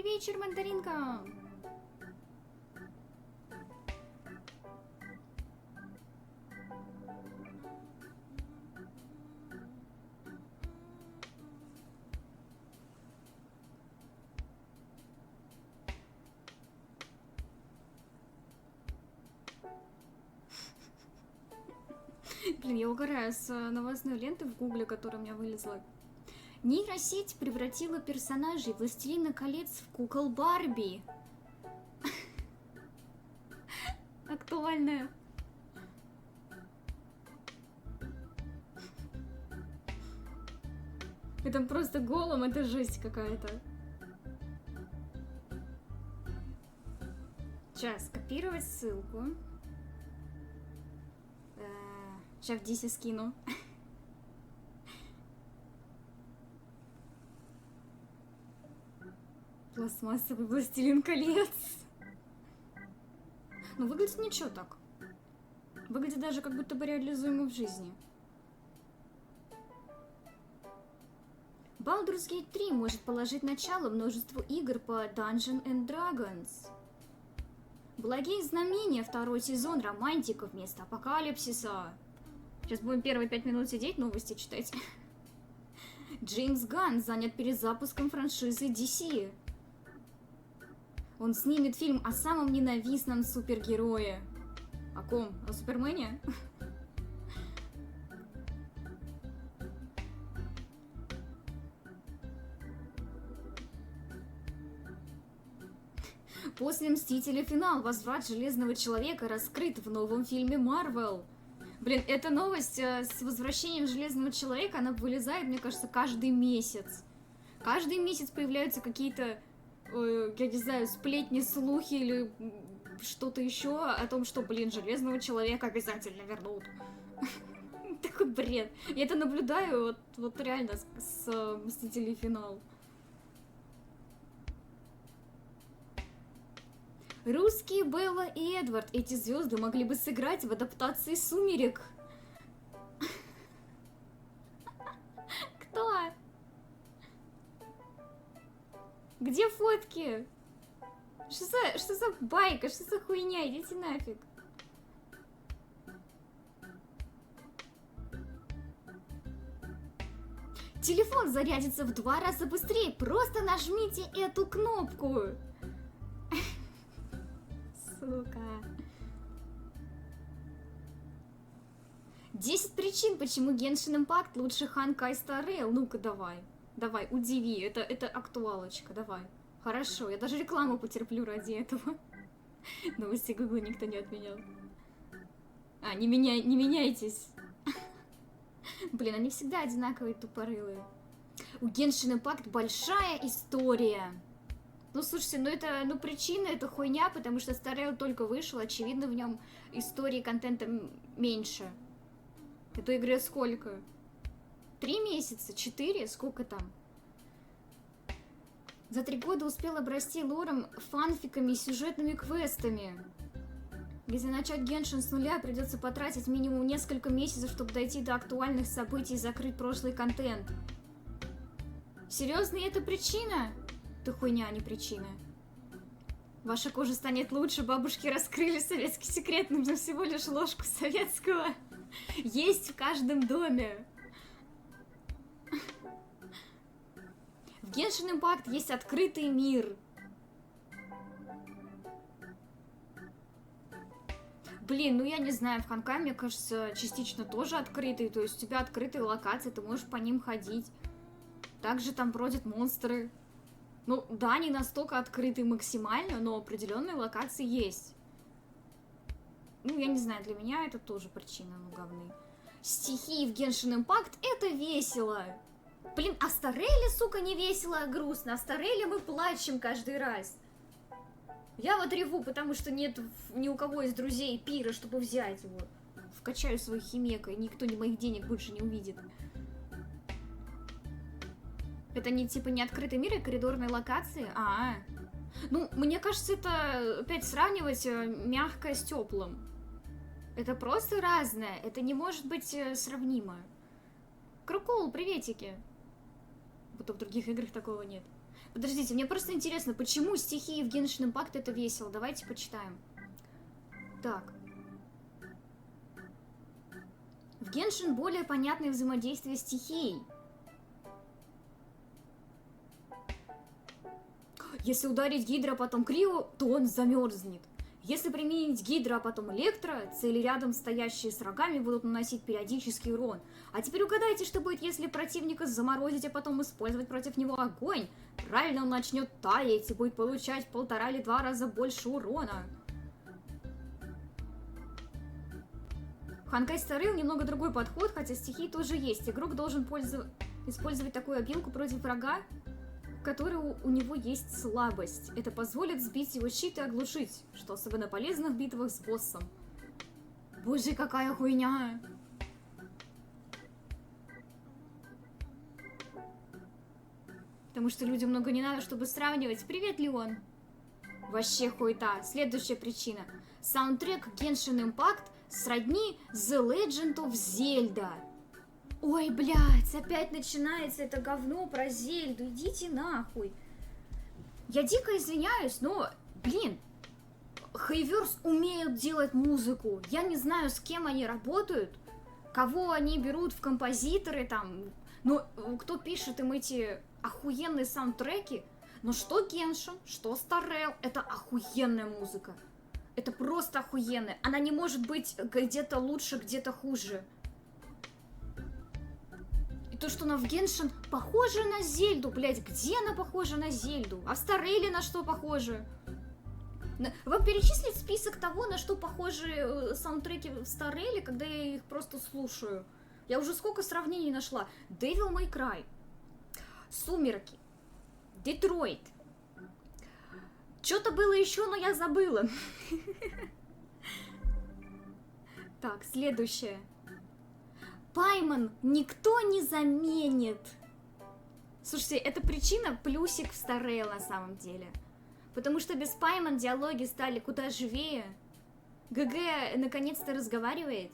вечер, мандаринка! Блин, я угораю с новостной ленты в гугле, которая у меня вылезла. Нейросеть превратила персонажей «Властелина колец» в кукол Барби. Актуальная. Это просто голым, это жесть какая-то. Сейчас, копировать ссылку. Сейчас в Дисе скину. Пластмассовый «Властелин колец». Ну, выглядит ничего так. Выглядит даже как будто бы реализуемо в жизни. Baldur's Gate 3 может положить начало множеству игр по Dungeons and Dragons. Благие знамения, второй сезон, романтика вместо апокалипсиса. Сейчас будем первые 5 минут сидеть, новости читать. Джеймс Ганн занят перезапуском франшизы DC. Он снимет фильм о самом ненавистном супергерое. О ком? О Супермене? После «Мстителя. Финал» возврат Железного Человека раскрыт в новом фильме Марвел. Блин, эта новость с возвращением Железного Человека, она вылезает, мне кажется, каждый месяц. Каждый месяц появляются какие-то, я не знаю, сплетни, слухи или что-то еще о том, что, блин, Железного Человека обязательно вернут. Такой бред. Я это наблюдаю вот реально с «Мстителей. Финал». Русские Белла и Эдвард. Эти звезды могли бы сыграть в адаптации «Сумерек». Кто? Где фотки? Что за байка? Что за хуйня? Идите нафиг. Телефон зарядится в 2 раза быстрее. Просто нажмите эту кнопку. Сука. 10 причин, почему Геншин Импакт лучше Ханкай Стар Рейл. Ну-ка, давай. Давай, удиви. Это актуалочка, давай. Хорошо, я даже рекламу потерплю ради этого. Новости Гугла никто не отменял. Не меняйтесь. Блин, они всегда одинаковые тупорылые. У Геншин Импакт большая история. Ну, слушайте, это, причина, это хуйня, потому что Star Rail только вышел, очевидно, в нем истории, контента меньше. Этой игре сколько? 3 месяца? 4? Сколько там? За 3 года успел обрасти лором, фанфиками и сюжетными квестами. Если начать Геншин с нуля, придется потратить минимум несколько месяцев, чтобы дойти до актуальных событий и закрыть прошлый контент. Серьезно, это причина? Это хуйня, а не причина. Ваша кожа станет лучше, бабушки раскрыли советский секрет, нужно всего лишь ложку советского. Есть в каждом доме. В Genshin Impact есть открытый мир. Блин, я не знаю, в Ханкай, мне кажется, частично тоже открытый, то есть у тебя открытые локации, ты можешь по ним ходить. Также там бродят монстры. Да, не настолько открытые максимально, но определенные локации есть. Я не знаю, для меня это тоже причина, говны. Стихи в Genshin Impact — это весело. Блин, а Star Rail, сука, не весело, а грустно. А Star Rail мы плачем каждый раз. Я реву, потому что нет ни у кого из друзей пира, чтобы взять его. Вкачаю своих химек, и никто ни моих денег больше не увидит. Это не открытый мир и коридорные локации? Мне кажется, это опять сравнивать мягкое с теплым. Это просто разное, это не может быть сравнимо. Крукол, приветики. Будто в других играх такого нет. Подождите, мне просто интересно, почему стихии в Genshin Impact это весело? Давайте почитаем. Так. В Genshin более понятное взаимодействие стихий. Если ударить Гидро, а потом Крио, то он замерзнет. Если применить Гидро, а потом Электро, цели рядом стоящие с рогами будут наносить периодический урон. А теперь угадайте, что будет, если противника заморозить, а потом использовать против него огонь. Правильно, он начнет таять и будет получать 1,5 или 2 раза больше урона. В Honkai Star Rail немного другой подход, хотя стихии тоже есть. Игрок должен использовать такую обилку против врага, в которой у него есть слабость. Это позволит сбить его щит и оглушить, что особенно полезно в битвах с боссом. Боже, какая хуйня! Потому что людям много не надо, чтобы сравнивать. Привет, Леон! Вообще хуета. Следующая причина. Саундтрек Genshin Impact сродни The Legend of Zelda. Ой, блядь, опять начинается это говно про Зельду. Идите нахуй. Я дико извиняюсь, но, блин, Хейверс умеют делать музыку. Я не знаю, с кем они работают, кого они берут в композиторы там. Но кто пишет им эти охуенные саундтреки? Но что Genshin, что Star Rail, это охуенная музыка. Это просто охуенная. Она не может быть где-то лучше, где-то хуже. И то, что она в Genshin похожа на Зельду, блядь, где она похожа на Зельду? А в Star Rail на что похожа? Вам перечислить список того, на что похожи саундтреки в Star Rail, когда я их просто слушаю? Я уже сколько сравнений нашла. Devil May Cry, Сумерки, Детройт. Что-то было еще, но я забыла. Так, следующее. Пайман никто не заменит. Слушайте, это причина плюсик в Star Rail на самом деле. Потому что без Пайман диалоги стали куда живее. ГГ наконец-то разговаривает.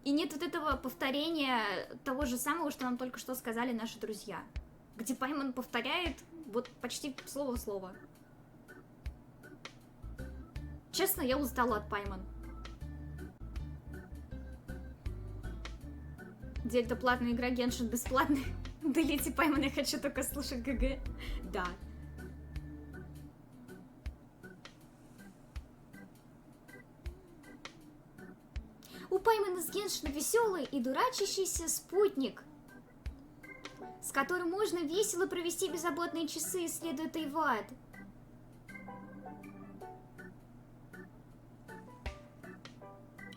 И нет вот этого повторения того же самого, что нам только что сказали наши друзья. Где Пайман повторяет вот почти слово в слово. Честно, я устала от Пайман. Дельта платная игра, Геншин бесплатный. Делите Пайман, я хочу только слушать ГГ. Да. У Паймана с Геншина веселый и дурачащийся спутник, с которым можно весело провести беззаботные часы, исследуя Тайвад.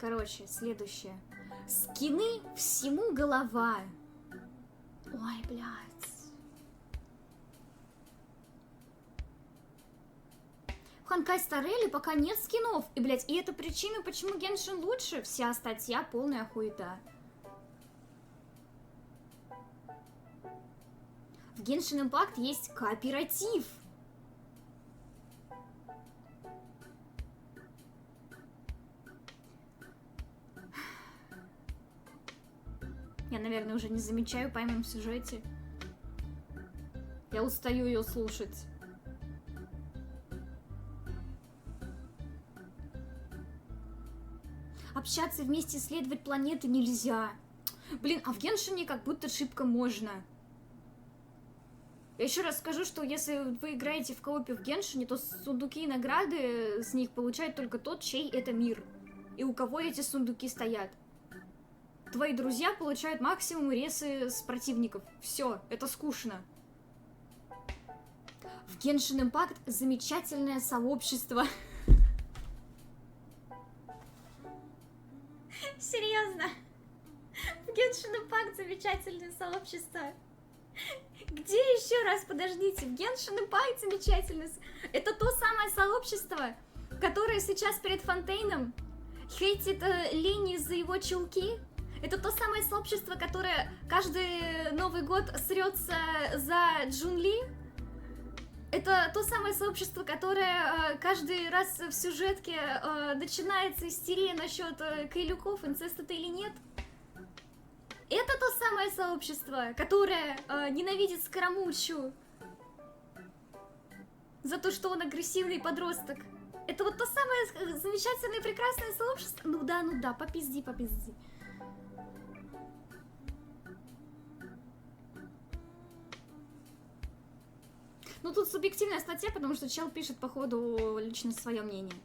Короче, следующее. Скины всему голова. Ой, блядь. В Honkai Star Rail пока нет скинов. И, блядь, и это причина, почему Genshin лучше. Вся статья полная хуета. В Genshin Impact есть кооператив. Я, наверное, уже не замечаю Пайман в сюжете. Я устаю ее слушать. Общаться вместе, исследовать планеты нельзя. Блин, а в Геншине как будто шибко можно. Я еще раз скажу, что если вы играете в коопе в Геншине, то сундуки и награды с них получает только тот, чей это мир. И у кого эти сундуки стоят. Твои друзья получают максимум ресы с противников. Все, это скучно. В Genshin Impact замечательное сообщество. Серьезно? В Genshin Impact замечательное сообщество. Где еще раз, подождите, в Genshin Impact замечательное... Это то самое сообщество, которое сейчас перед Фонтейном хейтит Лени за его чулки. Это то самое сообщество, которое каждый Новый год срется за Джунли. Это то самое сообщество, которое каждый раз в сюжетке начинается истерия насчет Кайлюков, инцеста это или нет. Это то самое сообщество, которое ненавидит Скоромучу. За то, что он агрессивный подросток. Это вот то самое замечательное, прекрасное сообщество. Ну да, попизди. Ну тут субъективная статья, потому что чел пишет, походу, лично свое мнение.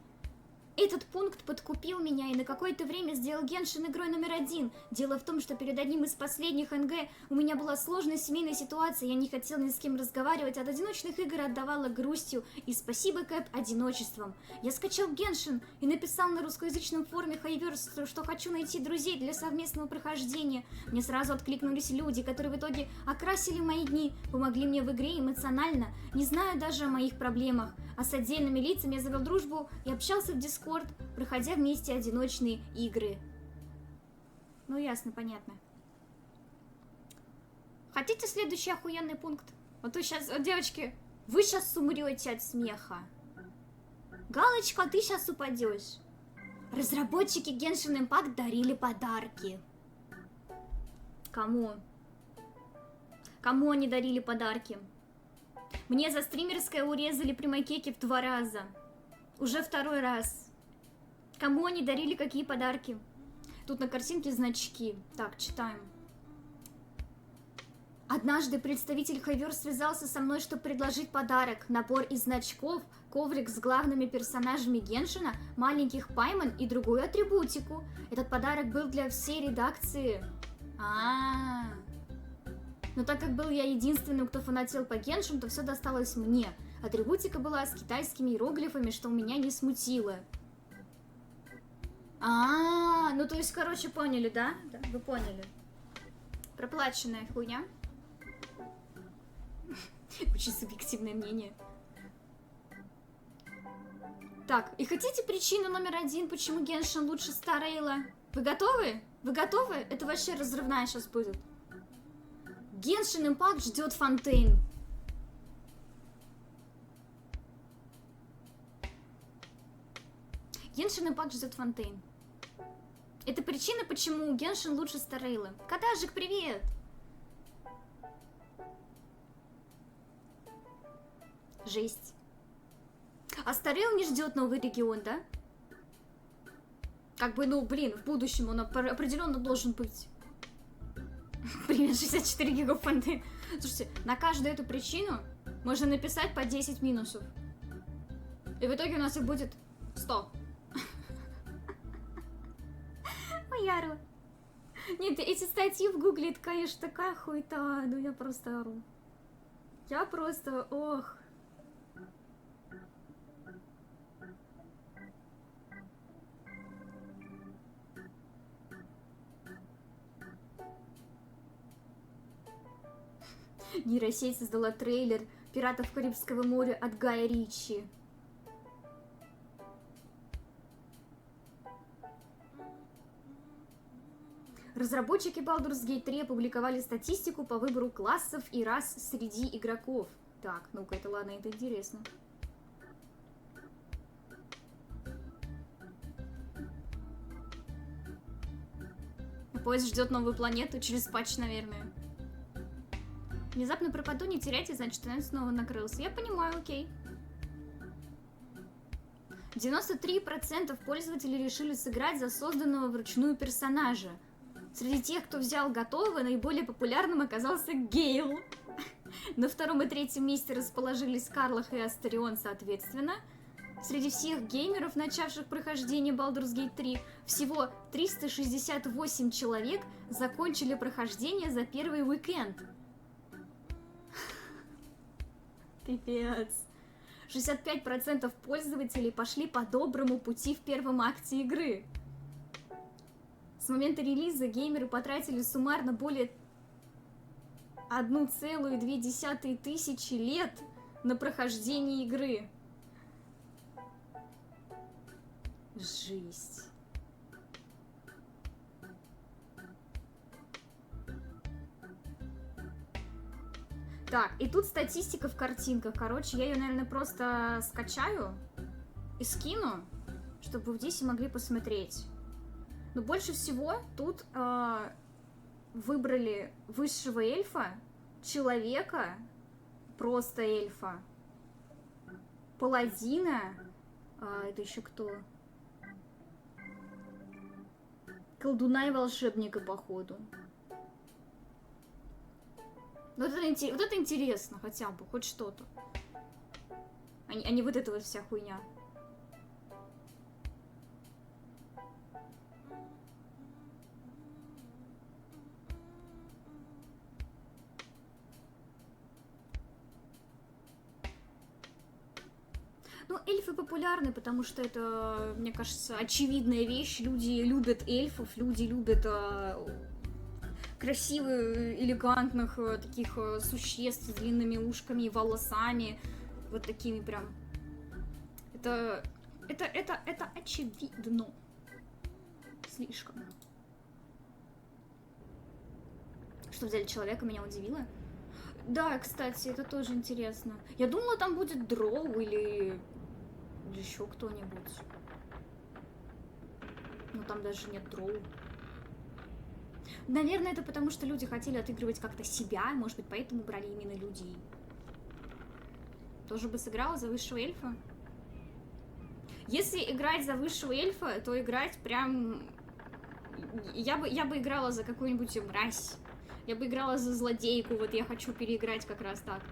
Этот пункт подкупил меня и на какое-то время сделал Геншин игрой номер 1. Дело в том, что перед одним из последних НГ у меня была сложная семейная ситуация, я не хотела ни с кем разговаривать, от одиночных игр отдавала грустью, и спасибо, Кэп, одиночеством. Я скачал Геншин и написал на русскоязычном форуме Хайверс, что хочу найти друзей для совместного прохождения. Мне сразу откликнулись люди, которые в итоге окрасили мои дни, помогли мне в игре эмоционально, не знаю даже о моих проблемах. А с отдельными лицами я завел дружбу и общался в Дискорд, проходя вместе одиночные игры. Ну, ясно, понятно. Хотите следующий охуенный пункт? А то сейчас, девочки, вы сейчас умрете от смеха. Галочка, ты сейчас упадешь. Разработчики Genshin Impact дарили подарки. Кому? Кому они дарили подарки? Мне за стримерское урезали при макеке в 2 раза. Уже 2-й раз. Кому они дарили какие подарки? Тут на картинке значки. Так, читаем. Однажды представитель Хайвер связался со мной, чтобы предложить подарок. Набор из значков, коврик с главными персонажами Геншина, маленьких пайман и другую атрибутику. Этот подарок был для всей редакции. Но так как был я единственным, кто фанател по Геншину, то все досталось мне. Атрибутика была с китайскими иероглифами, что меня не смутило. Ну то есть, короче, поняли, да? Да, вы поняли. Проплаченная хуйня. Очень субъективное мнение. Так, и хотите причину номер 1, почему Геншин лучше Старейла? Вы готовы? Вы готовы? Это вообще разрывная сейчас будет. Genshin Impact ждет Фонтейн. Genshin Impact ждет Фонтейн. Это причина, почему Геншин лучше Старейла. Катажик, привет! Жесть. А Старейл не ждет новый регион, да? Как бы, ну, блин, в будущем он определенно должен быть. Примерно 64 гига Фонтейн. Слушайте, на каждую эту причину можно написать по 10 минусов. И в итоге у нас их будет 100. Яру. Нет, эти статьи в гугле, это, конечно, такая хуета. Ну, я просто ору. Я просто... Ох. Нейросеть создала трейлер «Пиратов Карибского моря» от Гая Ричи. Разработчики Baldur's Gate 3 опубликовали статистику по выбору классов и рас среди игроков. Так, ну-ка, это ладно, это интересно. Поезд ждет новую планету через патч, наверное. Внезапно пропаду, не теряйте, значит, он снова накрылся. Я понимаю, окей. 93% пользователей решили сыграть за созданного вручную персонажа. Среди тех, кто взял готовый, наиболее популярным оказался Гейл. На 2-м и 3-м месте расположились Карлах и Астерион соответственно. Среди всех геймеров, начавших прохождение Baldur's Gate 3, всего 368 человек закончили прохождение за первый уикенд. Пипец. 65% пользователей пошли по доброму пути в первом акте игры. С момента релиза геймеры потратили суммарно более 1,2 тысячи лет на прохождение игры. Жесть. Так, и тут статистика в картинках. Короче, я ее, наверное, просто скачаю и скину, чтобы вы здесь могли посмотреть. Но больше всего тут выбрали высшего эльфа, человека, просто эльфа, Паладина. Это еще кто? Колдуна и волшебника, походу. Вот это интересно, хотя бы, хоть что-то. А не вот эта вот вся хуйня. Ну, эльфы популярны, потому что это, мне кажется, очевидная вещь. Люди любят эльфов, люди любят красивых, элегантных таких существ с длинными ушками и волосами. Вот такими прям. Это очевидно. Слишком. Что взяли человека, меня удивило. Да, кстати, это тоже интересно. Я думала, там будет дроу или еще кто-нибудь. Но там даже нет дроу. Наверное, это потому, что люди хотели отыгрывать как-то себя. Может быть, поэтому брали именно людей. Тоже бы сыграла за высшего эльфа? Если играть за высшего эльфа, то играть прям... Я бы играла за какую-нибудь мразь. Я бы играла за злодейку, вот я хочу переиграть как раз так.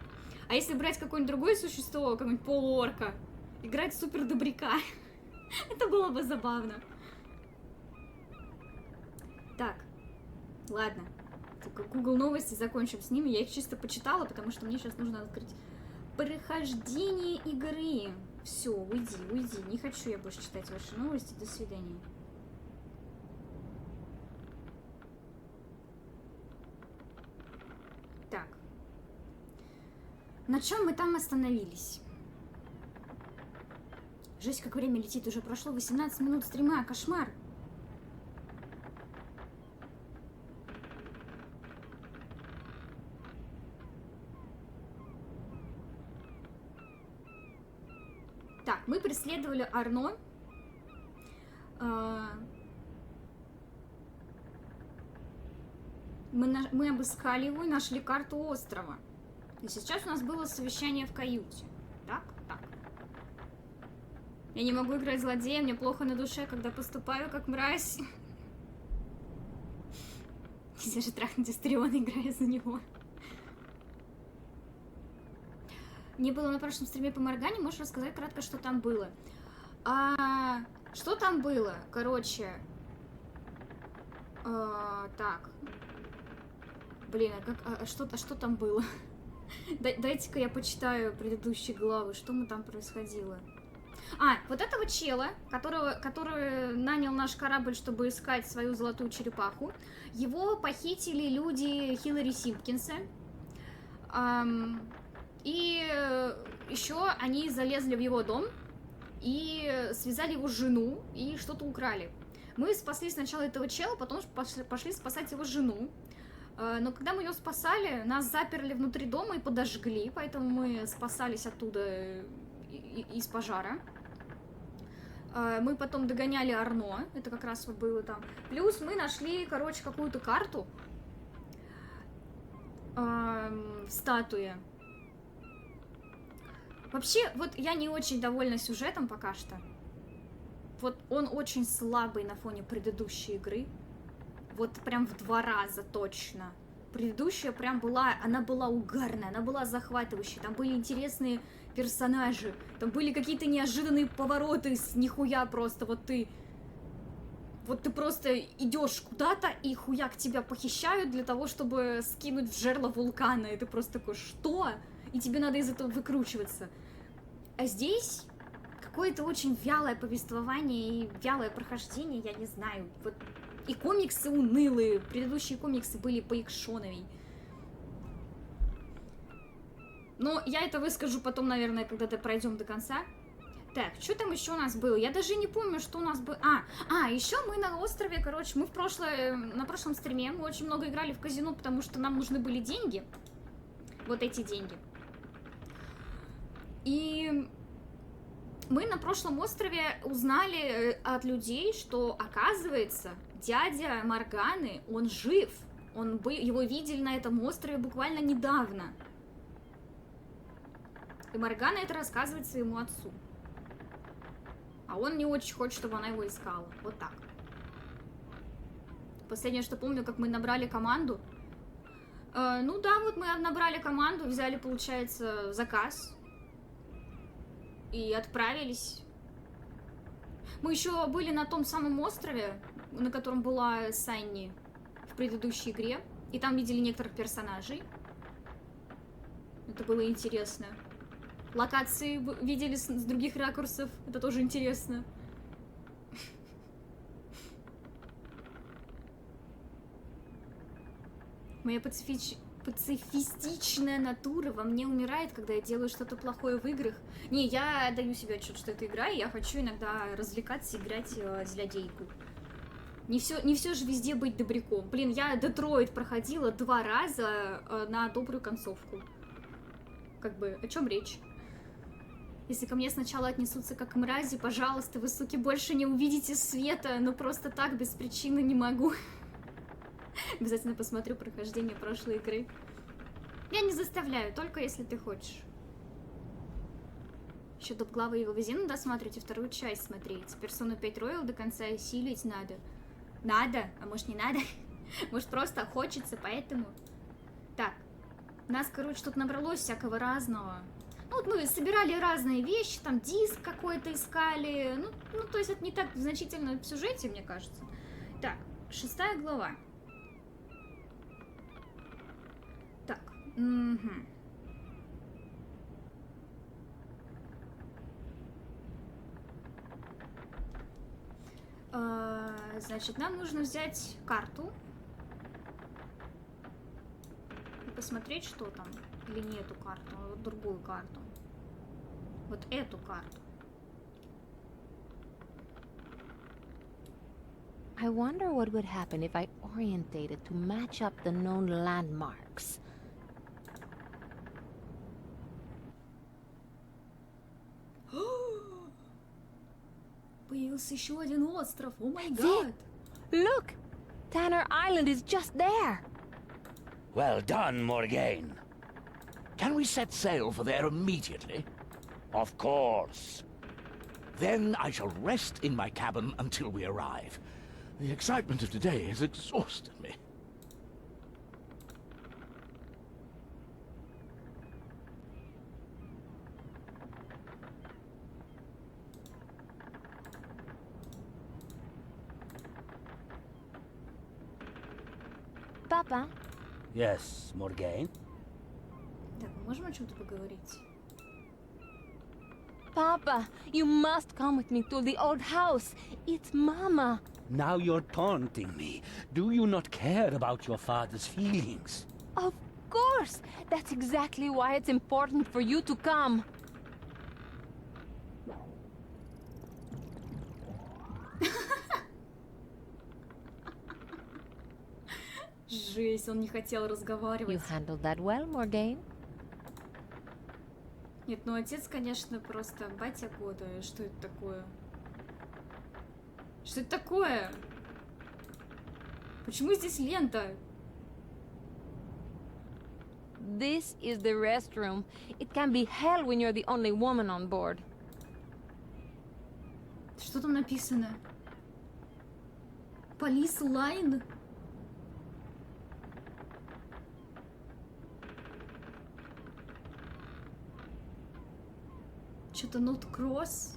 А если брать какое-нибудь другое существо, какое-нибудь полуорка, играть супер добряка, это было бы забавно. Так, ладно. Только Google новости, закончим с ними. Я их чисто почитала, потому что мне сейчас нужно открыть прохождение игры. Все, уйди. Не хочу я больше читать ваши новости. До свидания. Так. На чем мы там остановились? Жесть, как время летит. Уже прошло 18 минут стрима. Кошмар. Так, мы преследовали Арно. Мы обыскали его и нашли карту острова. И сейчас у нас было совещание в каюте. Так. Я не могу играть злодея, мне плохо на душе, когда поступаю как мразь. Нельзя же трахнуть Астериона, играя за него. Не было на прошлом стриме по Моргане, можешь рассказать кратко, что там было? Что там было? Короче... так. Блин, что там было? Дайте-ка я почитаю предыдущие главы, что мы там происходило. Вот этого чела, который нанял наш корабль, чтобы искать свою золотую черепаху, его похитили люди Хиллари Симпкинса. И еще они залезли в его дом и связали его жену и что-то украли. Мы спасли сначала этого чела, потом пошли спасать его жену. Но когда мы ее спасали, нас заперли внутри дома и подожгли, поэтому мы спасались оттуда из пожара. Мы потом догоняли Арно, это как раз вот было там. Плюс мы нашли, короче, какую-то карту в статуе. Вообще, вот я не очень довольна сюжетом пока что. Вот он очень слабый на фоне предыдущей игры. Вот прям в 2 раза точно. Предыдущая прям была, она была угарная, она была захватывающей. Там были интересные персонажи, там были какие-то неожиданные повороты с нихуя просто. Вот ты просто идешь куда-то, и хуяк тебя похищают для того, чтобы скинуть в жерло вулкана. И ты просто такой, что? И тебе надо из этого выкручиваться. А здесь какое-то очень вялое повествование и вялое прохождение, я не знаю. Вот. И комиксы унылые, предыдущие комиксы были поикшоновей. Но я это выскажу потом, наверное, когда-то пройдем до конца. Так, что там еще у нас было? Я даже не помню, что у нас было. Еще мы на острове, короче, мы на прошлом стриме мы очень много играли в казино, потому что нам нужны были деньги. Вот эти деньги. И мы на прошлом острове узнали от людей, что, оказывается, дядя Морганы, он жив. Его видели на этом острове буквально недавно. И Моргана это рассказывает своему отцу. А он не очень хочет, чтобы она его искала. Вот так. Последнее, что помню, как мы набрали команду. Ну да, вот мы набрали команду, взяли, получается, заказ. И отправились. Мы еще были на том самом острове, на котором была Санни в предыдущей игре. И там видели некоторых персонажей. Это было интересно. Локации видели с других ракурсов. Это тоже интересно. Моя пацифистичная натура во мне умирает, когда я делаю что-то плохое в играх. Не, я даю себе отчет, что это игра, и я хочу иногда развлекаться, играть злодейку. Не все же везде быть добряком. Блин, я Детройт проходила 2 раза на добрую концовку. Как бы, о чем речь? Если ко мне сначала отнесутся как к мрази, пожалуйста, вы, суки, больше не увидите света, но просто так, без причины не могу. Обязательно посмотрю прохождение прошлой игры. Я не заставляю, только если ты хочешь. Еще доп. Главы его везде досматривать и вторую часть смотреть. Персону 5 Royal до конца осилить надо. Надо, а может не надо? Может просто хочется, поэтому... Так, нас, короче, тут набралось всякого разного. Ну вот мы собирали разные вещи, там диск какой-то искали. Ну, то есть это не так значительно в сюжете, мне кажется. Так, 6 глава. Так, значит, нам нужно взять карту и посмотреть, что там. Или не эту карту, а вот другую карту. Вот эту карту. I wonder what would happen if I orientated to match up the known landmarks. Появился еще один остров. О май гад. Look! Tanner Island is just there. Well done, Morgane. Can we set sail for there immediately? Of course. Then I shall rest in my cabin until we arrive. The excitement of today has exhausted me. Papa? Yes, Morgane? Так, мы можем о чем-то поговорить? Papa, you must come with me to the old house. It's Mama. Now you're taunting me. Do you not care about your father's feelings? Of course! That's exactly why it's important for you to come. Жесть, он не хотел разговаривать. You handled that well, Morgane. Нет, ну отец, конечно, просто батя года. Что это такое? Что это такое? Почему здесь лента? This is the restroom. It can be hell when you're the only woman on board. Что там написано? Police line? Что-то not cross?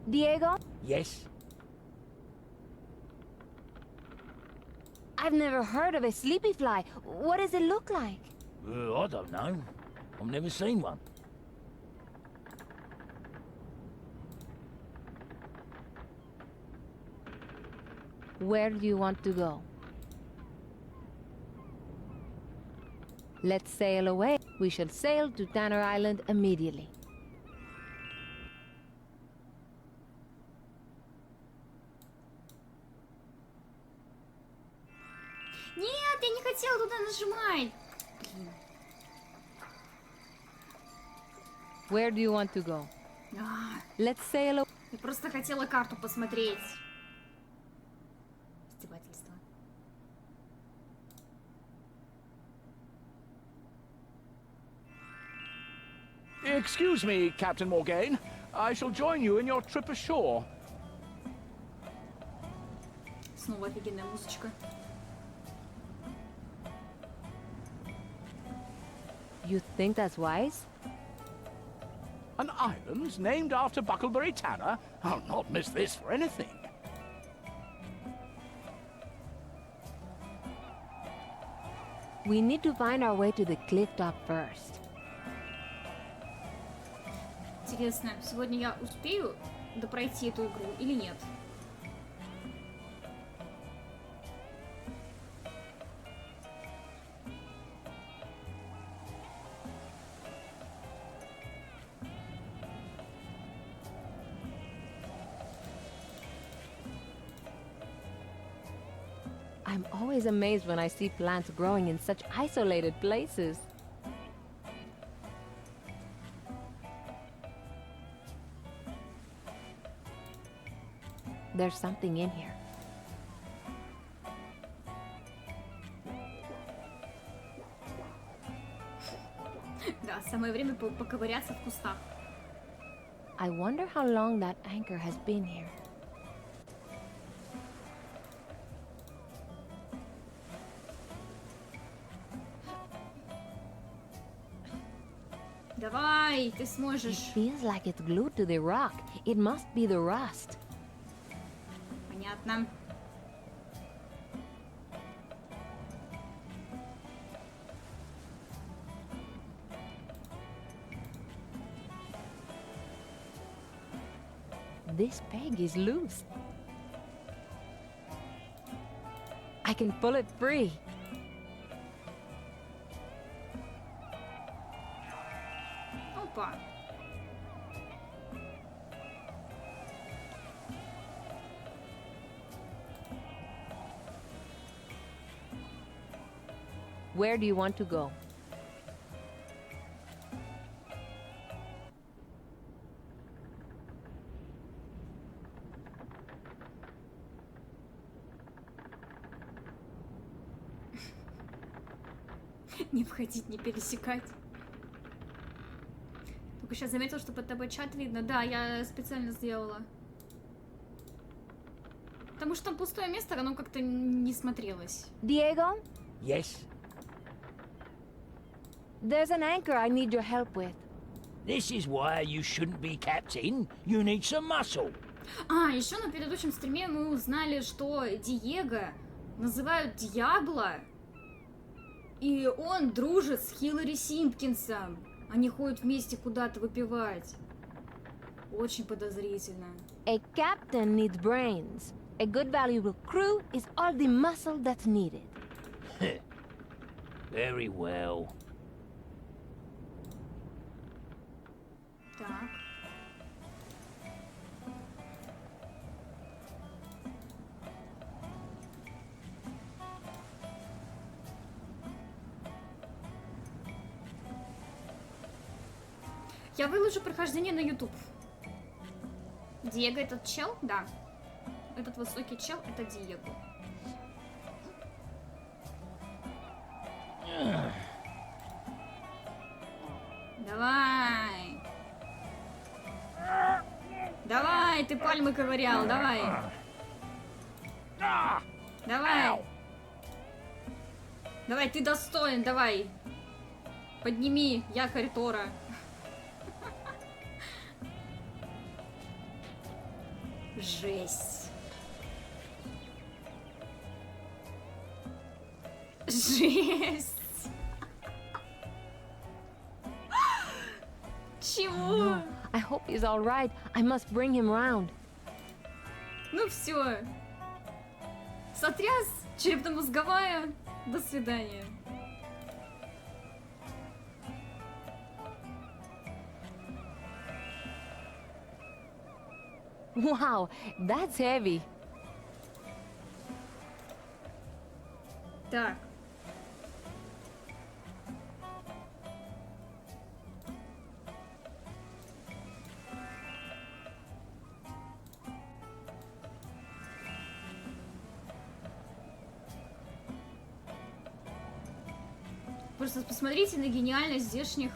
Diego? Yes? I've never heard of a sleepy fly. What does it look like? I don't know. I've never seen one. Where do you want to go? Let's sail away. We shall sail to Tanner Island immediately. Нет, я не хотела туда нажимать. Where do you want to go? Let's sail. Я просто хотела карту посмотреть. Издевательство. Excuse me, Captain Morgane. I shall join you in your trip ashore. Снова офигенная музычка. You think that's wise? An island named after Bucklebury Tanner? I'll not miss this for anything. We need to find our way to the cliff top first. Интересно, сегодня я успею допройти эту игру или нет? I'm always amazed when I see plants growing in such isolated places. There's something in here. Да, самое время поковыряться в кустах. I wonder how long that anchor has been here. Давай, ты It сможешь. feels like it's glued to the rock. It must be the rust. Понятно. This peg is loose. I can pull it free. Опа. Where do you want to go? Не входить, не пересекать. Только сейчас заметил, что под тобой чат видно. Да, я специально сделала. Потому что там пустое место, оно как-то не смотрелось. Diego, Yes? there's an anchor I need your help with. This is why you shouldn't be captain. You need some muscle. А, еще на предыдущем стриме мы узнали, что Диего называют Диабло, и он дружит с Хиллари Симпкинсом. Они ходят вместе куда-то выпивать. Очень подозрительно. A captain needs brains. A good valuable crew is all the muscle that's needed. Very well. Так. Я выложу прохождение на YouTube. Диего этот чел? Да. Этот высокий чел это Диего. Давай. Давай, ты пальмы ковырял, давай. Давай. Давай, ты достоин, давай. Подними якорь Тора. Жесть. Жесть. Чего? I hope he's all right. I must bring him round. Ну все. Сотряс черепно-мозговая. До свидания. Wow, that's heavy. Так. Просто посмотрите на гениальность здешних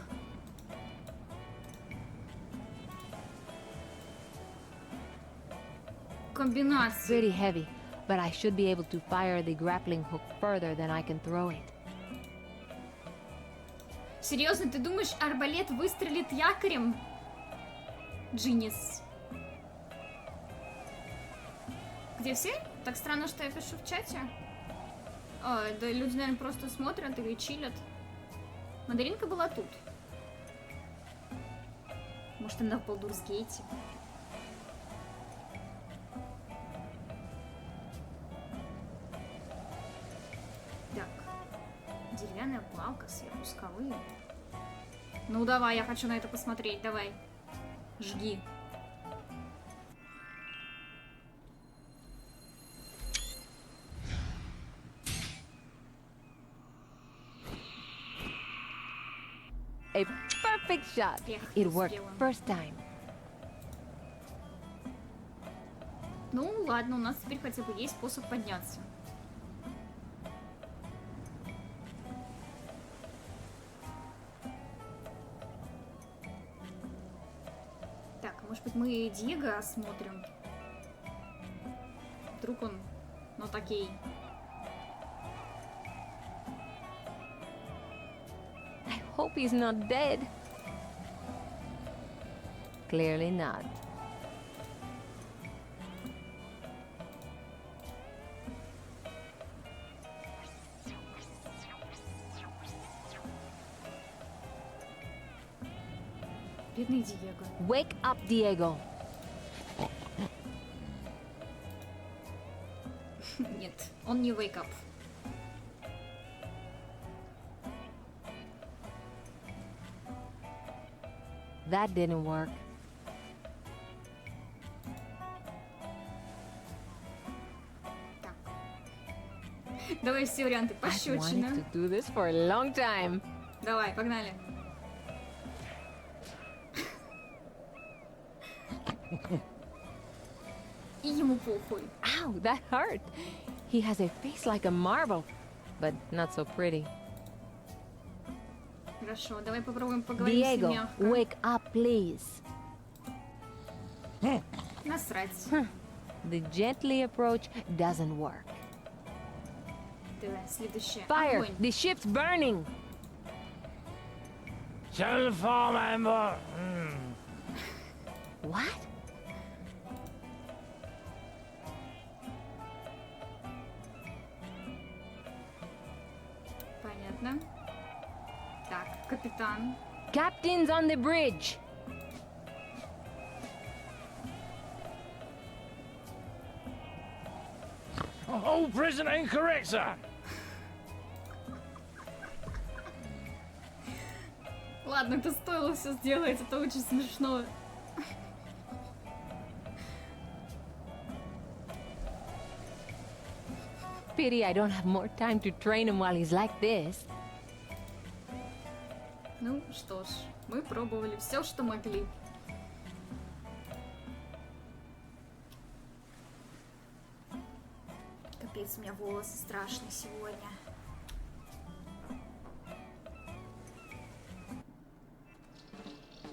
комбинаций. Pretty heavy, but I should be able to fire the grappling hook further than I can throw it. Серьезно, ты думаешь, арбалет выстрелит якорем? Джинис. Где все? Так странно, что я пишу в чате. О, да люди, наверное, просто смотрят или чилят. Мандаринка была тут. Может, она в Baldur's Gate. Так. Деревянная палка, сверху скалы. Ну давай, я хочу на это посмотреть, давай. Жги. A perfect shot. Эх, It worked успела. first time. Ну ладно, у нас теперь хотя бы есть способ подняться. Так, может быть мы Диего осмотрим? Вдруг он, ну такие. I hope he's not dead. Clearly not. Бедный Диего. Wake up, Diego. Нет, он не wake up. That didn't work. Так. Давай все варианты. I've Пощечина. wanted to do this for a long time. Давай, погнали. И ему похуй. Ow, that hurt. He has a face like a marble, but not so pretty. Хорошо, давай попробуем поговорить с ним Diego, мягко. wake up, please. Насрать. The gently approach doesn't work. Давай, следующее. Fire! Огонь. The ship's burning! What? Понятно. Так, капитан. Captain's on the bridge! Oh, prisoner incorrect, sir. Ладно, это стоило все сделать, это очень смешно. Pity I don't have more time to train him while he's like this. Ну что ж, мы пробовали все, что могли. Капец, у меня волосы страшные сегодня.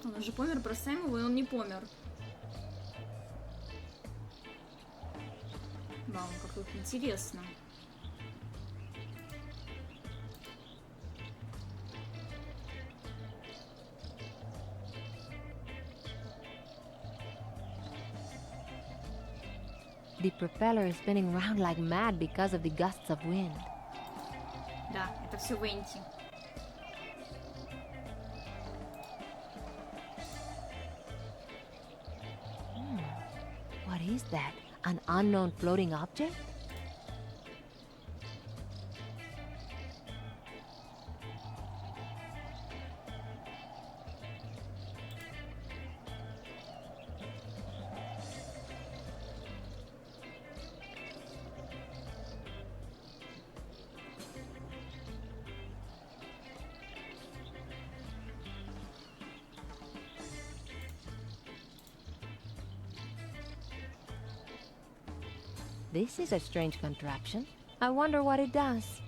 Он уже помер, бросаем его, и он не помер. Да, он как тут интересно. The propeller is spinning round like mad because of the gusts of wind. Да, это все Венти. What is that? An unknown floating object? This is a strange contraption. I wonder what it does.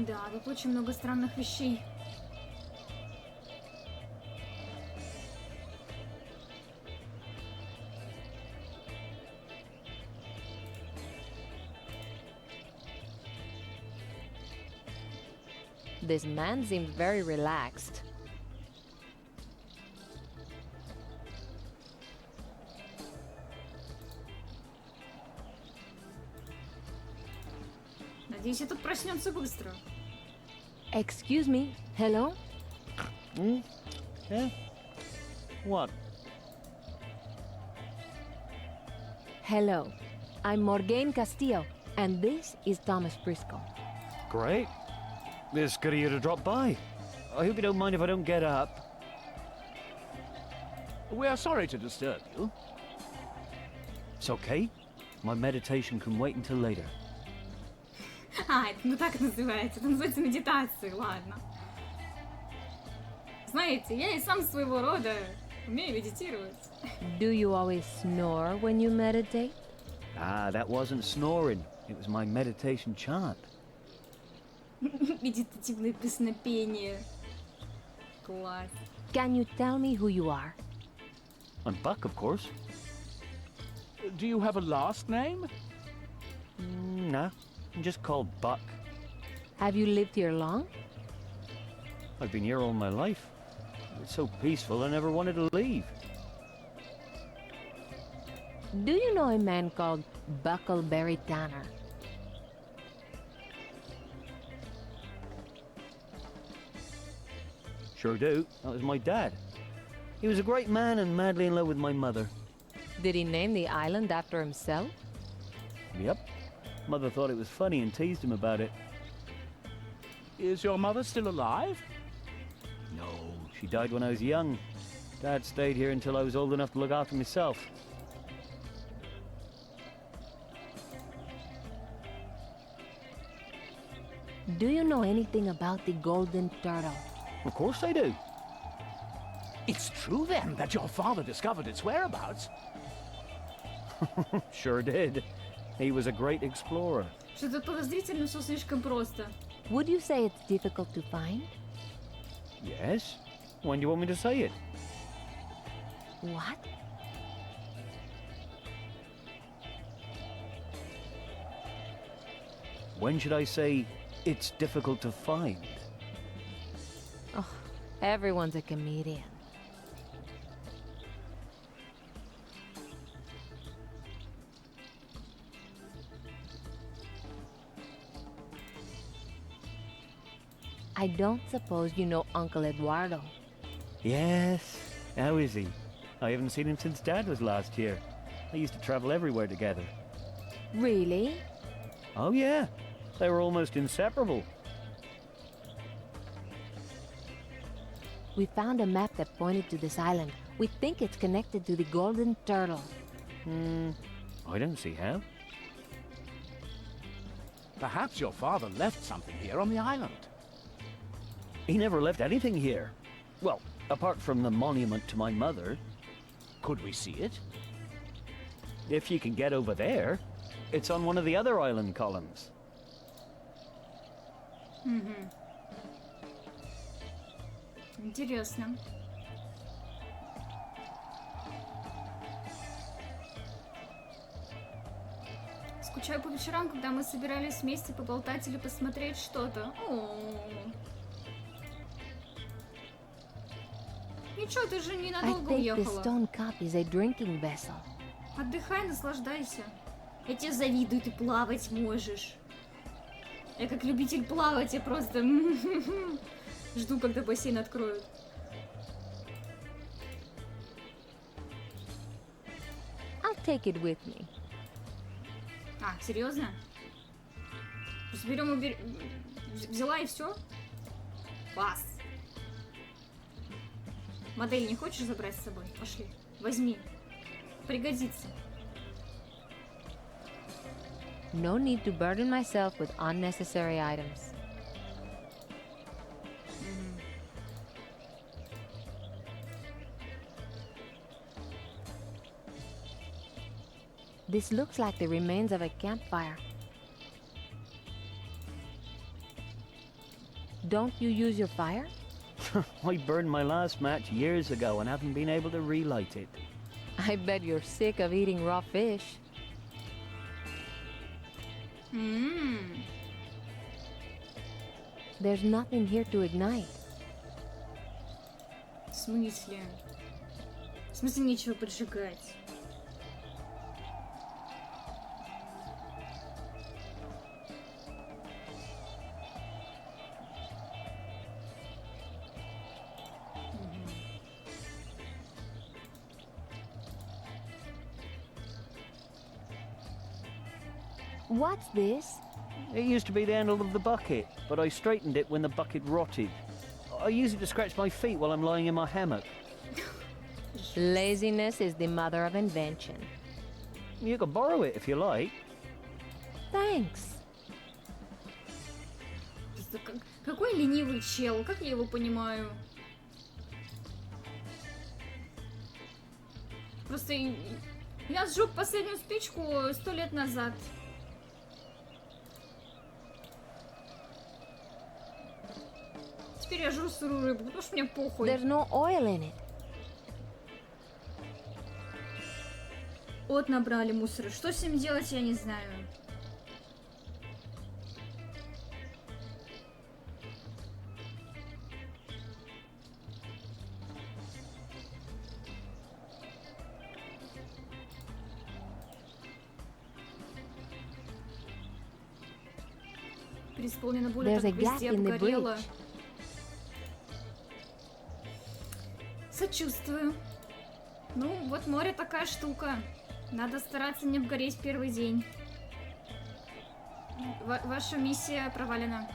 Да, тут очень много странных вещей. This man seemed very relaxed. Надеюсь, этот проснется быстро. Excuse me, hello? Hmm? Yeah? What? Hello, I'm Morgane Castillo, and this is Thomas Briscoe. Great. It's good of you to drop by. I hope you don't mind if I don't get up. We're sorry to disturb you. It's okay. My meditation can wait until later. А, это ну так называется. Это называется медитацией, ладно. Знаете, я и сам своего рода умею медитировать. Do you always snore when you meditate? Ah, that wasn't snoring. It was my meditation chant. Медитативное песнопение. Класс. Can you tell me who you are? I'm Buck, of course. Do you have a last name? Nah, I'm just called Buck. Have you lived here long? I've been here all my life. It's so peaceful I never wanted to leave. Do you know a man called Buckleberry Tanner? Sure do. That was my dad. He was a great man and madly in love with my mother. Did he name the island after himself? Yep. Mother thought it was funny and teased him about it. Is your mother still alive? No, she died when I was young. Dad stayed here until I was old enough to look after myself. Do you know anything about the golden turtle? Of course I do. It's true then that your father discovered its whereabouts. Sure did. He was a great explorer. Что-то подозрительно, все слишком просто. Would you say it's difficult to find? Yes? When do you want me to say it? What? When should I say it's difficult to find? Oh, everyone's a comedian. I don't suppose you know Uncle Eduardo. Yes. How is he? I haven't seen him since Dad was last here. They used to travel everywhere together. Really? Oh yeah. They were almost inseparable. We found a map that pointed to this island. We think it's connected to the golden turtle. I don't see how. Perhaps your father left something here on the island. He never left anything here. Well, apart from the monument to my mother. Could we see it? If you can get over there, it's on one of the other island columns. Интересно. Скучаю по вечерам, когда мы собирались вместе поболтать или посмотреть что-то. Ничего, ты же I ненадолго think this уехала. stone cup is a drinking vessel. Отдыхай, наслаждайся. Я тебе завидую, ты плавать можешь. Я как любитель плавать, я просто жду, когда бассейн откроют. I'll take it with me. А, серьезно? Просто берем и взяла и все? Класс. Модель не хочешь забрать с собой? Пошли, возьми. Пригодится. No need to burden myself with unnecessary items. This looks like the remains of a campfire. don't you use your fire? I burned my last match years ago and haven't been able to relight it. I bet you're sick of eating raw fish. There's nothing here to ignite. В смысле? В смысле нечего поджигать? What's this? It used to be the handle of the bucket, but I straightened it when the bucket rotted. I use it to scratch my feet while I'm lying in my hammock. Laziness is the mother of invention. You can borrow it if you like. Thanks. Какой ленивый чел, как я его понимаю? Просто я сжег последнюю спичку 100 лет назад. Теперь я жру сырую рыбу, потому что мне похуй. There's no oil in it. Вот набрали мусора. Что с ним делать, я не знаю. Преисполнена боль, There's так a gap везде in the обгорело. bridge. Сочувствую. Ну, вот море такая штука. Надо стараться не обгореть в первый день. Ваша миссия провалена.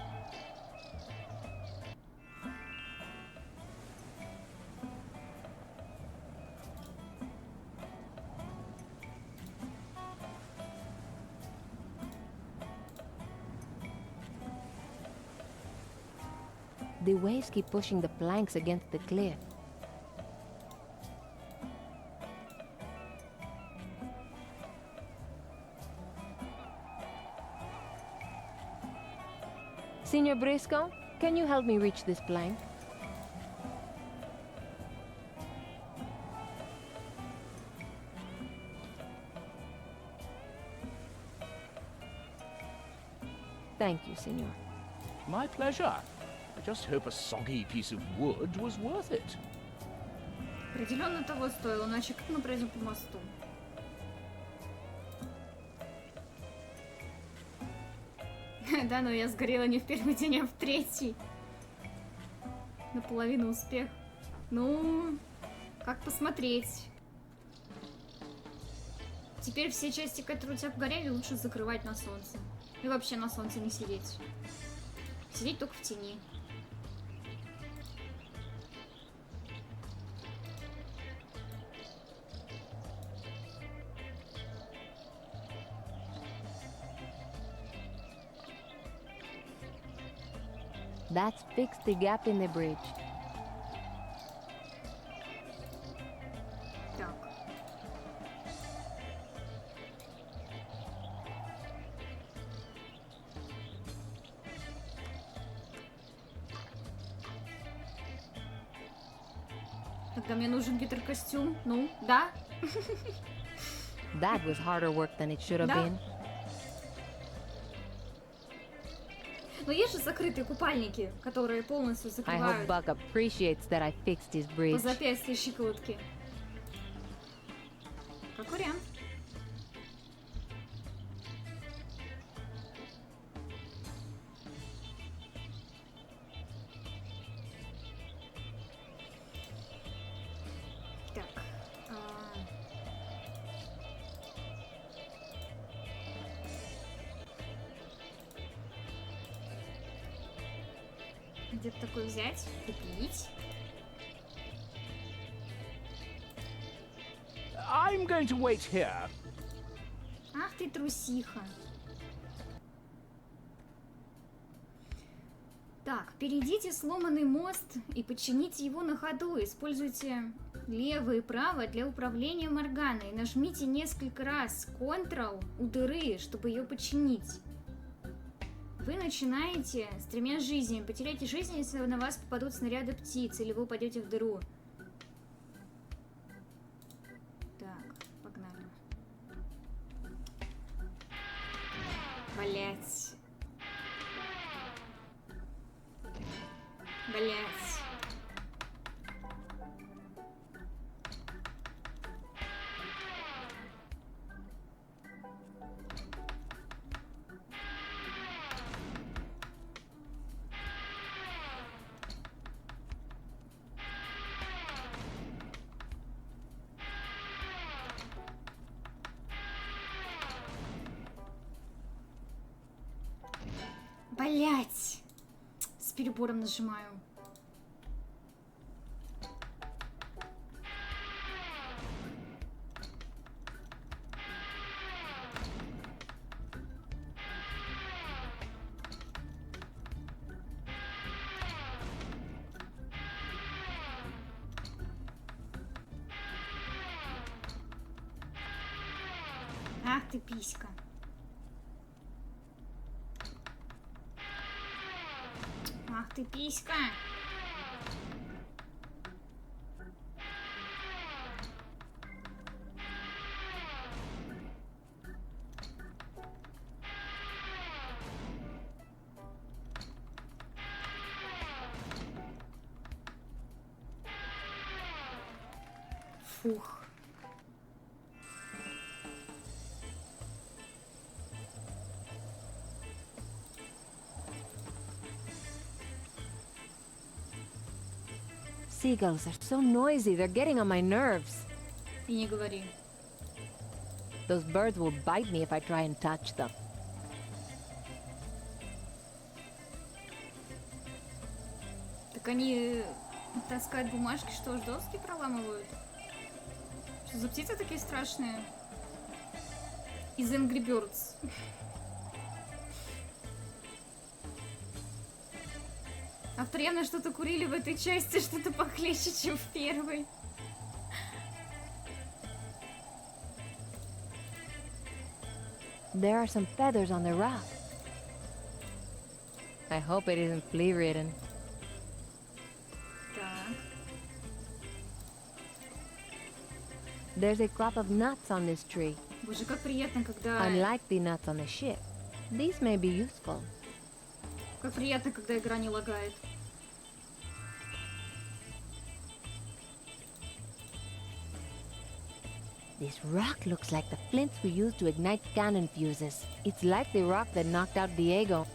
The waves keep pushing the planks against the cliff. Senor Briscoe, can you help me reach this plank? Thank you, senor. My pleasure. I just hope a soggy piece of wood was worth it. Определенно того стоило, иначе как мы пройдем по мосту? Да, но я сгорела не в первый день, а в третий. Наполовину успех. Ну, как посмотреть. Теперь все части, которые у тебя обгорели, лучше закрывать на солнце. И вообще на солнце не сидеть. Сидеть только в тени. That's fixed the gap in the bridge. Так. Тогда мне нужен гидрокостюм. Ну, да? That was harder work than it should have Да. been. Но есть же закрытые купальники, которые полностью I hope закрывают Buck appreciates that I fixed his по bridge. запястью и щиколотке. Как вариант. Так. Где-то такой взять, купить. I'm going to wait here. Ах ты трусиха. Так, перейдите сломанный мост и почините его на ходу. Используйте левое и правое для управления Морганой. Нажмите несколько раз Ctrl у дыры, чтобы ее починить. Вы начинаете с 3 жизнями. Потеряйте жизнь, если на вас попадут снаряды птиц, или вы упадете в дыру. Так, погнали. Блять. Блять. Блять! С перебором нажимаю. Ах ты писька. Ах ты писька. Фух. Seagulls are so noisy, they're getting on my nerves. И не говори. Those birds will bite me if I try and touch them. Так они таскают бумажки, что ж, доски проламывают? Что за птицы такие страшные? Из Angry Birds. Автор явно что-то курили в этой части, что-то похлеще, чем в первой. There are some feathers on the rock. I hope it isn't flea-ridden. Так. There's a crop of nuts on this tree. Боже, как приятно, когда... Unlike the nuts on the ship, these may be useful. Как приятно, когда игра не лагает. This rock looks like the flints we use to ignite cannon fuses. It's like the rock that knocked out Diego.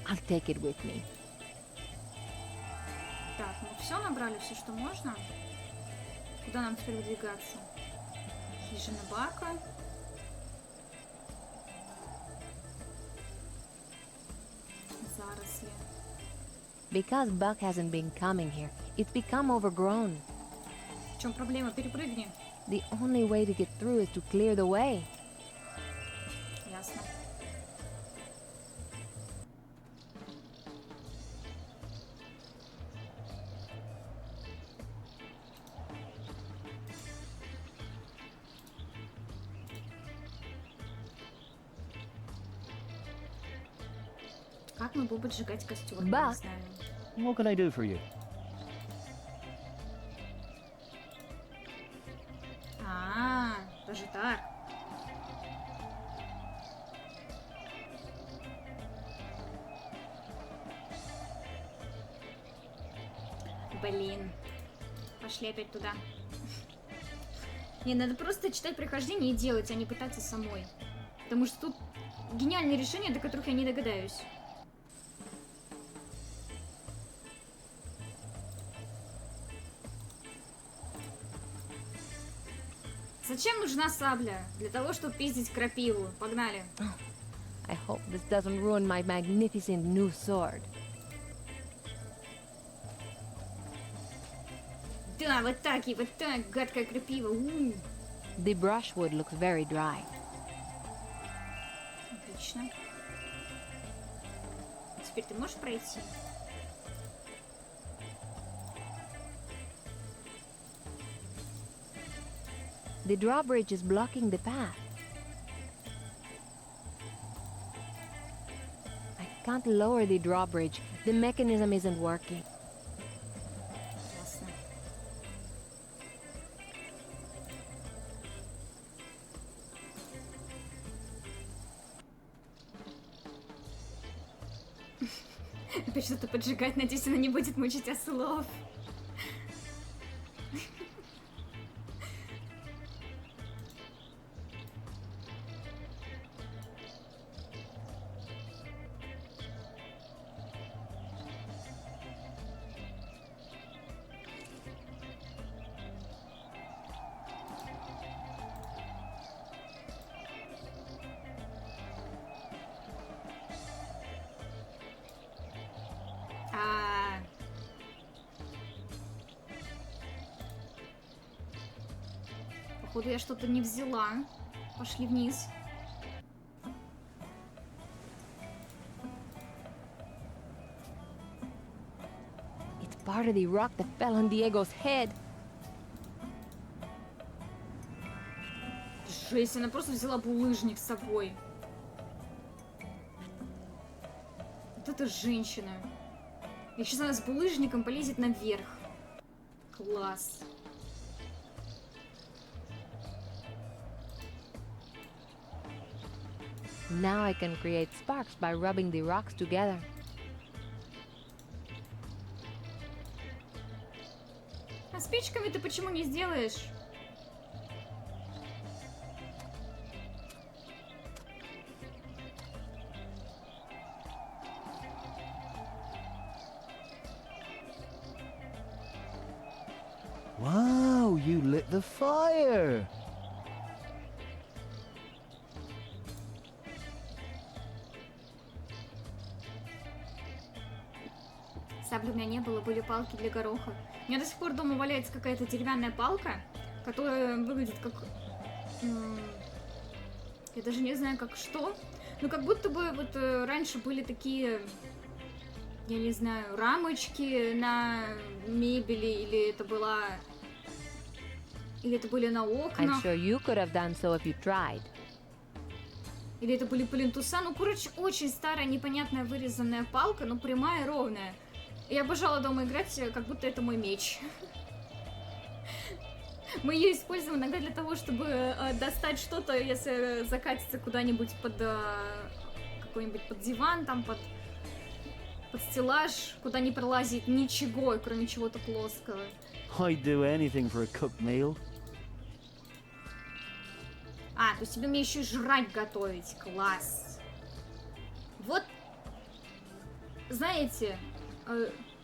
I'll take it with me. Так, мы все набрали, все, что можно. Куда нам теперь выдвигаться? Хижина Бака. Заросли. Because Buck hasn't been coming here, it's become overgrown. В чем проблема? Перепрыгни. The only way to get through is to clear the way. Ясно. Как мы будем поджигать костер? Я не Бак. знаю. What can I do for you? Даже так. Блин. Пошли опять туда. Не, надо просто читать прохождение и делать, а не пытаться самой. Потому что тут гениальные решения, до которых я не догадаюсь. Зачем нужна сабля? Для того, чтобы пиздить крапиву. Погнали. I hope this doesn't ruin my magnificent new sword. Да, вот так и вот так, гадкая крапива. The brushwood looks very dry. Отлично. Теперь ты можешь пройти? The drawbridge is blocking the path. can't lower the drawbridge. The mechanism isn't working. Ясно. Опять что-то поджигать, надеюсь, она не будет мучить ослов. Походу, я что-то не взяла. Пошли вниз. It's part of the rock that fell on Diego's head. Жесть, она просто взяла булыжник с собой. Вот эта женщина. И сейчас она с булыжником полезет наверх. Класс. Now I can create sparks by rubbing the rocks together. А спичками ты почему не сделаешь? Wow, you lit the fire! Сабли у меня не было, были палки для гороха. У меня до сих пор дома валяется какая-то деревянная палка, которая выглядит как... Я даже не знаю, как что. Ну, как будто бы вот раньше были такие, я не знаю, рамочки на мебели, или это была... Или это были на I'm окнах, sure you could have done so if you tried. или это были плинтуса. Ну, короче, очень старая, непонятная вырезанная палка, но прямая и ровная. И я обожала дома играть, как будто это мой меч. Мы ее используем иногда для того, чтобы достать что-то, если закатиться куда-нибудь под какой-нибудь под диван, там под стеллаж, куда не пролазит ничего, кроме чего-то плоского. I'd do anything for a cooked meal. А, то есть тебе мне еще и жрать готовить. Класс. Вот, знаете,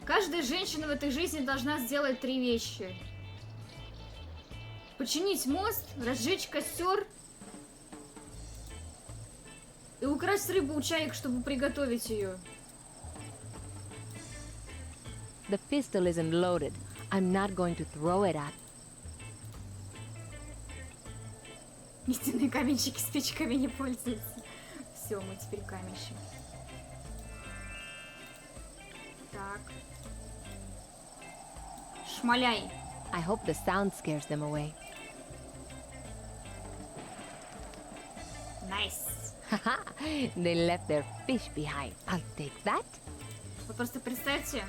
каждая женщина в этой жизни должна сделать 3 вещи. Починить мост, разжечь костер и украсть рыбу у чаек, чтобы приготовить ее. The pistol isn't loaded. I'm not going to throw it at. Истинные каменщики спичками не пользуются. Все, мы теперь каменщики. Так. Шмаляй. I hope the sound scares them away. Найс. Haha, they left their fish behind. I'll take that. Вы просто представьте,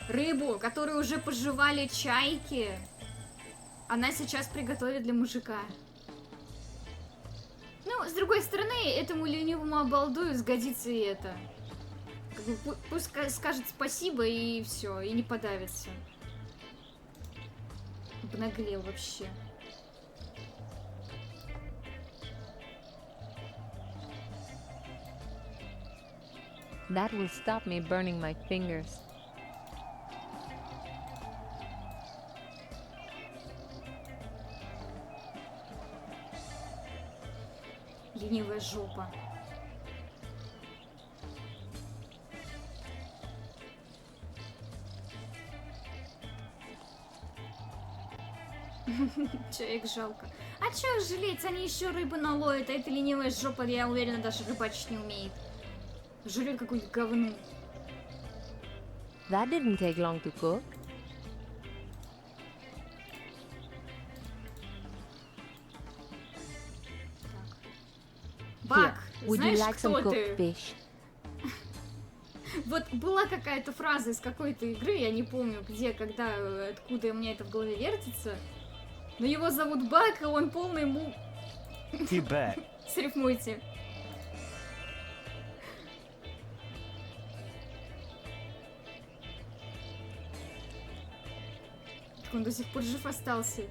рыбу, которую уже пожевали чайки, она сейчас приготовит для мужика. Ну, с другой стороны, этому ленивому обалдую сгодится и это. Как бы, пусть скажет спасибо и все, и не подавится. Обнаглел вообще. That will stop me burning my fingers. Ленивая жопа. Чаек жалко. А чё жалеть? Они еще рыбы наловят, а эта ленивая жопа, я уверена, даже рыбачить не умеет. Жрет какое-нибудь говно. That didn't take long to cook. Бак, Here, would you знаешь, like some кто cooked ты? fish? Вот была какая-то фраза из какой-то игры, я не помню где, когда, откуда у меня это в голове вертится. Но его зовут Бак, и он полный You bet. Срифмуйте. Так он до сих пор жив остался.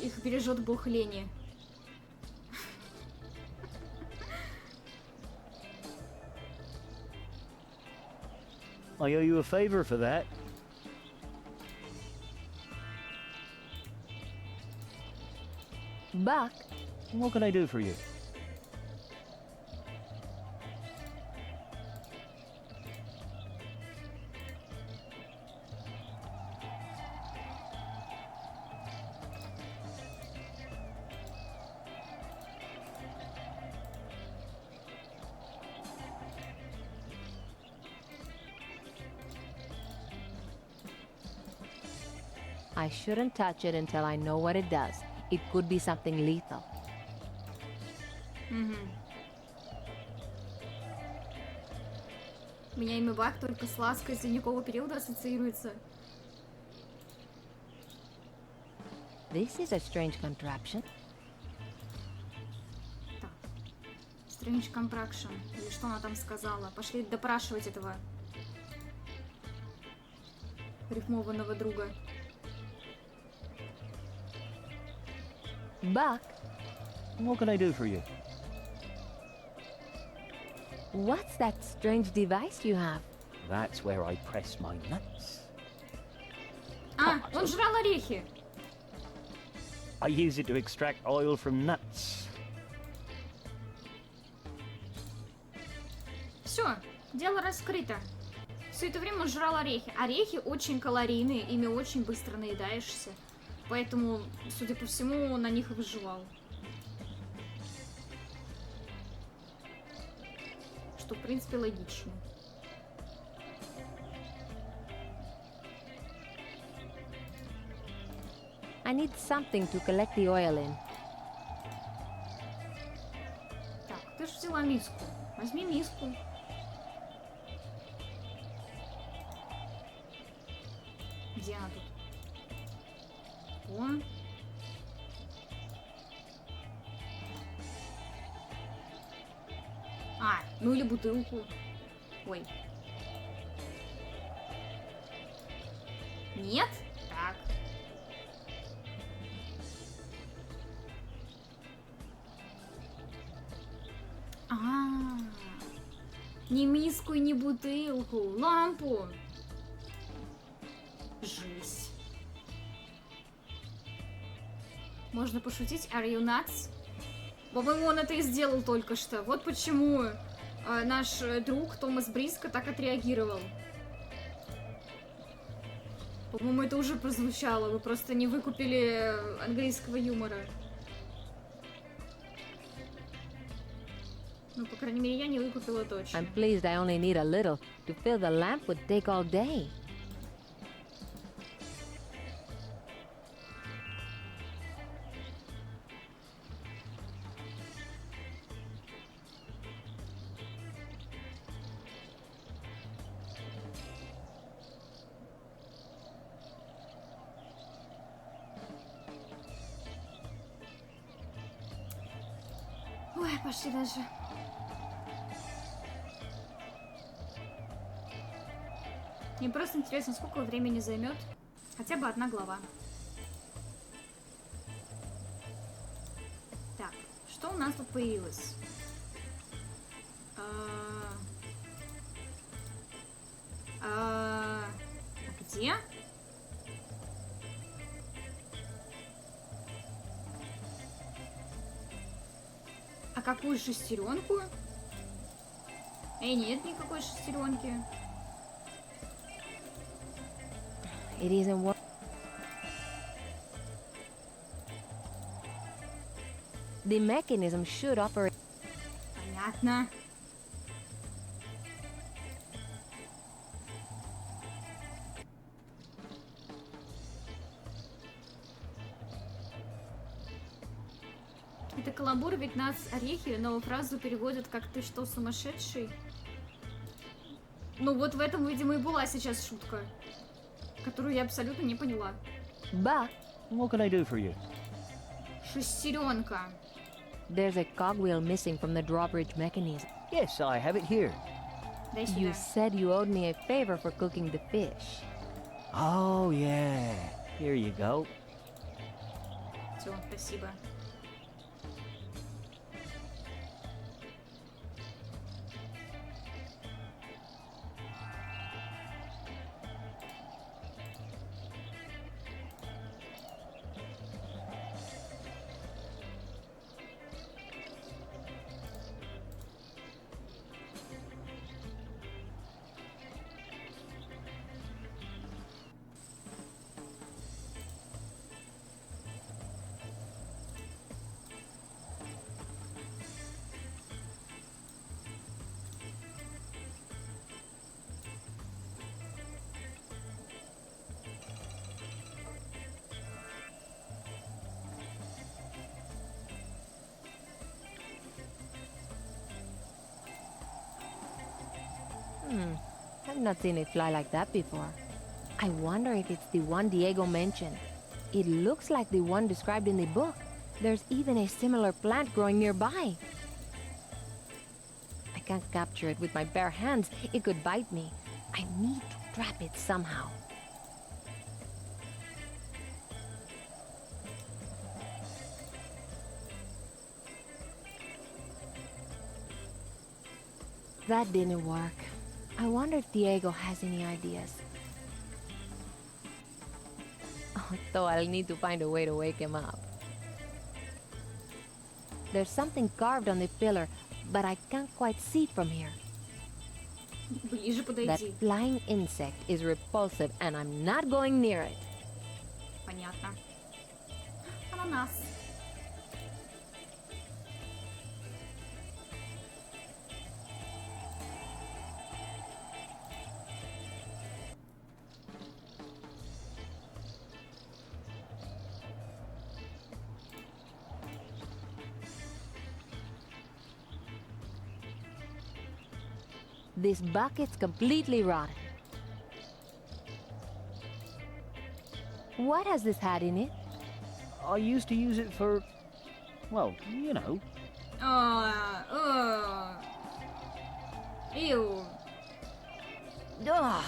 Их бережет бог лени. I owe you a favor for that. Buck, What can I do for you? I shouldn't touch it until I know what it does. It could be something lethal. У меня имя Бак только с лаской с ледникового периода ассоциируется. This is a strange contraption. Так. Strange Contraction. Или что она там сказала? Пошли допрашивать этого рифмованного друга. Buck, What can I do for you? what's that strange device you have? That's where I press my nuts. А, он жрал орехи. I use it to extract oil from nuts. Все, дело раскрыто. Все это время он жрал орехи. Орехи очень калорийные, ими очень быстро наедаешься. Поэтому, судя по всему, он на них и выживал. Что, в принципе, логично. I need something to collect the oil in. Так, ты же взяла миску. Возьми миску. Где она тут? О. А, ну или бутылку. Ой. Нет? Так. Не миску и не бутылку, лампу. Жесть. Можно пошутить? Are you nuts? По-моему, он это и сделал только что. Вот почему наш друг Томас Бриско так отреагировал. По-моему, это уже прозвучало. Вы просто не выкупили английского юмора. Ну, по крайней мере, я не выкупила точно. I'm pleased I only need a little. To fill the lamp would take all day. Ой, пошли дальше. Мне просто интересно, сколько времени займет хотя бы одна глава. Так, что у нас тут появилось? Где? А какую шестеренку? Нет никакой шестеренки. It isn't what. The mechanism should operate. Понятно. Это каламбур, ведь нас орехи, но фразу переводят как «ты что, сумасшедший?» Ну вот в этом, видимо, и была сейчас шутка, которую я абсолютно не поняла. But What can I do for you? Шестеренка. there's a cogwheel missing from the drawbridge mechanism. Yes, I have it here. Дай You сюда. said you owed me a favor for cooking the fish. Oh, yeah. Here you go. Все, спасибо. I've not seen a fly like that before. I wonder if it's the one Diego mentioned. It looks like the one described in the book. There's even a similar plant growing nearby. I can't capture it with my bare hands. It could bite me. I need to trap it somehow. That didn't work. I wonder if Diego has any ideas. Though I'll need to find a way to wake him up. There's something carved on the pillar, but I can't quite see from here. Ближе That подойди. flying insect is repulsive, and I'm not going near it. Понятно. Ананас. This bucket's completely rotten. What has this had in it? I used to use it for, well, you know. Иу. Ugh,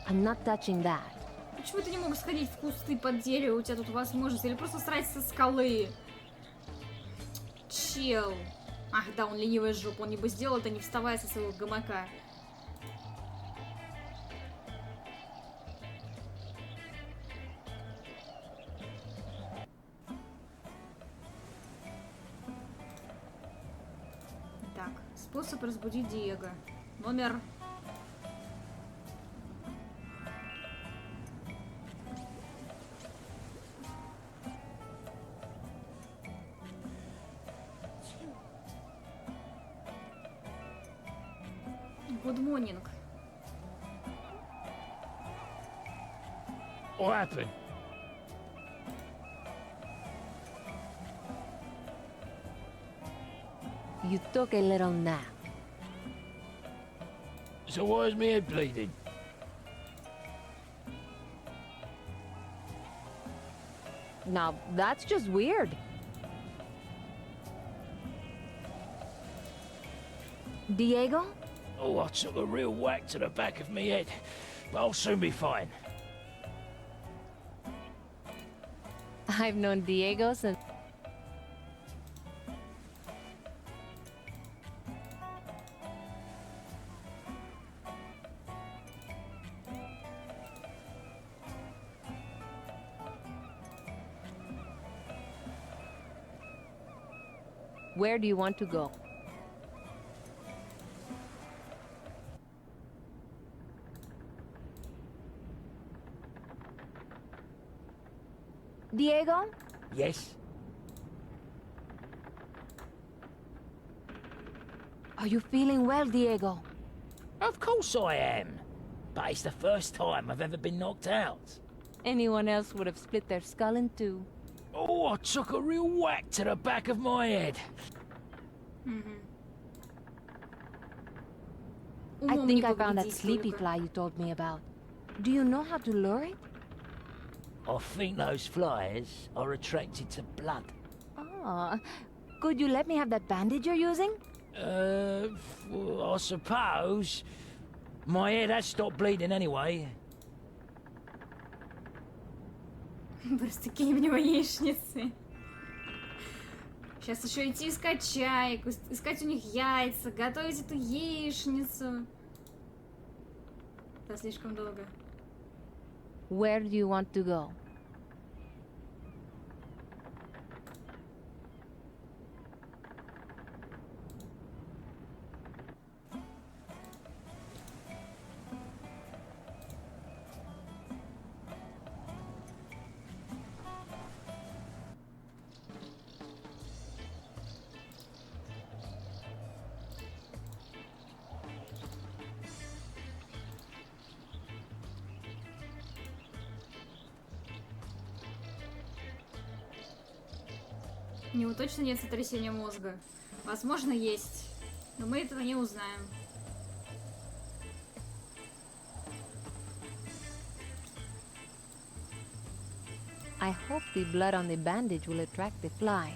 I'm not touching that. Почему ты не мог сходить в кусты под дерево? У тебя тут возможность. Или просто срать со скалы. Чел. Ах, да, он ленивая жопа. Он не бы сделал это, не вставая со своего гамака. Так, способ разбудить Диего. Номер... Good morning. What happened? You took a little nap. So why is my head bleeding? Now, that's just weird. Diego? Oh, I took a real whack to the back of me head, but I'll soon be fine. I've known Diego since... Where do you want to go? Diego? Yes? Are you feeling well, Diego? Of course I am. But it's the first time I've ever been knocked out. Anyone else would have split their skull in two. Oh, I took a real whack to the back of my head. I Умом think не I found that повредись sleepy только. fly you told me about. Do you know how to lure it? I think those flies are attracted to blood. Oh, could you let me have that bandage you're using? I suppose. My head has stopped bleeding anyway. Просто такие у него яичницы. Сейчас еще идти искать чайку, искать у них яйца, готовить эту яичницу. Это слишком долго. Where do you want to go? У него точно нет сотрясения мозга. Возможно, есть. Но мы этого не узнаем. I hope the blood on the bandage will attract the fly.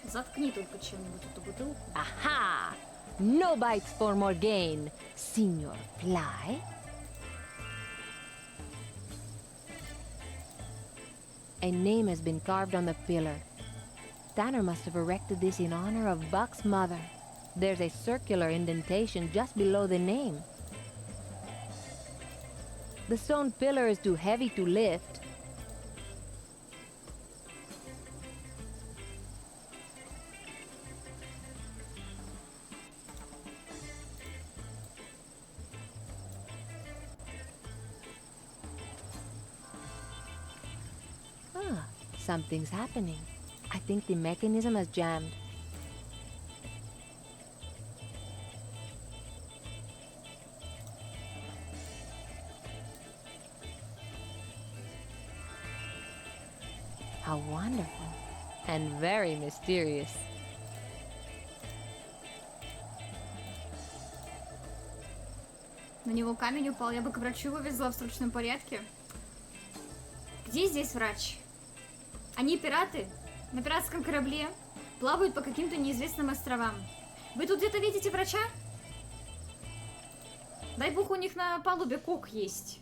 Заткни только чем-нибудь эту бутылку. Aha! No bites for Morgane, Senior Fly. A name has been carved on the pillar. Tanner must have erected this in honor of Buck's mother. There's a circular indentation just below the name. The stone pillar is too heavy to lift. Something's happening. I think the mechanism has jammed. How wonderful. And very mysterious. На него камень упал. Я бы к врачу его везла в срочном порядке. Где здесь врач? Они пираты? На пиратском корабле? Плавают по каким-то неизвестным островам. Вы тут где-то видите врача? Дай бог, у них на палубе кок есть.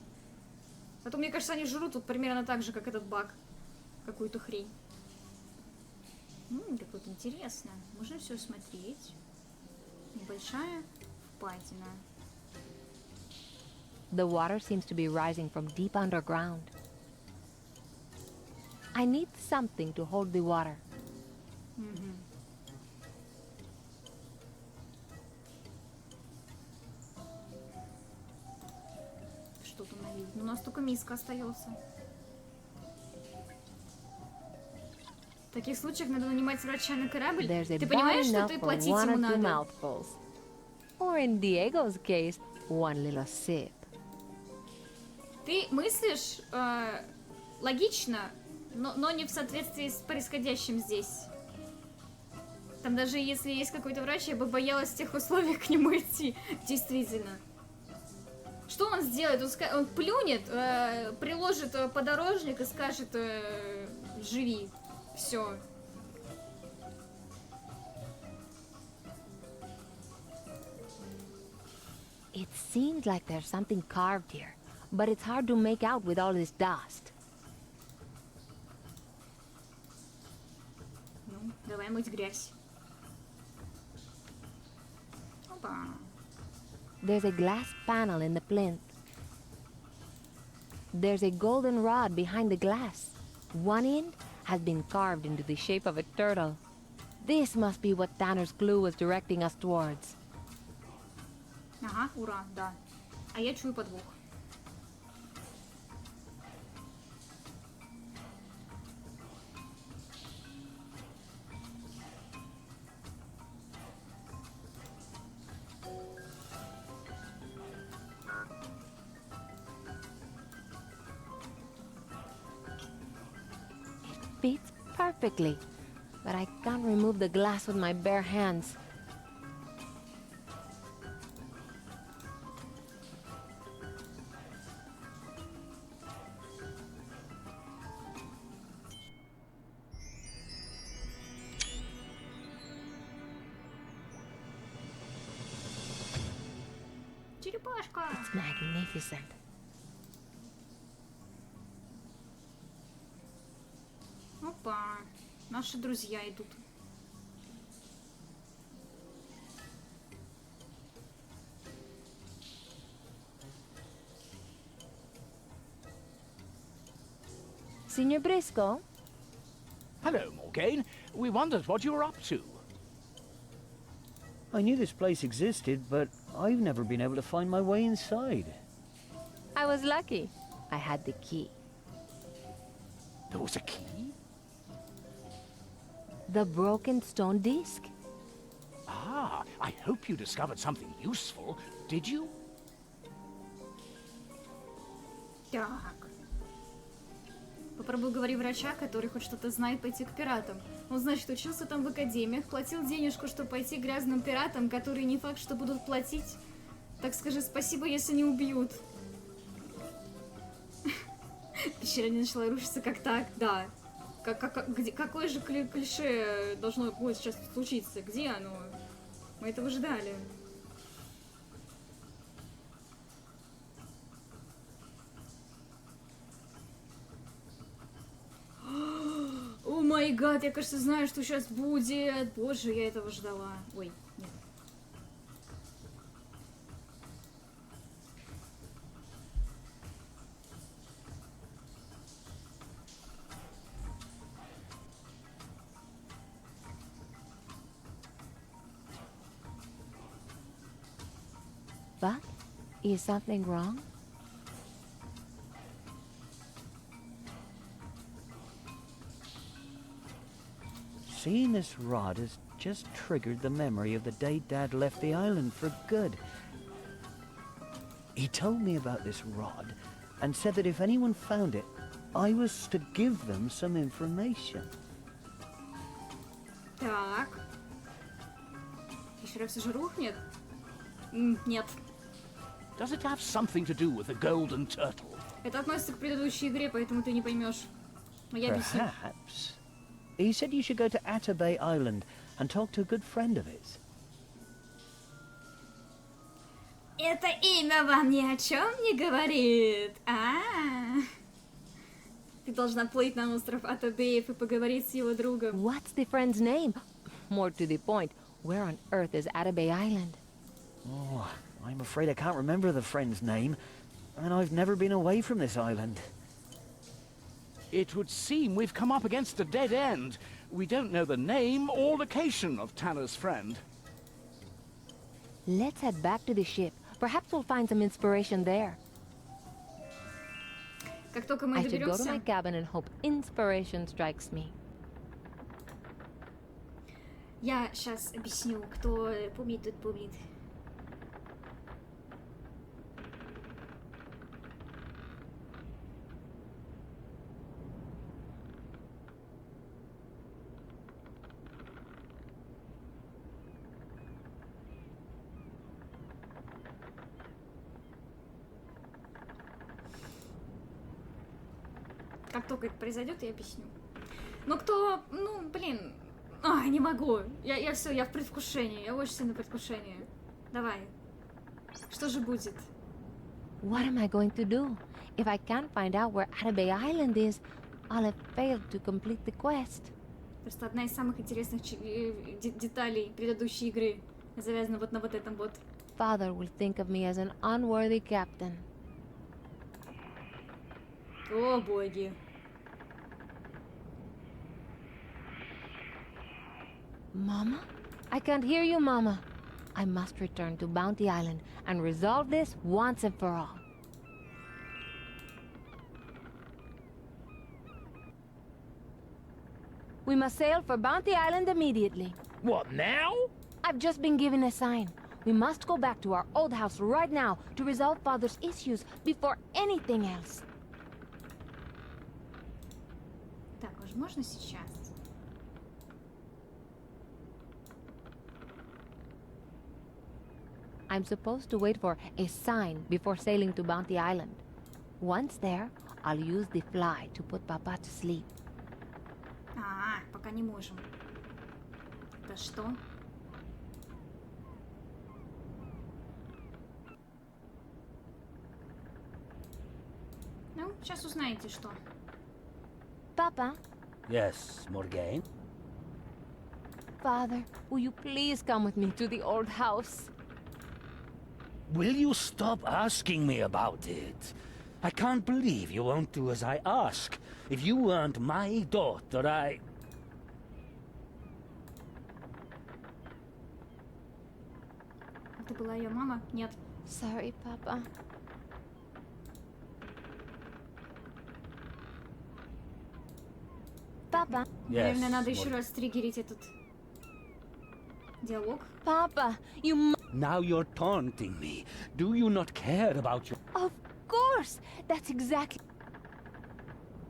Потом, мне кажется, они жрут тут примерно так же, как этот баг. Какую-то хрень. Так вот интересно. Можно все смотреть. Небольшая впадина. The water seems to be rising from deep underground. I need something to hold the water. Что там налить? У нас только миска остается. В таких случаях надо нанимать врача на корабль. There's a Ты понимаешь, что bar ты enough for платить one ему or two надо? mouthfuls. Or in Diego's case, one little sip. Ты мыслишь логично, но не в соответствии с происходящим здесь. Там даже если есть какой-то врач, я бы боялась в тех условиях к нему идти. Действительно. Что он сделает? Он плюнет, приложит подорожник и скажет «живи». Все. It seems like there's something carved here, but it's hard to make out with all this dust. Ну, давай мыть грязь. Опа. There's a glass panel in the plinth. There's a golden rod behind the glass. One end has been carved into the shape of a turtle. This must be what Tanner's clue was directing us towards. Ага, ура, да. А я чую подвох. fits perfectly. But I can't remove the glass with my bare hands. Черепашка! It's magnificent. Опа, наши друзья идут. Signor Briscoe? Hello, Morgane. We wondered what you were up to. I knew this place existed, but I've never been able to find my way inside. I was lucky. I had the key. There was a key? The broken stone disc. Ah, I hope you discovered something useful. Did you? Так. Попробую говорить врача, который хоть что-то знает, пойти к пиратам. Он, значит, учился там в академиях, платил денежку, чтобы пойти к грязным пиратам, которые не факт, что будут платить. Так скажи спасибо, если не убьют. Пещера не начала рушиться как так, да. Какое же клише должно будет сейчас случиться? Где оно? Мы этого ждали. О май гад, я, кажется, знаю, что сейчас будет. Боже, я этого ждала. Ой, нет. But is something wrong? Seeing this rod has just triggered the memory of the day Dad left the island for good. He told me about this rod and said that if anyone found it, I was to give them some information. Так. Пещера все же рухнет? Нет. Does it have something to do with the golden turtle? Это относится к предыдущей игре, поэтому ты не поймешь. Но я объясню. Perhaps. He said you should go to Atabay Island and talk to a good friend of his. Это имя вам ни о чем не говорит. Ты должна плыть на остров Атабеев и поговорить с его другом. What's the friend's name? More to the point, where on earth is Atabay Island? Oh, I'm afraid I can't remember the friend's name, and I've never been away from this island. It would seem we've come up against a dead end. We don't know the name or location of Tanner's friend. Let's head back to the ship. Perhaps we'll find some inspiration there. Как только мы I should go to my доберемся... cabin and hope inspiration strikes me. Я сейчас объясню, кто помнит, тот помнит. Как только это произойдет, я объясню. Но кто... Ну, блин... не могу. Я все, я в предвкушении. Я очень сильно в предвкушении. Давай. Что же будет? What am I going to do? If I can't find out where Atabay Island is, I'll have failed to complete the quest. Просто одна из самых интересных деталей предыдущей игры завязана вот на вот этом вот. Father will think of me as an unworthy captain. О, боги. Mama? I can't hear you, Mama. I must return to Bounty Island and resolve this once and for all. We must sail for Bounty Island immediately. What, now? I've just been given a sign. We must go back to our old house right now to resolve Father's issues before anything else. Так, уже можно сейчас? I'm supposed to wait for a sign before sailing to Bounty Island. Once there, I'll use the fly to put Papa to sleep. Пока не можем. Это что? Ну, сейчас узнаете, что. Papa, Yes, Morgane? Father, will you please come with me to the old house? Will you stop asking me about it? I can't believe you won't do as I ask. If you weren't my daughter, Это была ее мама? Нет. Sorry, Papa. Papa, Наверное, надо Yes, еще раз триггерить этот диалог. Papa, you Now you're taunting me. Do you not care about your... Of course! That's exactly...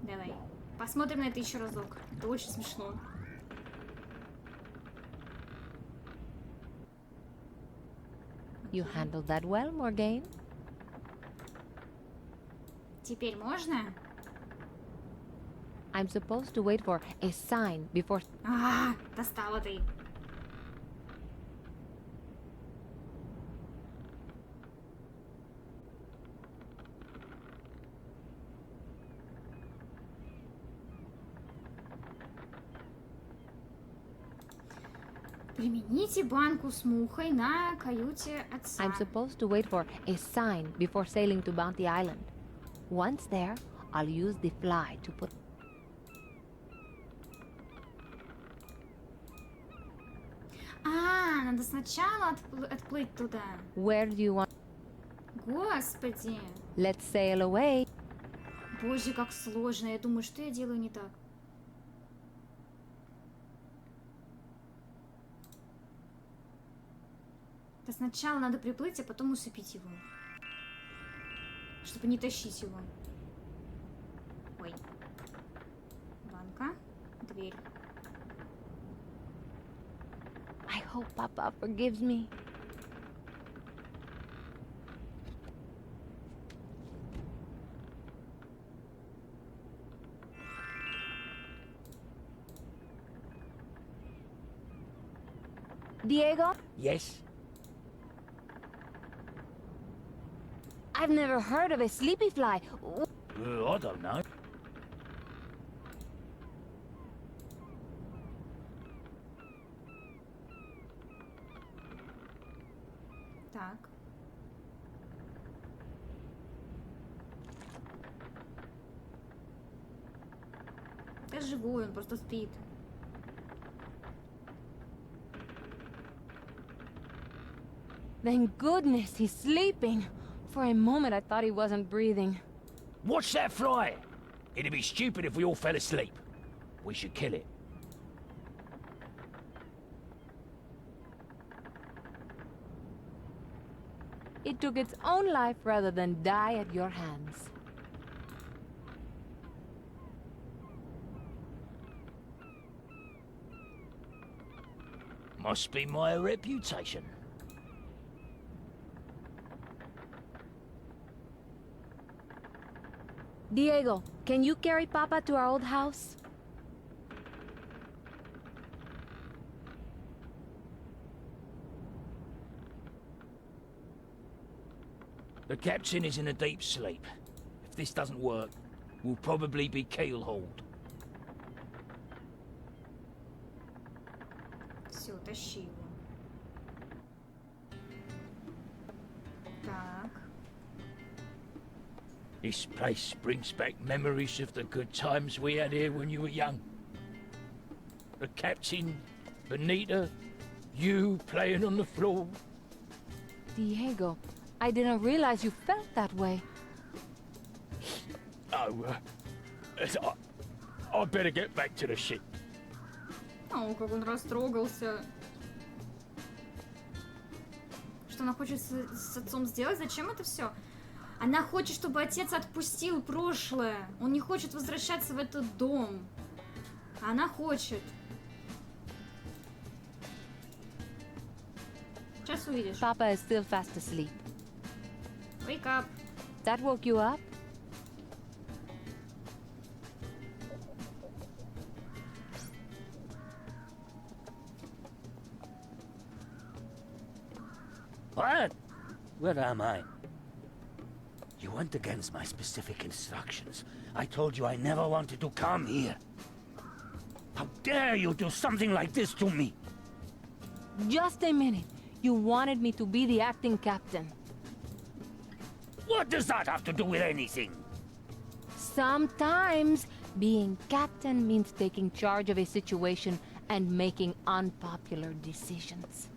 Давай. Посмотрим на это еще разок. Это очень смешно. You handled that well, Morgane. Теперь можно? I'm supposed to wait for a sign before... Достала ты. Примените банку с мухой на каюте отца. I'm supposed to wait for a sign before sailing to Bounty Island. Once there, I'll use the fly to put... Надо сначала отплыть туда. Where do you want... Господи. Let's sail away. Боже, как сложно. Я думаю, что я делаю не так. Это сначала надо приплыть, а потом усыпить его. Чтобы не тащить его. Ой. Банка. Дверь. I hope Papa forgives me. Diego, Yes? I've never heard of a sleepy fly. I don't know. Так. Это живой, он просто спит. Thank goodness he's sleeping. For a moment I thought he wasn't breathing. Watch that fly! It'd be stupid if we all fell asleep. We should kill it. It took its own life rather than die at your hands. Must be my reputation. Diego, can you carry Papa to our old house? The captain is in a deep sleep. If this doesn't work, we'll probably be keel-hauled. Все, тащи его. Так. This place brings back memories of the good times we had here when you were young. The captain, Benita, you playing on the floor. Diego, I didn't realize you felt that way. Oh, I better get back to the ship. О, как он растрогался. Что она хочет с отцом сделать? Зачем это все? Она хочет, чтобы отец отпустил прошлое. Он не хочет возвращаться в этот дом. Она хочет. Сейчас увидишь. Papa is still fast asleep. Wake up. That woke you up? What? Where am I? You went against my specific instructions. I told you I never wanted to come here. How dare you do something like this to me? Just a minute. You wanted me to be the acting captain. What does that have to do with anything? Sometimes being captain means taking charge of a situation and making unpopular decisions.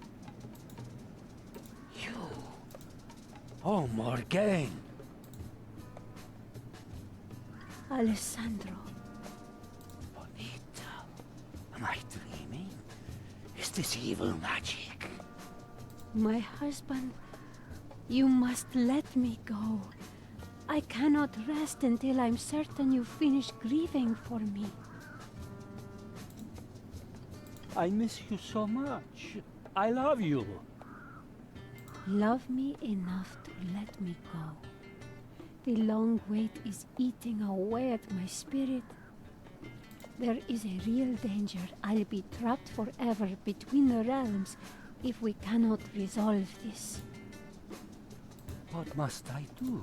You... Oh, Morgane. Alessandro. Bonita. Am I dreaming? Is this evil magic? My husband, you must let me go. I cannot rest until I'm certain you finish grieving for me. I miss you so much. I love you. Love me enough to let me go. The long wait is eating away at my spirit. There is a real danger I'll be trapped forever between the realms if we cannot resolve this. What must I do?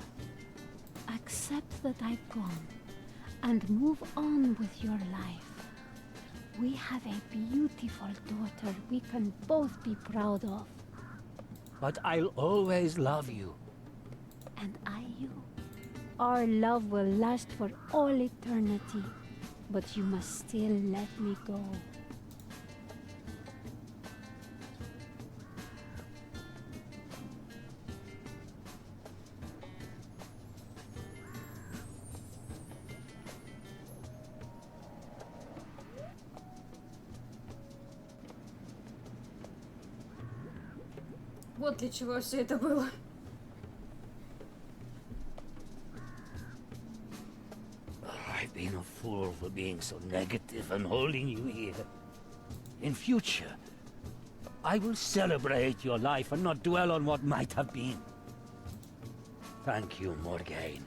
Accept that I've gone and move on with your life. We have a beautiful daughter we can both be proud of. But I'll always love you. And I you. Our love will last for all eternity, but you must still let me go. Вот для чего все это было. I've been a fool for being so negative and holding you here. In future, I will celebrate your life and not dwell on what might have been. Thank you, Morgane.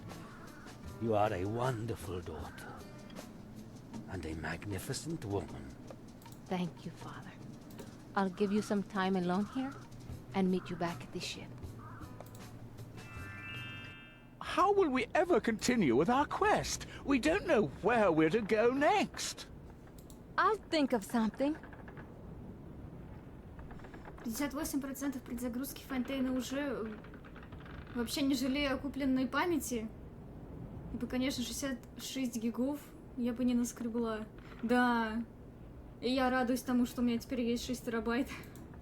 You are a wonderful daughter. And a magnificent woman. Thank you, Father. I'll give you some time alone here and meet you back at the ship. How will we ever continue with our quest? We don't know where we're to go next. I'll think of something. 58% предзагрузки Фонтейна уже вообще не жалею о купленной памяти. Ибо, конечно, 66 гигов я бы не наскребла. Да. И я радуюсь тому, что у меня теперь есть 6 терабайт.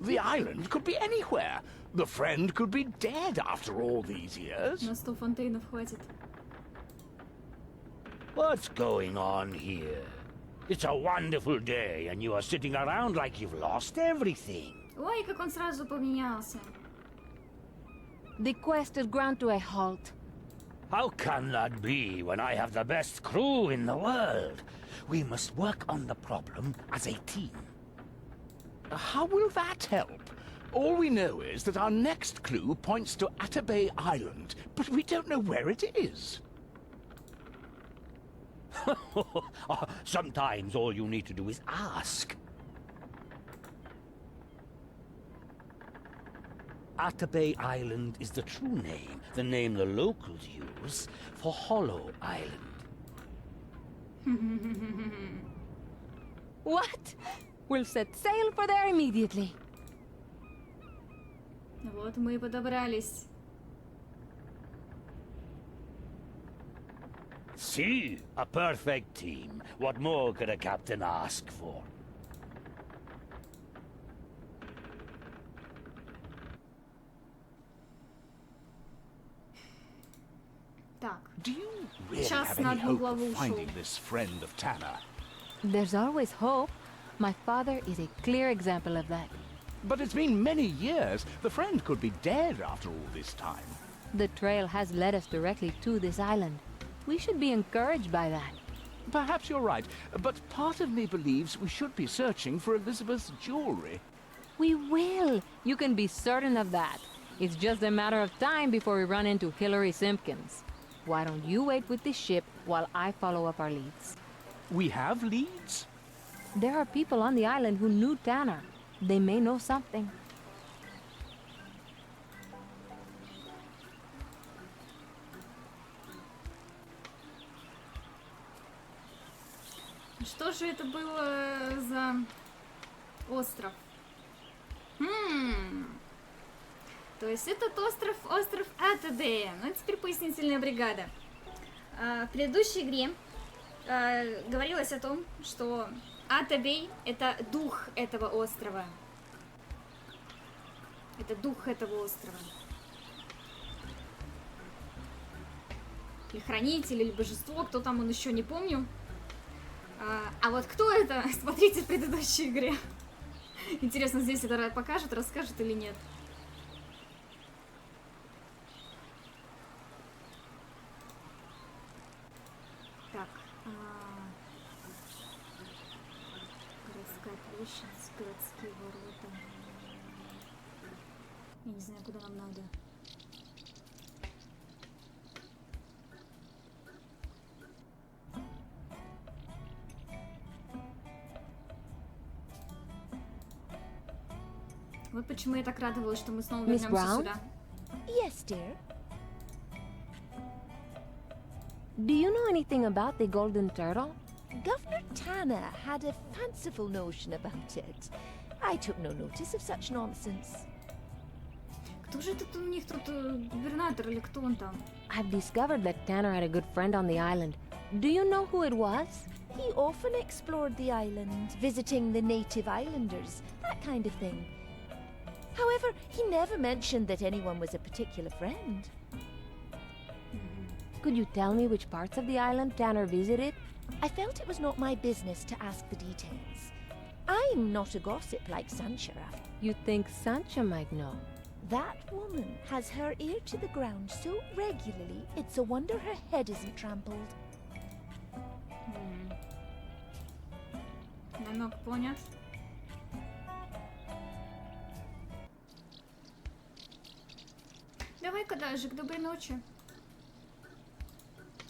The island could be anywhere. The friend could be dead after all these years. На 100 Фонтейнов хватит. What's going on here? It's a wonderful day, and you are sitting around like you've lost everything. Ой, как он сразу поменялся. The quest has ground to a halt. How can that be when I have the best crew in the world? We must work on the problem as a team. How will that help? All we know is that our next clue points to Atabey Island, but we don't know where it is. Sometimes all you need to do is ask. Atabey Island is the true name, the name the locals use for Hollow Island. What? We'll set sail for there immediately. Вот мы и подобрались. See, a perfect team. What more could a captain ask for? Так. Do you really Час have на any одну hope главу of ушел. finding this friend of Tanner? There's always hope. My father is a clear example of that. But it's been many years. The friend could be dead after all this time. The trail has led us directly to this island. We should be encouraged by that. Perhaps you're right, but part of me believes we should be searching for Elizabeth's jewelry. We will. You can be certain of that. It's just a matter of time before we run into Hillary Simpkins. Why don't you wait with this ship while I follow up our leads? We have leads? There are people on the island who knew Tanner. They may know something. Что же это было за остров? То есть этот остров Атабея. Ну, это теперь пояснительная бригада. В предыдущей игре говорилось о том, что Атабей — это дух этого острова. Это дух этого острова. Или хранитель, или божество, кто там он еще, не помню. А вот кто это, смотрите в предыдущей игре. Интересно, здесь это покажут, расскажут или нет. Так. Городская площадь, городские ворота. Я не знаю, куда нам надо. Вот почему я так радовалась, что мы снова Miss вернемся Brown? сюда. Yes, dear. Do you know anything about the golden turtle? Governor Tanner had a fanciful notion about it. I took no notice of such nonsense. Кто же это у них тут, губернатор или кто он там? I've discovered that Tanner had a good friend on the island. Do you know who it was? He often explored the island, visiting the native islanders, that kind of thing. However, he never mentioned that anyone was a particular friend. Could you tell me which parts of the island Tanner visited? I felt it was not my business to ask the details. I'm not a gossip like Sancha. You think Sancha might know? That woman has her ear to the ground so regularly, it's a wonder her head isn't trampled. Намек понят. Давай-ка, Дажик, доброй ночи.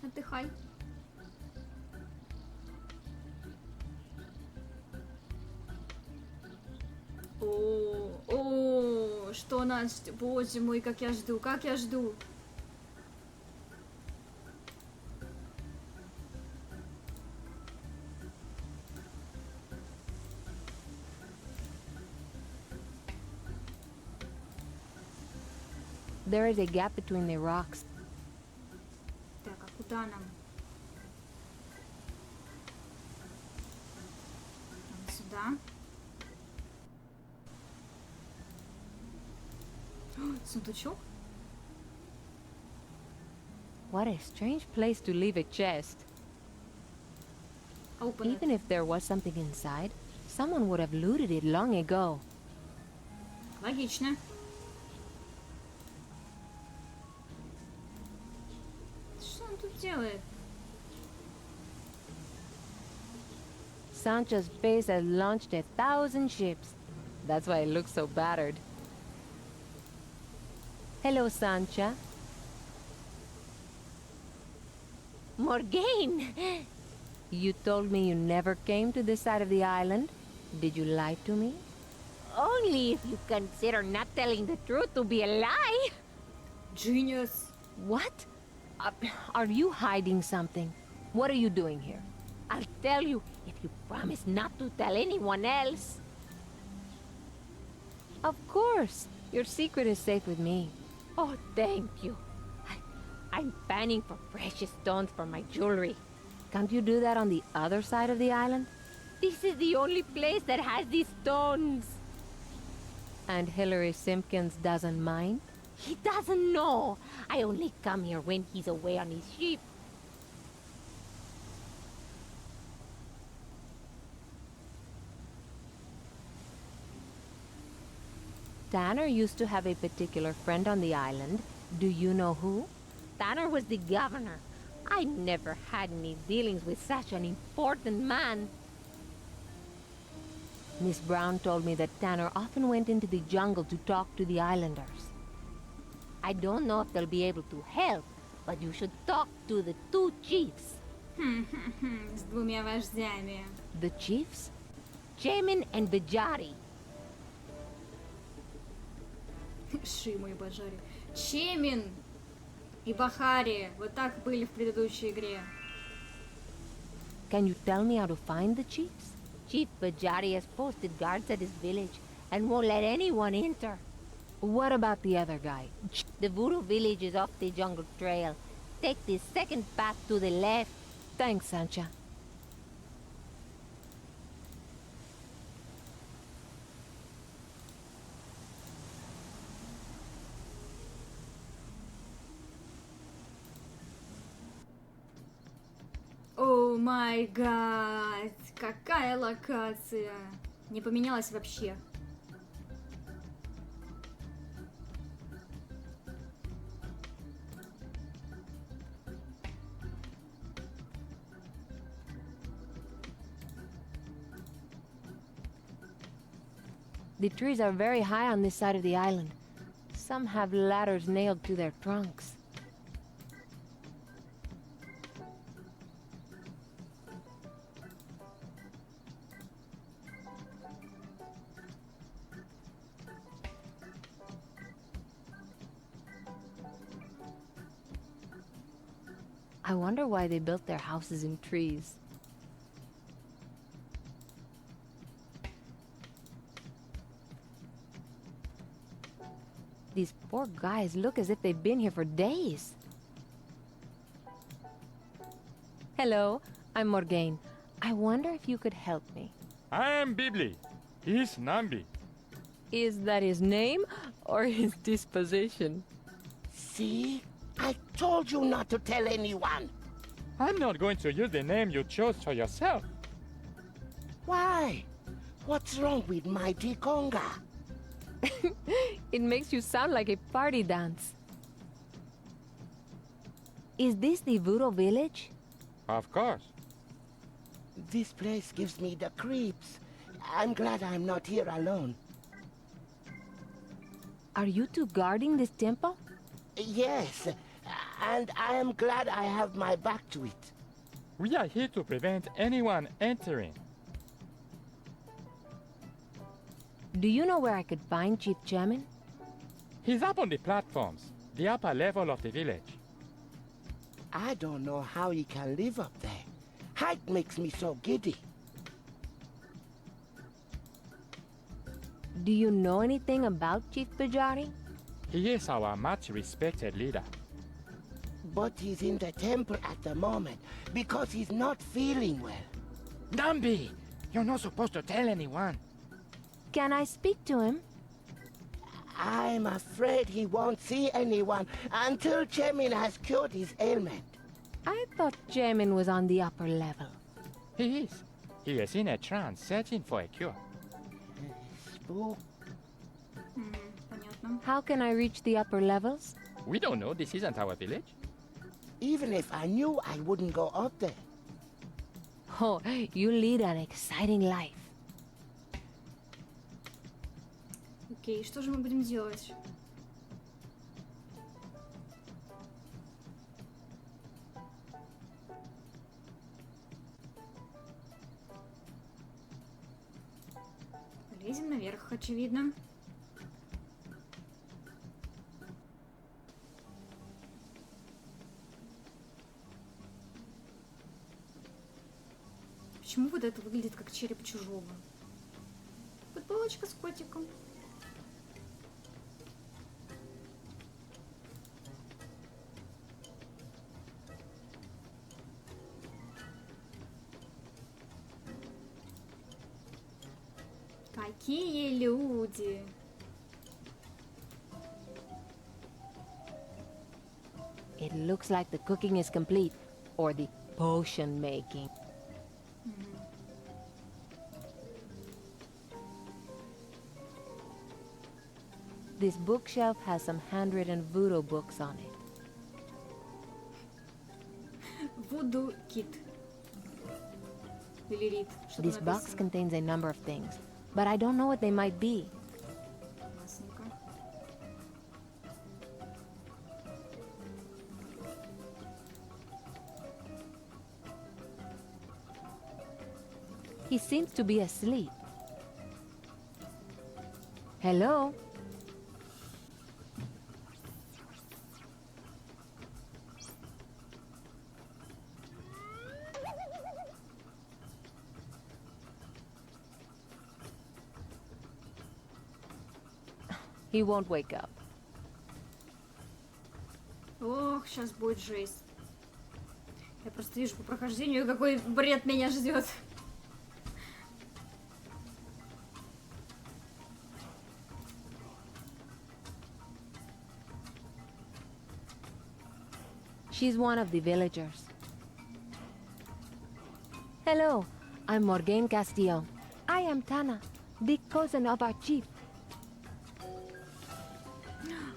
Отдыхай. О, что нас ждет? Боже мой, как я жду, как я жду. There is a gap between the rocks. Так, а куда нам? Нам сюда. Сундучок? What a strange place to leave a chest. Open Even it. if there was something inside, someone would have looted it long ago. Логично. Что он тут делает? Sancho's base has launched 1,000 ships. That's why it looks so battered. Hello, Sancha. Morgane! You told me you never came to this side of the island. Did you lie to me? Only if you consider not telling the truth to be a lie. Genius. What? Are you hiding something? What are you doing here? I'll tell you if you promise not to tell anyone else. Of course. Your secret is safe with me. Oh, thank you. I'm panning for precious stones for my jewelry. Can't you do that on the other side of the island? This is the only place that has these stones. And Hillary Simpkins doesn't mind? He doesn't know. I only come here when he's away on his ship. Tanner used to have a particular friend on the island. Do you know who? Tanner was the governor. I never had any dealings with such an important man. Miss Brown told me that Tanner often went into the jungle to talk to the islanders. I don't know if they'll be able to help, but you should talk to the two chiefs. С двумя вождями. The chiefs? Chemin and Bajari. Шиму и Бажари. Чемин и Бахари. Вот так были в предыдущей игре. Can you tell me how to find the chiefs? Chief Bajari has posted guards at his village and won't let anyone enter. What about the other guy? The Voodoo village is off the jungle trail. Take the second path to the left. Thanks, Sancha. О май гад! Какая локация! Не поменялась вообще. The trees are very high on this side of the island. Some have ladders nailed to their trunks. I wonder why they built their houses in trees. These poor guys look as if they've been here for days. Hello, I'm Morgane. I wonder if you could help me. I'm Bibli. He's Nambi. Is that his name or his disposition? See? I told you not to tell anyone. I'm not going to use the name you chose for yourself. Why? What's wrong with Mighty Conga? It makes you sound like a party dance. Is this the Voodoo village? Of course. This place gives me the creeps. I'm glad I'm not here alone. Are you two guarding this temple? Yes, and I am glad I have my back to it. We are here to prevent anyone entering. Do you know where I could find Chief Chairman? He's up on the platforms, the upper level of the village. I don't know how he can live up there. Height makes me so giddy. Do you know anything about Chief Bajari? He is our much respected leader. But he's in the temple at the moment because he's not feeling well. Nambi, you're not supposed to tell anyone. Can I speak to him? I'm afraid he won't see anyone until Chemin has cured his ailment. I thought Chairman was on the upper level. He is. He is in a trance searching for a cure. Spook. Понятно. How can I reach the upper levels? We don't know, this isn't our village. Even if I knew, I wouldn't go up there. Oh, you lead an exciting life. Окей, что же мы будем делать? Лезем наверх, очевидно. Почему вот это выглядит как череп чужого? Футболочка с котиком. Какие люди! It looks like the cooking is complete, or the potion making. This bookshelf has some handwritten voodoo books on it. Voodoo Kit. Или Рид. Что This там box написано? contains a number of things, but I don't know what they might be. Ясненько. He seems to be asleep. Hello? He won't wake up. Ох, сейчас будет жесть. Я просто вижу по прохождению, какой бред меня ждет. She's one of the villagers. Hello, I'm Morgane Castillo. I am Tana, the cousin of our chief.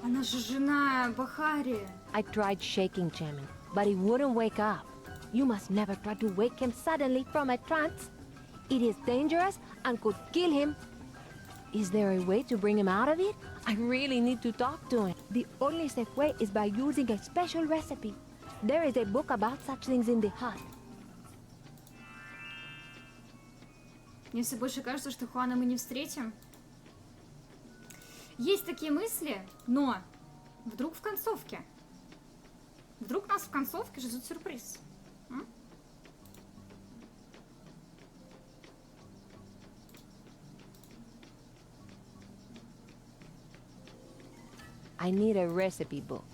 Она же жена Бахари. I tried shaking Chairman, but he wouldn't wake up. You must never try to wake him suddenly from a trance. It is dangerous and could kill him. Is there a way to bring him out of it? I really need to talk to him. The only safe way is by using a special recipe. There is a book about such things in the hut. Мне все больше кажется, что Хуана мы не встретим. Есть такие мысли, но вдруг в концовке. Вдруг нас в концовке ждет сюрприз. М? I need a recipe book.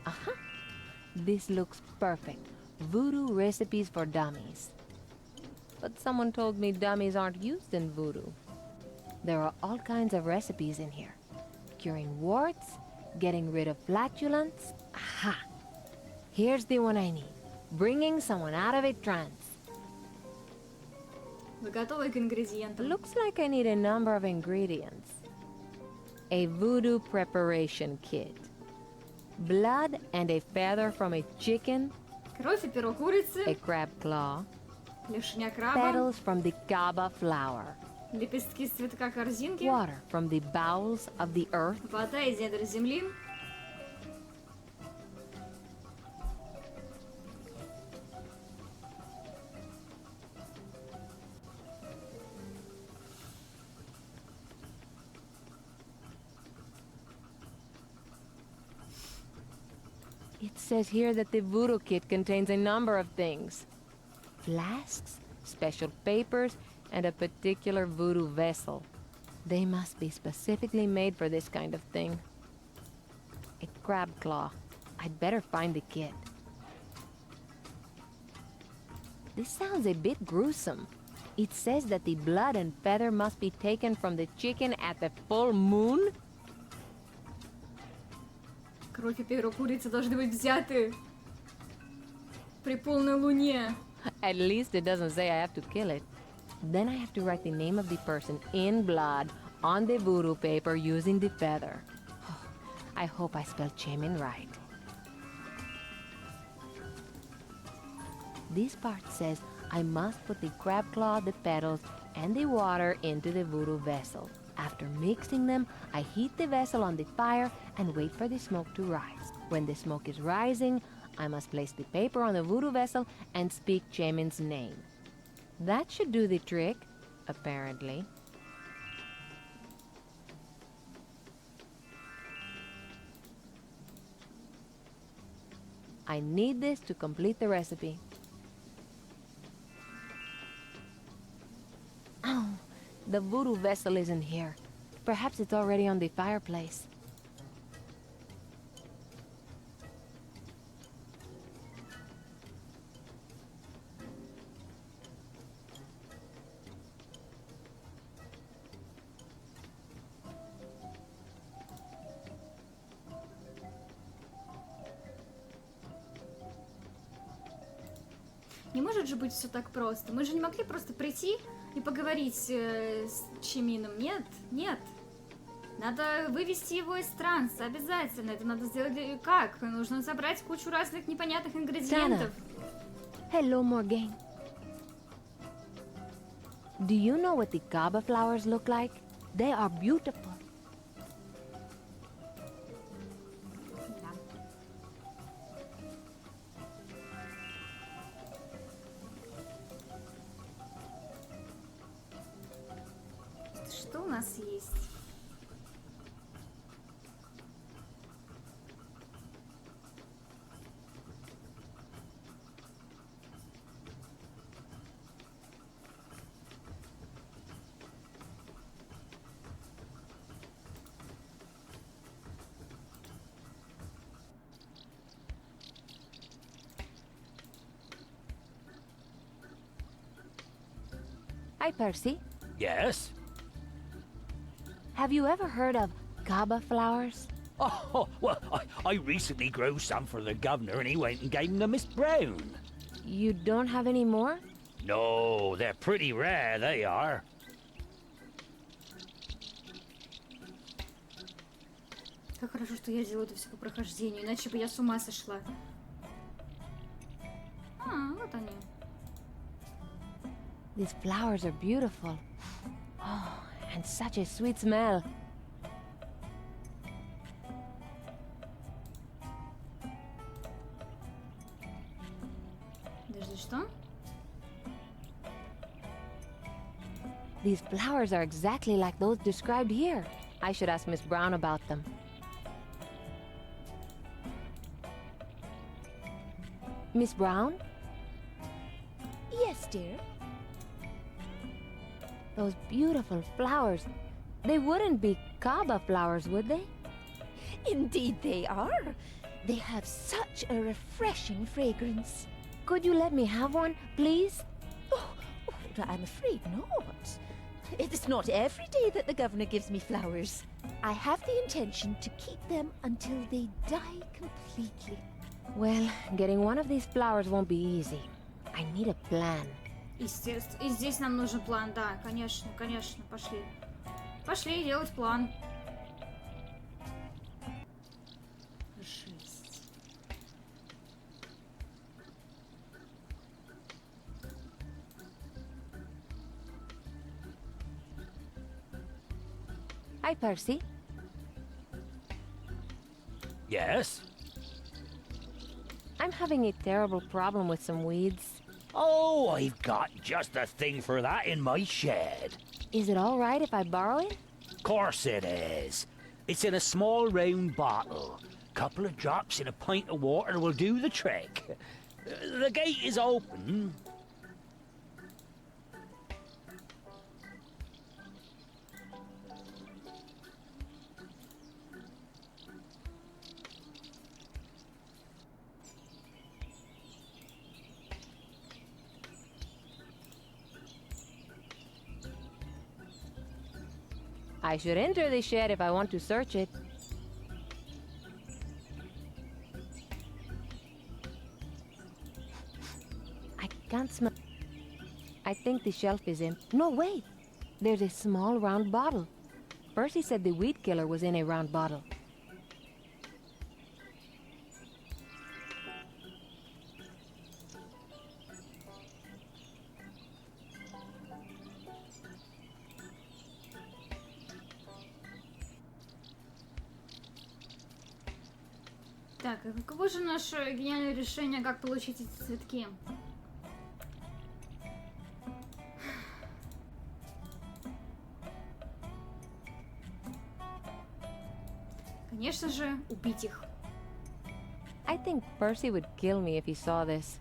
Aha! This looks perfect. Voodoo recipes for dummies. But someone told me dummies aren't used in voodoo. There are all kinds of recipes in here. Curing warts, getting rid of flatulence. Aha! Here's the one I need. Bringing someone out of a trance. Вы готовы к ингредиентам? Looks like I need a number of ingredients. A voodoo preparation kit. Blood and a feather from a chicken. Кровь и перо курицы, A crab claw. лешня краба, Petals from the kaba flower. лепестки с цветка корзинки, Water from the bowels of the earth. вода из недр земли, It says here that the voodoo kit contains a number of things. Flasks, special papers, and a particular voodoo vessel. They must be specifically made for this kind of thing. A crab claw. I'd better find the kit. This sounds a bit gruesome. It says that the blood and feather must be taken from the chicken at the full moon? кровь и перо курицы должны быть взяты при полной луне. At least it doesn't say I have to kill it. Then I have to write the name of the person in blood on the voodoo paper using the feather. I hope I spelled Chemin right. This part says I must put the crab claw, the petals, and the water into the voodoo vessel. After mixing them, I heat the vessel on the fire and wait for the smoke to rise. When the smoke is rising, I must place the paper on the voodoo vessel and speak Chemin's name. That should do the trick, apparently. I need this to complete the recipe. Oh, the voodoo vessel isn't here. Perhaps it's already on the fireplace. Не может же быть все так просто. Мы же не могли просто прийти и поговорить с Чемином. Нет, нет. Надо вывести его из транса, обязательно. Это надо сделать как? Нужно собрать кучу разных непонятных ингредиентов. Hello, Morgane. Do you know what the Gaba flowers look like? They are beautiful. Да. Что у нас есть? Hi, Percy. Yes? Have you ever heard of Gaba flowers? Oh, well, I recently grew some for the governor and he went and gave them to Miss Brown. You don't have any more? No, they're pretty rare, they are. Как хорошо, что я делаю это все по прохождению, иначе бы я с ума сошла. А, вот они. These flowers are beautiful. Oh, and such a sweet smell. Подожди, что? These flowers are exactly like those described here. I should ask Miss Brown about them. Miss Brown? Yes, dear. Those beautiful flowers. They wouldn't be Gaba flowers, would they? Indeed they are. They have such a refreshing fragrance. Could you let me have one, please? Oh, I'm afraid not. It is not every day that the governor gives me flowers. I have the intention to keep them until they die completely. Well, getting one of these flowers won't be easy. I need a plan. Естественно. И здесь нам нужен план, да, конечно, конечно. Пошли. Пошли делать план. Жесть. Hi, Percy. Yes? I'm having a terrible problem with some weeds. Oh, I've got just the thing for that in my shed. Is it all right if I borrow it? Course it is. It's in a small round bottle. Couple of drops in a pint of water will do the trick. The gate is open. I should enter the shed if I want to search it. I can't smell. I think the shelf is in. No, wait. There's a small round bottle. Percy said the weed killer was in a round bottle. Так, и каково же наше гениальное решение, как получить эти цветки? Конечно же, убить их. I think Percy would kill me if he saw this.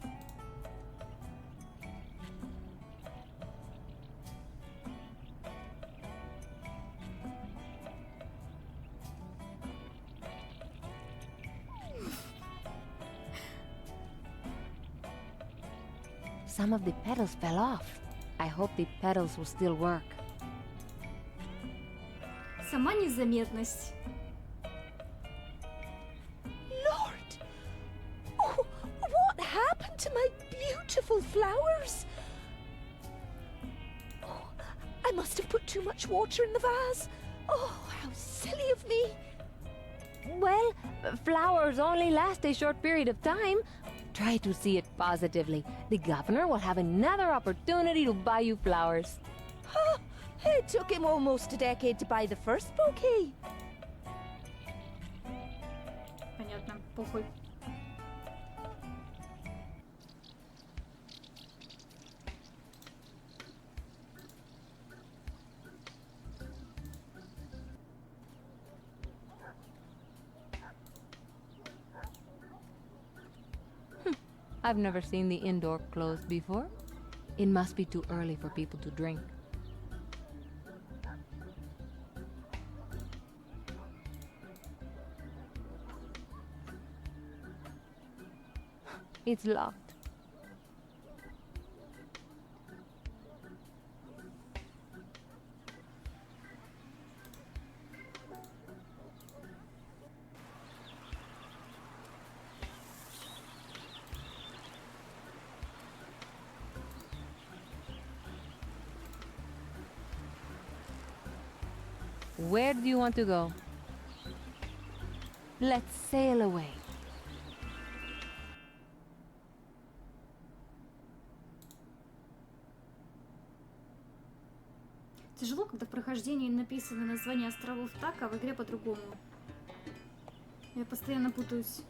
Some of the petals fell off. I hope the petals will still work. Сама незаметность. Lord! Oh, what happened to my beautiful flowers? Oh, I must have put too much water in the vase. Oh, how silly of me. Well, flowers only last a short period of time. Try to see it positively. The governor will have another opportunity to buy you flowers. Huh, it took him almost a decade to buy the first bouquet. Понятно, похуй. I've never seen the indoor closed before. It must be too early for people to drink. It's locked. Where do you want to go? Let's sail away. Тяжело, когда в прохождении написано название островов так, а в игре по-другому. Я постоянно путаюсь.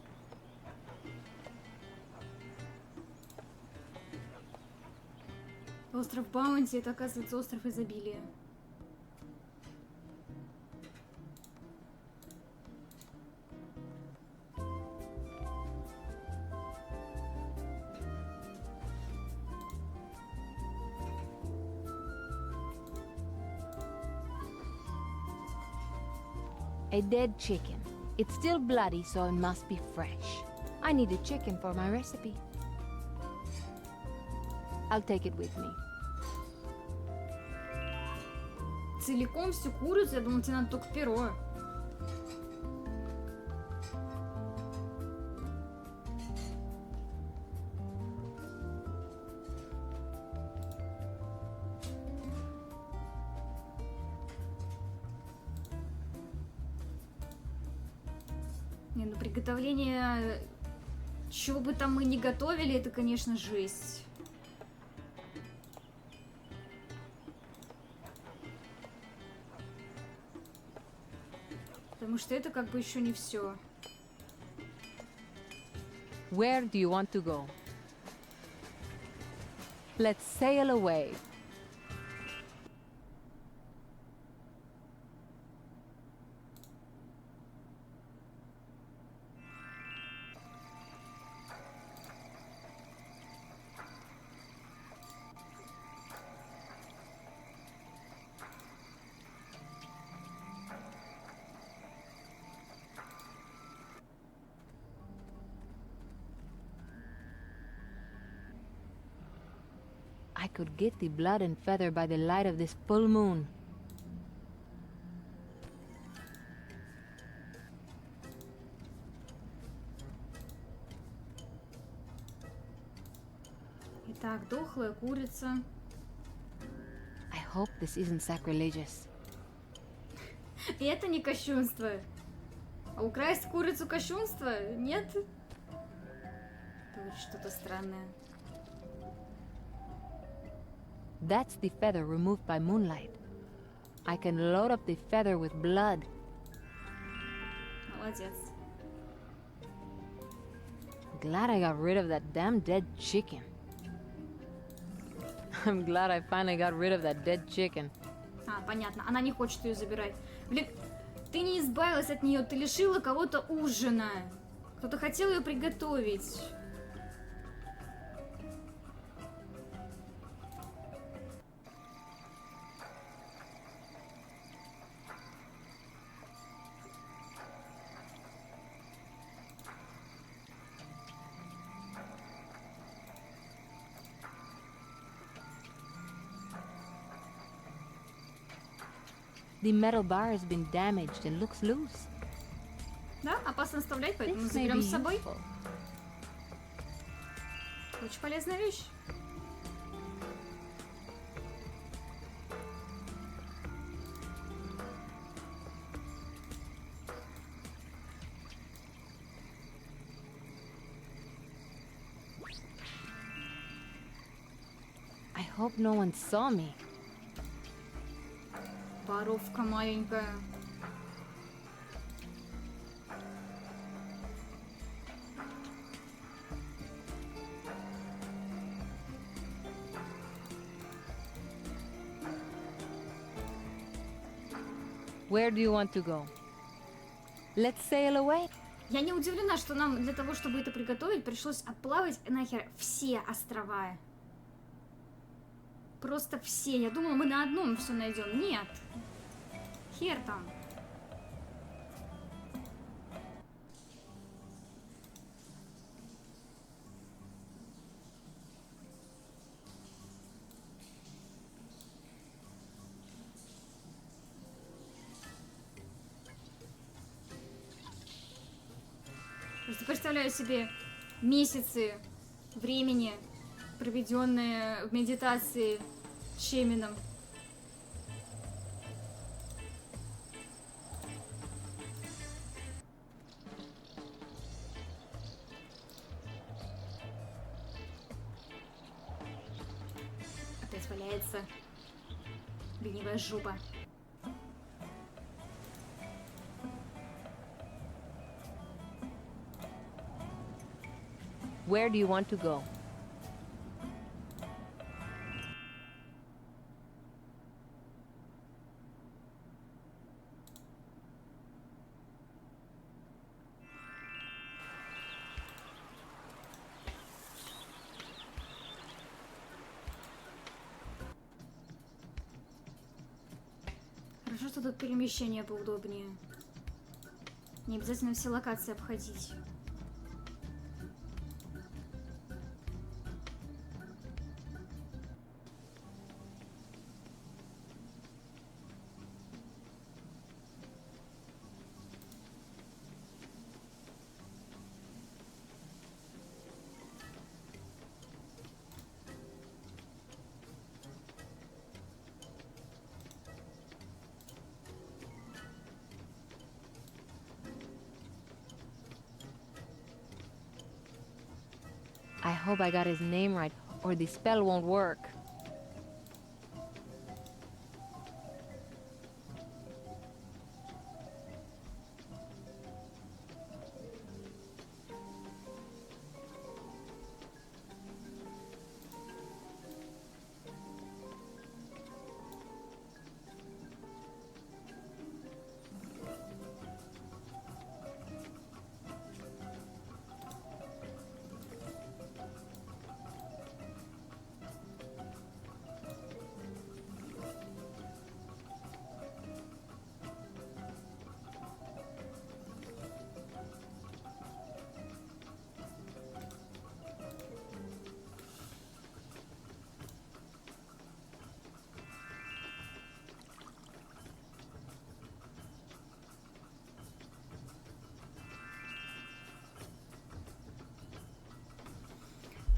Остров Баунти — это, оказывается, остров изобилия. A dead chicken. It's still bloody, so it must be fresh. I need a chicken for my recipe. I'll take it with me. Целиком всю курицу? Я думала, тебе надо только перо. Не, ну приготовление, чего бы там мы ни готовили, это, конечно, жесть. Потому что это как бы еще не все. Where do you want to go? Let's sail away. I could get the blood and feather by the light of this full moon. Итак, дохлая курица. I hope this isn't sacrilegious. И это не кощунство. А украсть курицу кощунство? Нет? Говорит что-то странное. That's the feather removed by moonlight. I can load up the feather with blood. Молодец. Glad I got rid of that damn dead chicken. I'm glad I finally got rid of that dead chicken. А, понятно. Она не хочет ее забирать. Блин, ты не избавилась от нее, ты лишила кого-то ужина. Кто-то хотел ее приготовить. The metal bar has been damaged and looks loose. Да, опасно оставлять, поэтому This may заберем be с собой. useful. Очень полезная вещь. hope no one saw me. Воровка маленькая. Where do you want to go? Let's sail away. Я не удивлена, что нам для того, чтобы это приготовить, пришлось обплавать нахер все острова. Просто все. Я думала, мы на одном все найдем. Нет. Хер там. Просто представляю себе месяцы времени, проведенные в медитации с Шемином. Опять валяется ленивая жопа. Where do you want to go? Хорошо, что тут перемещение поудобнее. Не обязательно все локации обходить. I hope I got his name right, or the spell won't work.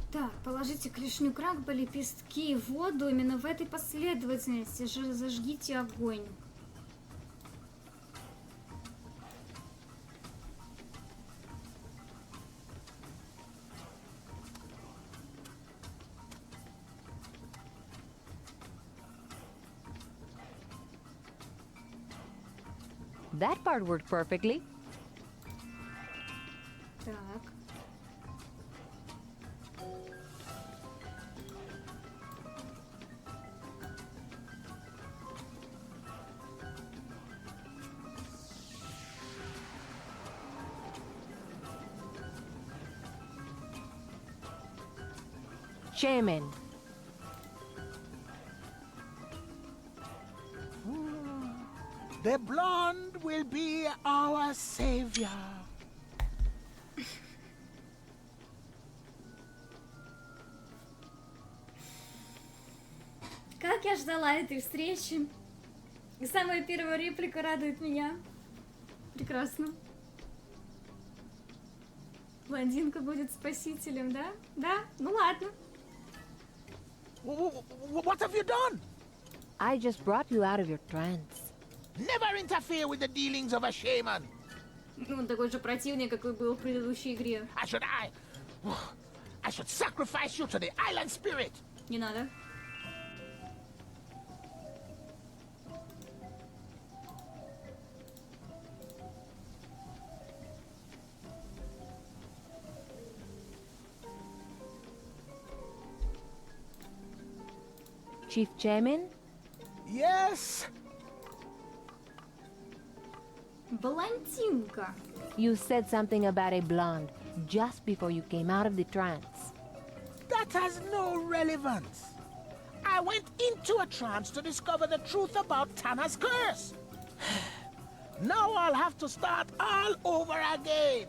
Так, положите клешню крабба, лепестки в воду именно в этой последовательности. Зажгите огонь. That part worked perfectly. Так. Shaman. The blonde will be our savior. Как я ждала этой встречи. И самая первая реплика радует меня. Прекрасно. Блондинка будет спасителем, да? Да? Ну ладно. What have you done? I just brought you out of your trance. Never interfere with the dealings of a shaman. Ну, он такой же противник, какой был в предыдущей игре. I should sacrifice you to the island spirit. Не надо. Chief Chairman? Yes? Блондинка. You said something about a blonde just before you came out of the trance. That has no relevance. I went into a trance to discover the truth about Tanner's curse. Now I'll have to start all over again.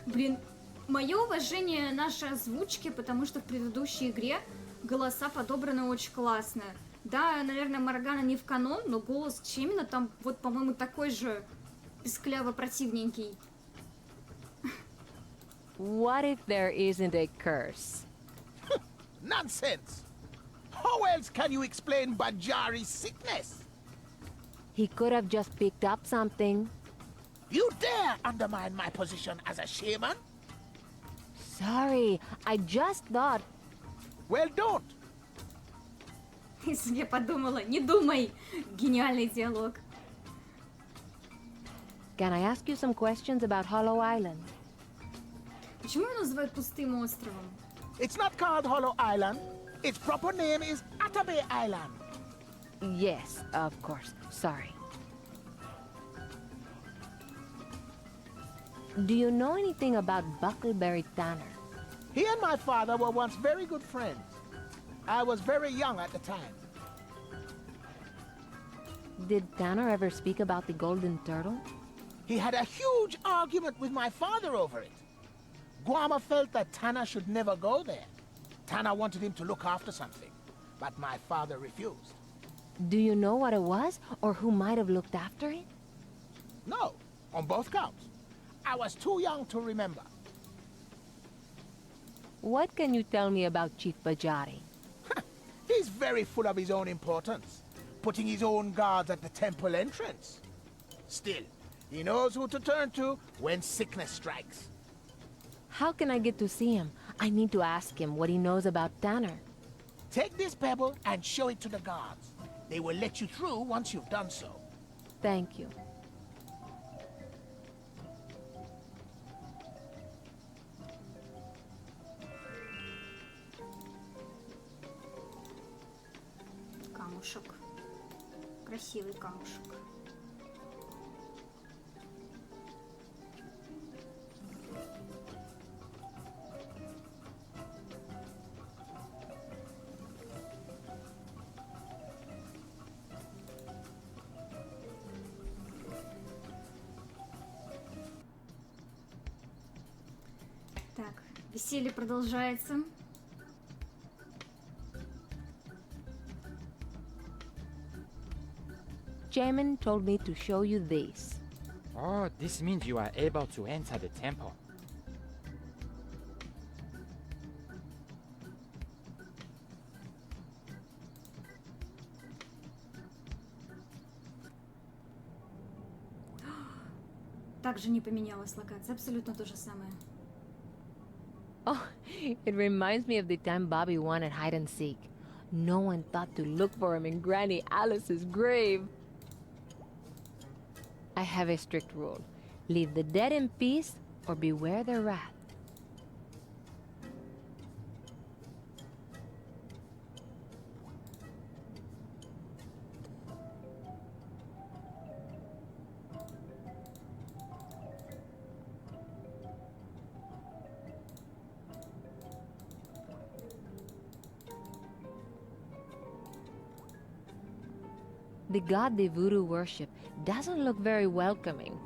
Блин, мое уважение нашей озвучке, потому что в предыдущей игре голоса подобраны очень классно. Да, наверное, Моргана не в канон, но голос Чемина там, вот, по-моему, такой же пискляво противненький. What if there isn't a curse? Nonsense! How else can you explain Bajari's sickness? He could have just picked up something. You dare undermine my position as a shaman? Sorry, I just thought... Well, don't. Если я подумала, не думай! Гениальный диалог. Can I ask you some questions about Hollow Island? Почему его называют пустым островом? It's not called Hollow Island. Its proper name is Atabey Island. Yes, of course. Sorry. Do you know anything about Buckleberry Tanner? He and my father were once very good friends. I was very young at the time. Did Tanner ever speak about the golden turtle? He had a huge argument with my father over it. Guama felt that Tanner should never go there. Tanner wanted him to look after something, but my father refused. Do you know what it was, or who might have looked after it? No, on both counts. I was too young to remember. What can you tell me about Chief Bajari? He's very full of his own importance, putting his own guards at the temple entrance. Still, he knows who to turn to when sickness strikes. How can I get to see him? I need to ask him what he knows about Tanner. Take this pebble and show it to the guards. They will let you through once you've done so. Thank you. Камушек. Красивый камушек. Так, веселье продолжается. Chairman told me to show you this. Oh, this means you are able to enter the temple. Также не поменялась локация, абсолютно то же самое. Oh, it reminds me of the time Bobby won at hide and seek. No one thought to look for him in Granny Alice's grave. I have a strict rule. Leave the dead in peace or beware their wrath. The god they voodoo worship doesn't look very welcoming.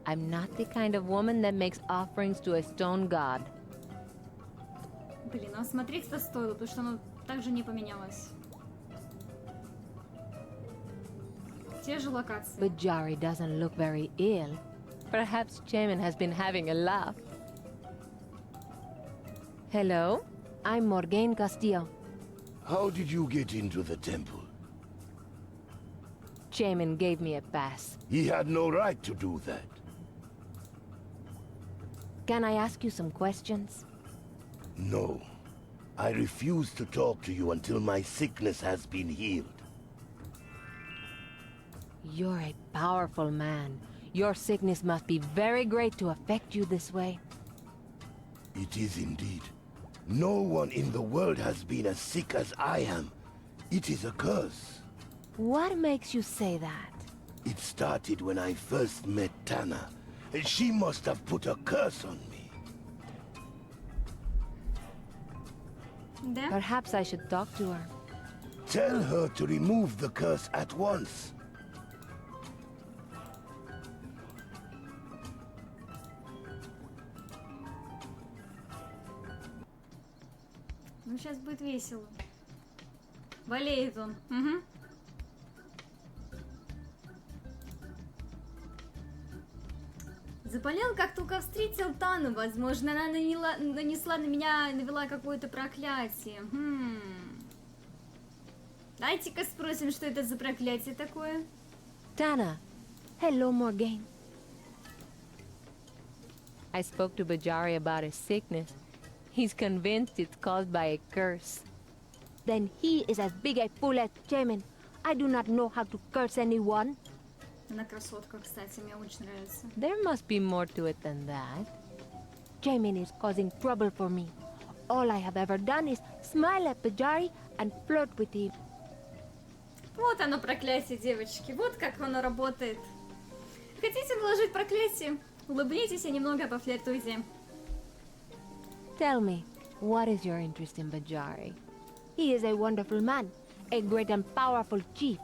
I'm not the kind of woman that makes offerings to a stone god. Блин, а смотреть-то стоило, потому что оно также не поменялось. Те же локации. But Jari doesn't look very ill. Perhaps Chairman has been having a laugh. Hello, I'm Morgane Castillo. How did you get into the temple? Chairman gave me a pass. He had no right to do that. Can I ask you some questions? No. I refuse to talk to you until my sickness has been healed. You're a powerful man. Your sickness must be very great to affect you this way. It is indeed. No one in the world has been as sick as I am. It is a curse. What makes you say that? It started when I first met Tana. She must have put a curse on me. Да? Perhaps I should talk to her. Tell her to remove the curse at once. Ну, сейчас будет весело. Болеет он. Угу. Заболел, как только встретил Тану. Возможно, она навела какое-то проклятие. Дайте-ка спросим, что это за проклятие такое. Tana. Hello, Morgane. I spoke to Bajari about his sickness. He's convinced it's caused by a curse. Then he is as big a fool as Jamin. I do not know how to curse anyone. Она красотка, кстати, мне очень нравится. There must be more to it than that. Jamin is causing trouble for me. All I have ever done is smile at Bajari and flirt with him. Вот оно проклятие, девочки. Вот как оно работает. Хотите наложить проклятие? Улыбнитесь и немного пофлиртуйте. Tell me, what is your interest in Bajari? He is a wonderful man, a great and powerful chief.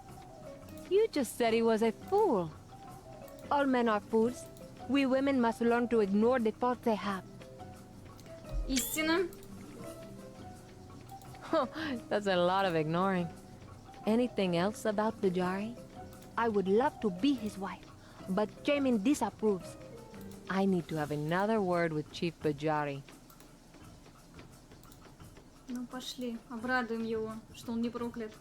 You just said he was a fool. All men are fools. We women must learn to ignore the faults they have. Истина. That's a lot of ignoring. Anything else about Bajari? I would love to be his wife, but Jamin disapproves. I need to have another word with Chief Bajari. Ну, пошли. Обрадуем его, что он не проклят.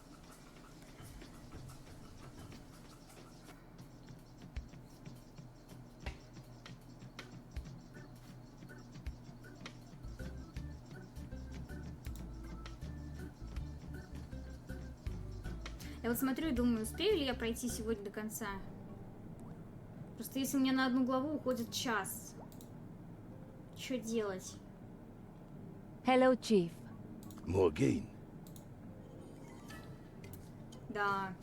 Я вот смотрю и думаю, успею ли я пройти сегодня до конца. Просто если у меня на одну главу уходит час. Что делать? Hello, Chief. Morgane. Да.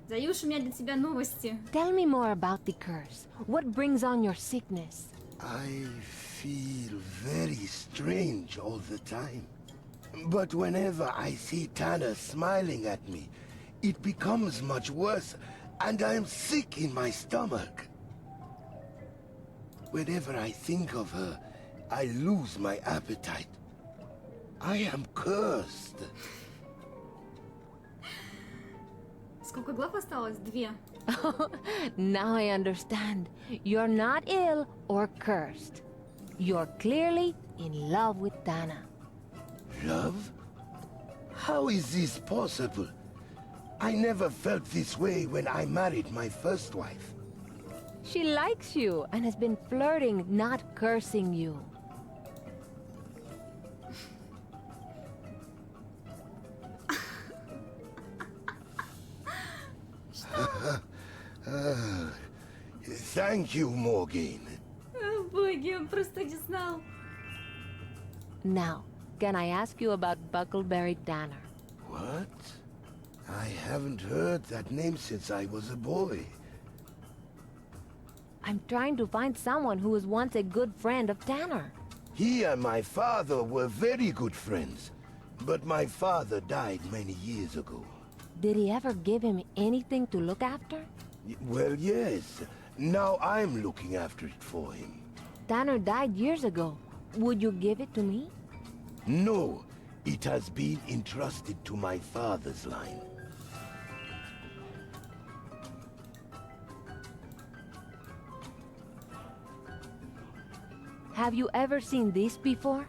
Заюш, у меня для тебя новости. Tell me more about the curse. What brings on your sickness? I feel very strange all the time. But whenever I see Tana smiling at me, it becomes much worse, and I'm sick in my stomach. Whenever I think of her, I lose my appetite. I am cursed. Сколько глав осталось? 2. Now I understand. You're not ill or cursed. You're clearly in love with Tana. Love? How is this possible? I never felt this way when I married my first wife. She likes you and has been flirting, not cursing you. Thank you, Morgane. О, боги, он просто не знал. Now, can I ask you about Buckleberry Tanner? What? I haven't heard that name since I was a boy. I'm trying to find someone who was once a good friend of Tanner. He and my father were very good friends, but my father died many years ago. Did he ever give him anything to look after? Well, yes. Now I'm looking after it for him. Tanner died years ago. Would you give it to me? No, it has been entrusted to my father's line. Have you ever seen this before?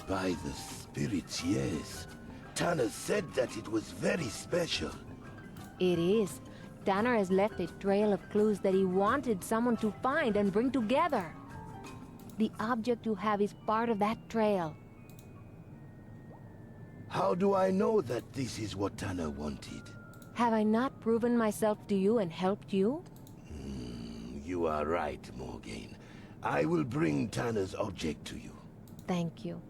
By the spirits, yes. Tanner said that it was very special. It is. Tanner has left a trail of clues that he wanted someone to find and bring together. The object you have is part of that trail. How do I know that this is what Tanner wanted? Have I not proven myself to you and helped you? You are right, Morgane. I will bring Tanner's object to you. Thank you.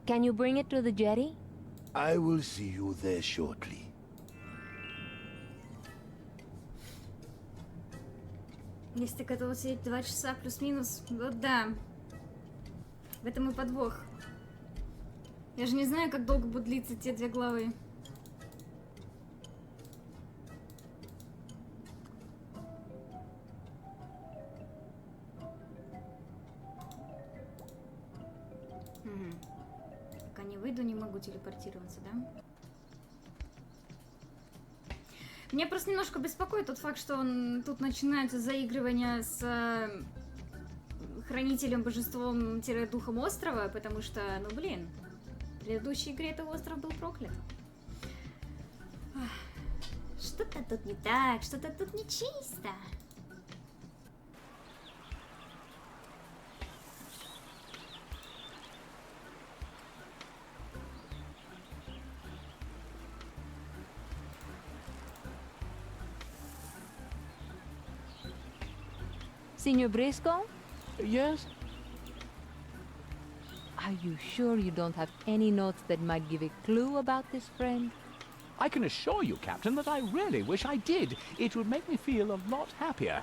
Can you bring it to the jetty? I will see you there shortly. Если ты готова сидеть 2 часа плюс-минус, вот да. В этом и подвох. Я же не знаю, как долго будут длиться те 2 главы. Пока не выйду, не могу телепортироваться, да? Меня просто немножко беспокоит тот факт, что тут начинается заигрывание с хранителем, божеством-духом острова, потому что, ну блин, в предыдущей игре этот остров был проклят. Что-то тут не так, что-то тут нечисто. Senor Briscoe? Yes? Are you sure you don't have any notes that might give a clue about this friend? I can assure you, Captain, that I really wish I did. It would make me feel a lot happier.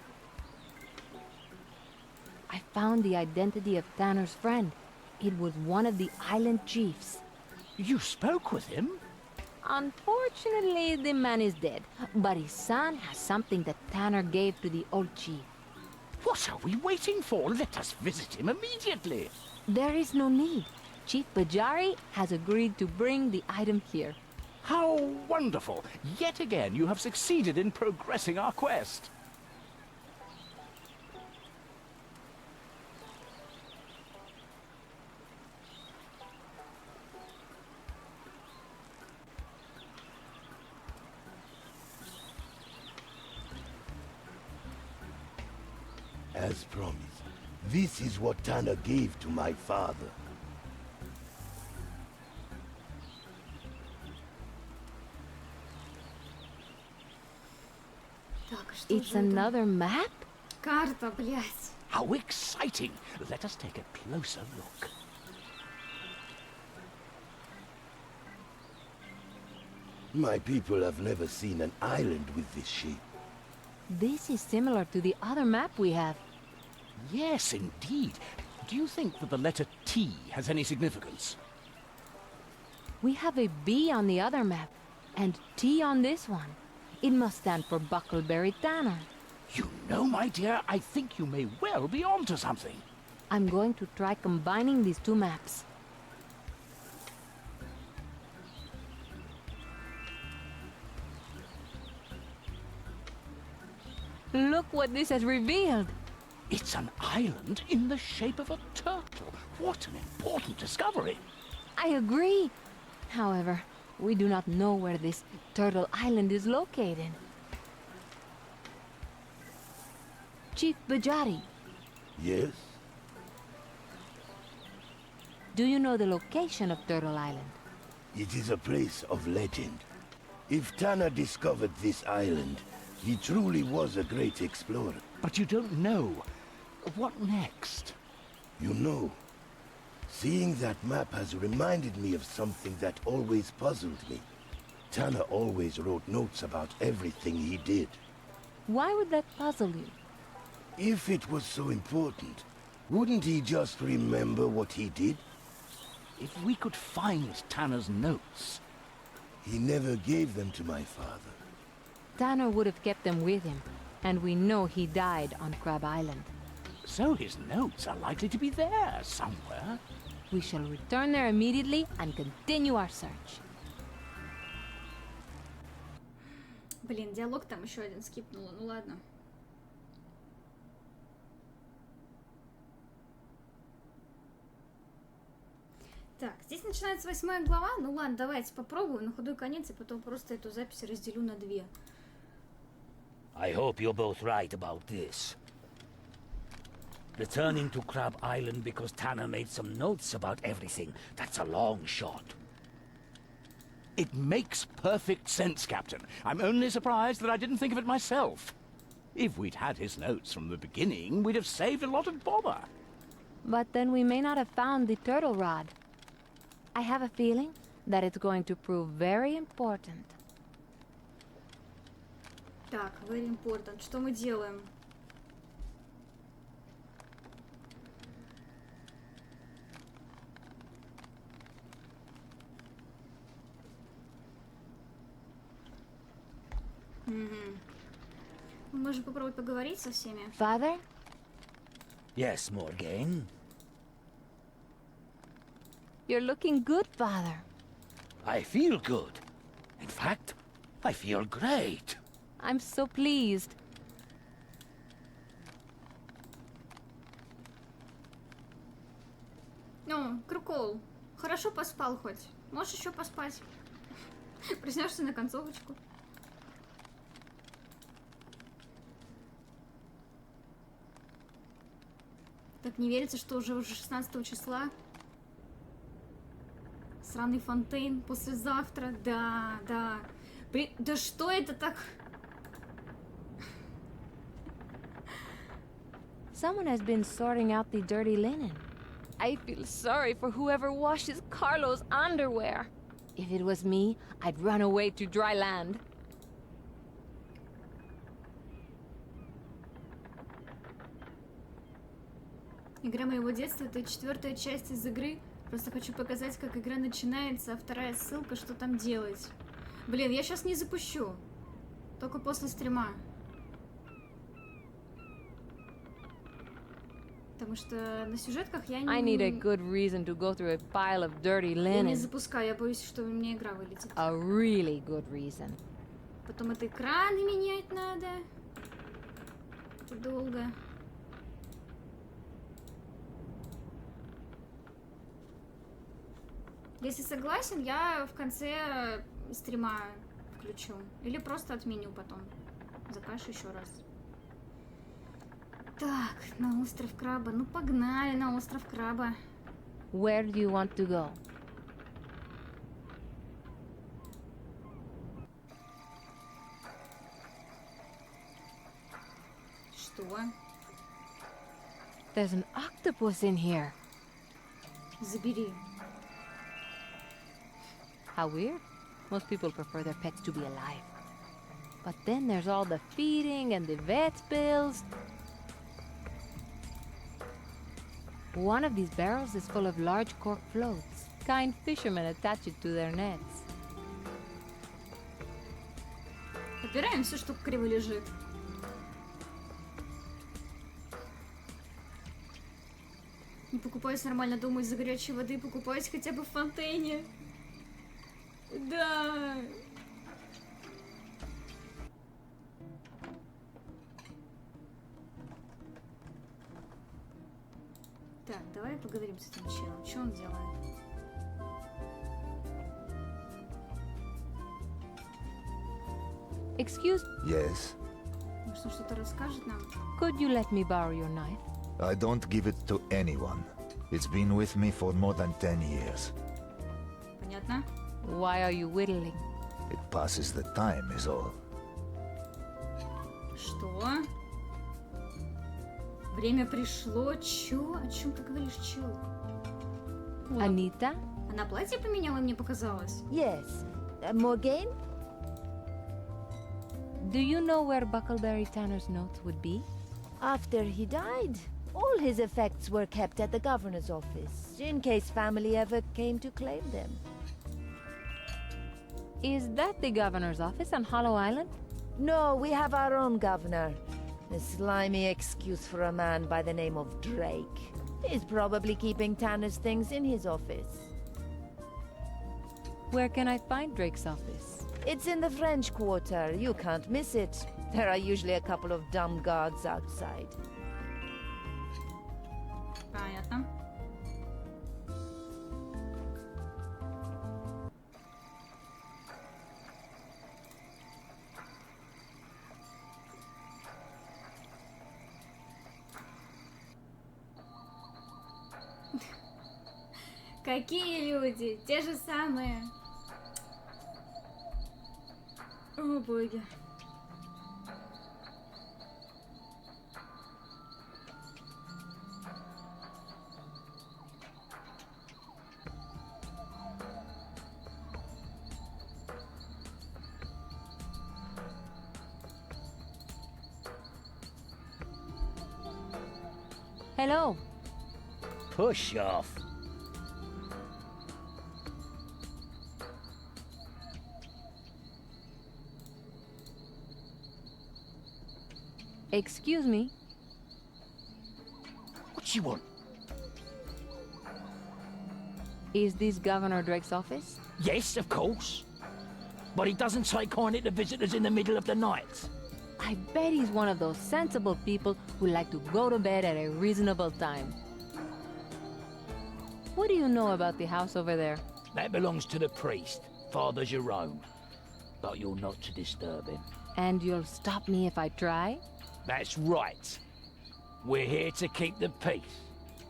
I found the identity of Tanner's friend. It was one of the island chiefs. You spoke with him? Unfortunately, the man is dead, but his son has something that Tanner gave to the old chief. What are we waiting for? Let us visit him immediately. There is no need. Chief Bajari has agreed to bring the item here. How wonderful! Yet again you have succeeded in progressing our quest. As promised, this is what Tanner gave to my father. It's another map? Карта, блядь. How exciting! Let us take a closer look. My people have never seen an island with this shape. This is similar to the other map we have. Yes, indeed. Do you think that the letter T has any significance? We have a B on the other map, and T on this one. It must stand for Buckleberry Tanner. You know, my dear, I think you may well be onto something. I'm going to try combining these two maps. Look what this has revealed! It's an island in the shape of a turtle. What an important discovery. I agree. However, we do not know where this turtle island is located. Chief Bajari, Yes? do you know the location of Turtle Island? It is a place of legend. If Tanner discovered this island, he truly was a great explorer. But you don't know. What next? You know, seeing that map has reminded me of something that always puzzled me. Tanner always wrote notes about everything he did. Why would that puzzle you? If it was so important, wouldn't he just remember what he did? If we could find Tanner's notes. He never gave them to my father. Tanner would have kept them with him, and we know he died on Crab Island. So his notes are likely to be there somewhere. We shall return there immediately and continue our search. Блин, диалог там еще один скипнула, ну ладно. Так, здесь начинается 8 глава. Ну ладно, давайте попробуем на худой конец, и потом просто эту запись разделю на 2. I hope you're both right about this. Returning to Crab Island because Tanner made some notes about everything, that's a long shot. It makes perfect sense, Captain. I'm only surprised that I didn't think of it myself. If we'd had his notes from the beginning, we'd have saved a lot of bother. But then we may not have found the turtle rod. I have a feeling that it's going to prove very important. Так, very important. Что мы делаем? Мы можем попробовать поговорить со всеми. Father? Yes, Morgane? You're looking good, Father. I feel good. In fact, I feel great. I'm so pleased. Ну, Крукол, хорошо поспал хоть. Можешь еще поспать. Проснешься на концовочку. Так не верится, что уже 16 числа. Сраный Фонтейн послезавтра. Да, да. Да что это так? Someone has been sorting out the dirty linen. I feel sorry for whoever washes Carlo's underwear. If it was me, I'd run away to dry land. Игра моего детства — это 4-я часть из игры. Просто хочу показать, как игра начинается, а 2-я ссылка, что там делать. Блин, я сейчас не запущу. Только после стрима. Потому что на сюжетках я I need a good reason to go through a pile of dirty linen. не запускаю, я боюсь, что у меня игра вылетит. A really good reason. Потом это экраны менять надо. Это долго. Если согласен, я в конце стрима включу. Или просто отменю потом. Закажу еще раз. Так, на остров Краба. Ну погнали на остров Краба. Where do you want to go? Что? There's an octopus in here. Забери. How weird. Most people prefer their pets to be alive. But then there's all the feeding and the vet bills. One of these barrels is full of large cork floats. Kind fishermen attach it to their nets. Убираем все, что криво лежит. Не покупаюсь нормально дома из-за горячей воды, покупаюсь хотя бы в фонтейне. Да. Так, давай поговорим с этим челом. Что он делает? Excuse? Yes. Может, он что-то расскажет нам? Could you let me borrow your knife? I don't give it to anyone. It's been with me for more than 10 years. Понятно? Why are you whittling? It passes the time, is all. Что? Время пришло. Чё? О чем ты говоришь, чел? Anita? Она платье поменяла, мне показалось. Yes. Morgane? Do you know where Buckleberry Tanner's notes would be? After he died, all his effects were kept at the governor's office, in case family ever came to claim them. Is that the governor's office on Hollow Island? No, we have our own governor. A slimy excuse for a man by the name of Drake. He's probably keeping Tanner's things in his office. Where can I find Drake's office? It's in the French Quarter. You can't miss it. There are usually a couple of dumb guards outside. Понятно. Какие люди? Те же самые. О, боги. Hello. Push off. Excuse me. What you want? Is this Governor Drake's office? Yes, of course. But he doesn't take kindly to visitors in the middle of the night. I bet he's one of those sensible people who like to go to bed at a reasonable time. What do you know about the house over there? That belongs to the priest, Father Jerome. But you're not to disturb him. And you'll stop me if I try? That's right. We're here to keep the peace.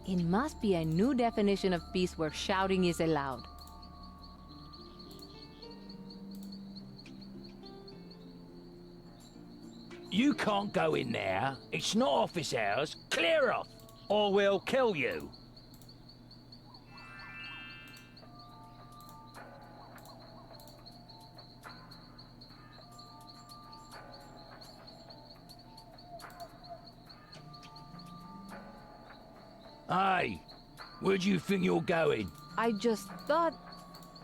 It must be a new definition of peace where shouting is allowed. You can't go in there. It's not office hours. Clear off, or we'll kill you. Hey, where do you think you're going? I just thought...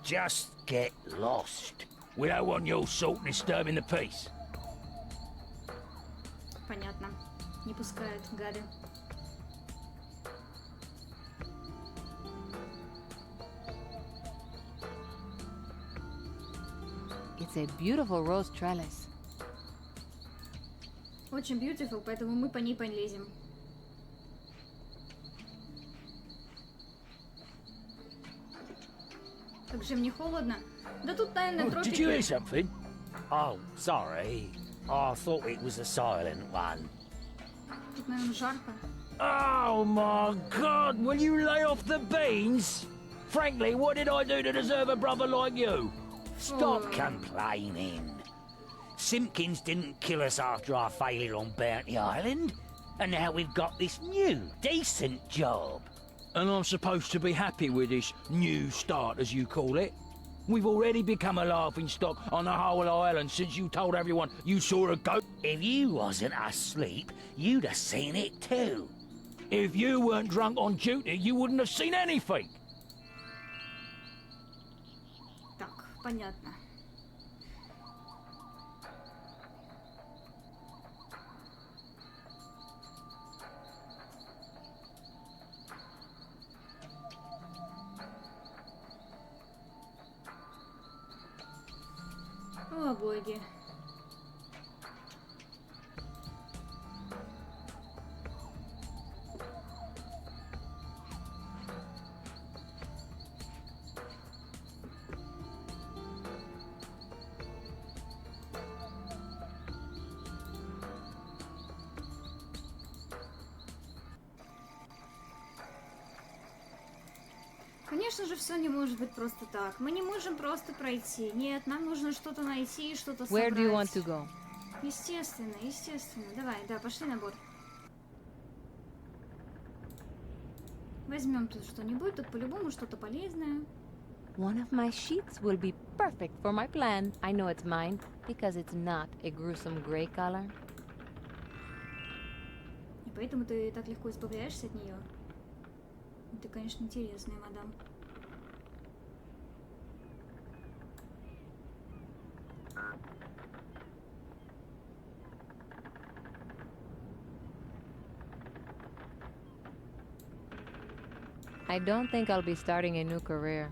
Just get lost. We don't want your sort disturbing the peace. Понятно. Не пускают, гады. It's a beautiful rose trellis. Очень beautiful, поэтому мы по ней полезем. Как же мне холодно. Да тут, наверное, тропики. Did you hear something? Oh, sorry. I thought it was a silent one. Тут, наверное, жарко. Oh my God! Will you lay off the beans? Frankly, what did I do to deserve a brother like you? Stop complaining. Simpkins didn't kill us after our failure on Bounty Island, and now we've got this new, decent job. And I'm supposed to be happy with this new start, as you call it? We've already become a laughingstock on the whole island since you told everyone you saw a ghost. If you wasn't asleep, you'd have seen it too. If you weren't drunk on duty, you wouldn't have seen anything. Так, понятно. О, боги. Конечно же, все не может быть просто так. Мы не можем просто пройти. Нет, нам нужно что-то найти, что-то собрать. Where do you want to go? Естественно, естественно. Давай, да, пошли на борт. Возьмем тут что-нибудь, тут по-любому что-то полезное. One of my sheets will be perfect for my plan. I know it's mine, because it's not a gruesome gray color. И поэтому ты так легко избавляешься от нее. Это, конечно, интересная мадам. I don't think I'll be starting a new career.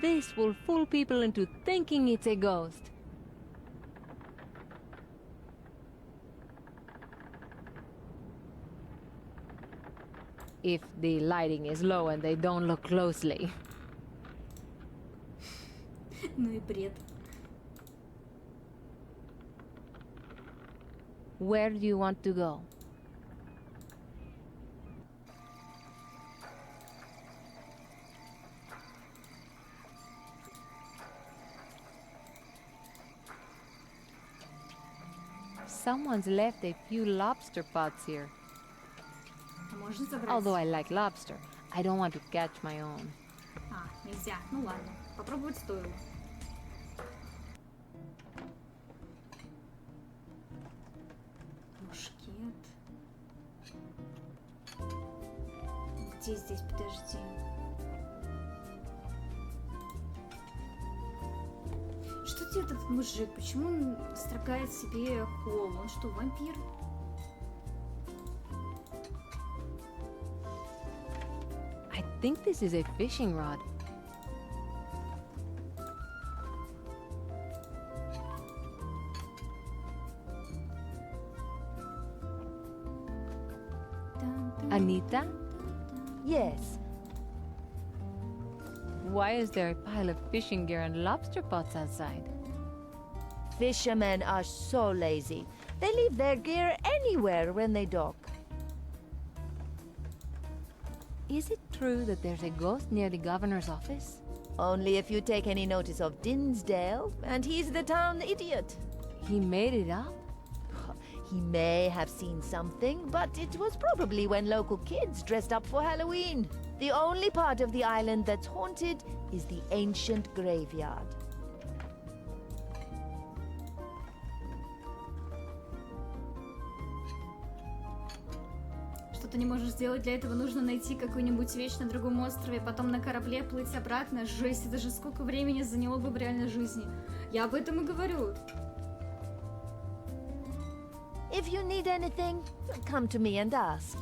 This will fool people into thinking it's a ghost. If the lighting is low and they don't look closely. Ну и бред. Where do you want to go? Someone's left a few lobster pots here. Можно забрать? Although I like lobster, I don't want to catch my own. А, нельзя. Ну ладно. Попробовать стоило. где здесь? Подожди. Что делает этот мужик? Почему он строгает себе холл? Он что, вампир? I think this is a fishing rod. Anita? Yes. Why is there a pile of fishing gear and lobster pots outside? Fishermen are so lazy. They leave their gear anywhere when they dock. Is it true that there's a ghost near the governor's office? Only if you take any notice of Dinsdale, and he's the town idiot. He made it up? He may have seen something, but it was probably when local kids dressed up for Halloween. The only part of the island that's haunted is the ancient graveyard. Что ты не можешь сделать, для этого нужно найти какую-нибудь вещь на другом острове, потом на корабле плыть обратно. Жесть, это же сколько времени заняло бы в реальной жизни. Я об этом и говорю. If you need anything, come to me and ask.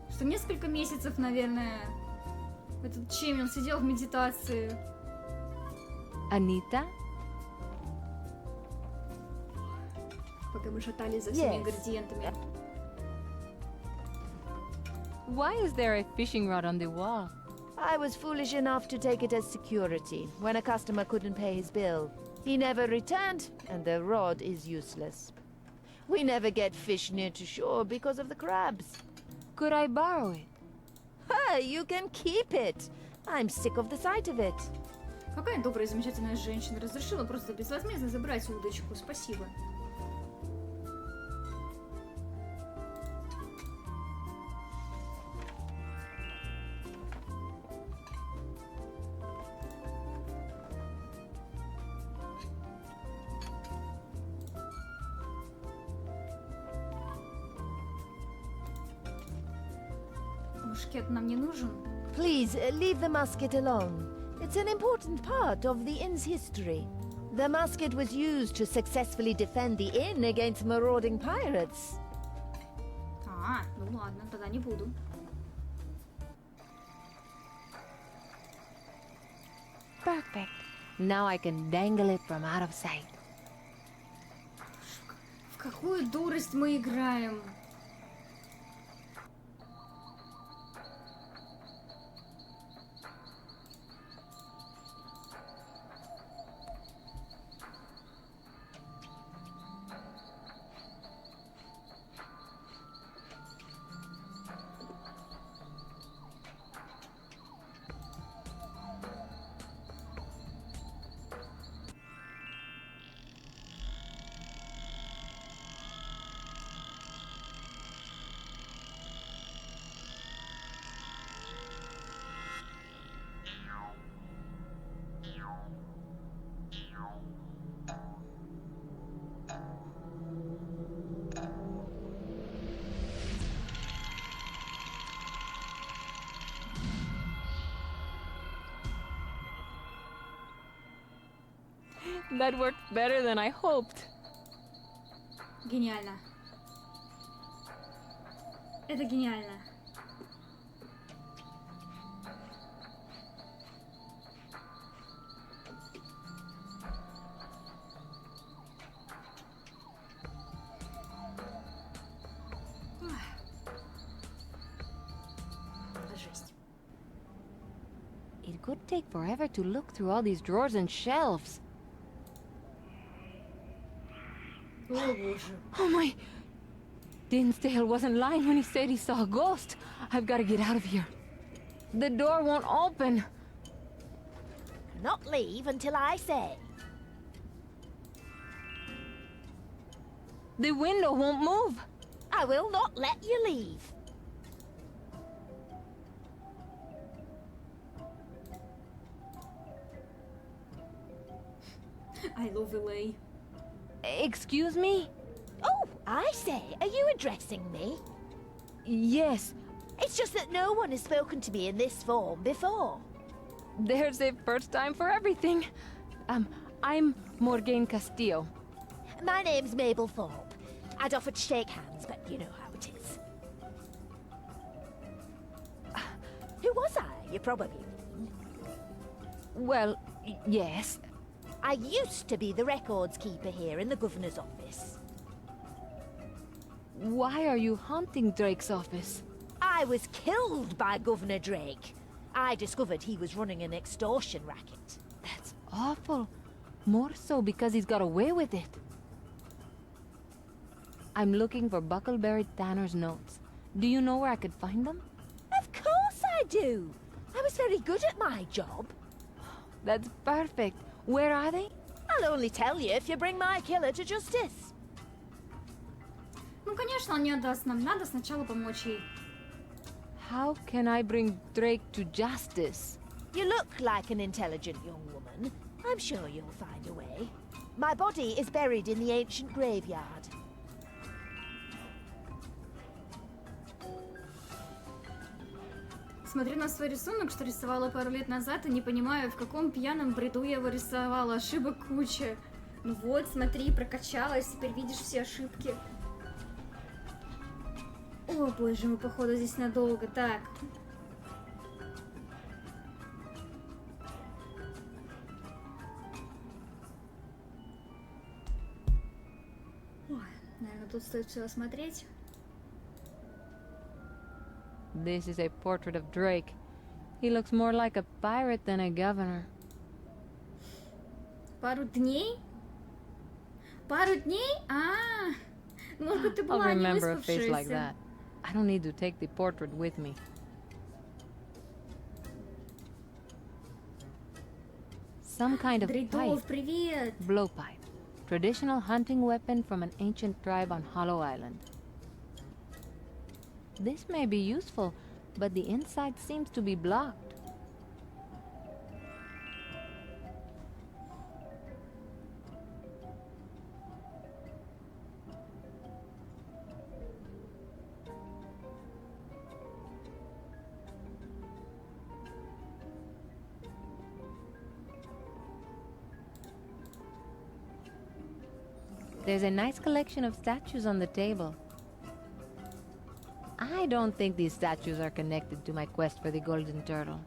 Что несколько месяцев, наверное, этот Чемин сидел в медитации. Anita? Пока мы шатались за всеми ингредиентами. Why is there a fishing rod on the wall? I was foolish enough to take it as security when a customer couldn't pay his bill. He never returned, and the rod is useless. We never get fish near to shore because of the crabs. Could I borrow it? Hey, you can keep it. I'm sick of the sight of it. Какая добрая, замечательная женщина. Разрешила просто безвозмездно забрать удочку. Спасибо. Мушкет нам не нужен. Please, leave the musket alone. It's an important part of the inn's history. The musket was used to successfully defend the inn against marauding pirates. Ну ладно, тогда не буду. Perfect. Now I can dangle it from out of sight. В какую дурость мы играем? That worked better than I hoped. Гениально. Это гениально. Жесть. It could take forever to look through all these drawers and shelves. О, боже. Oh my... Dinsdale wasn't lying when he said he saw a ghost. I've got to get out of here. The door won't open. Not leave until I say. The window won't move. I will not let you leave. I love LA. Excuse me? Oh, I say, are you addressing me? Yes, It's just that no one has spoken to me in this form before. there's a first time for everything. I'm Morgane Castillo. My name's Mabel Thorpe. I'd offered to shake hands, but you know how it is. Who was I? You probably mean. Well, yes. I used to be the records keeper here in the governor's office. Why are you haunting Drake's office? I was killed by Governor Drake. I discovered he was running an extortion racket. That's awful. More so because he's got away with it. I'm looking for Buckleberry Tanner's notes. Do you know where I could find them? Of course I do. I was very good at my job. That's perfect. Where are they? I'll only tell you if you bring my killer to justice. Ну, конечно, он не отдаст нам. Надо сначала помочь ей. How can I bring Drake to justice? You look like an intelligent young woman. I'm sure you'll find a way. My body is buried in the ancient graveyard. Смотрю на свой рисунок, что рисовала пару лет назад, и не понимаю, в каком пьяном бреду я его рисовала. Ошибок куча. Ну вот, смотри, прокачалась, теперь видишь все ошибки. О, боже, мы, походу, здесь надолго. Так. Ой, наверное, тут стоит все осмотреть. This is a portrait of Drake. He looks more like a pirate than a governor. Пару дней? Пару дней? Может быть, ты I'll была не remember a face like выспавшаяся. that. I don't need to take the portrait with me. Some kind of Дридов, pipe. привет! Blowpipe. Traditional hunting weapon from an ancient tribe on Hollow Island. This may be useful, but the inside seems to be blocked. There's a nice collection of statues on the table. I don't think these statues are connected to my quest for the golden turtle.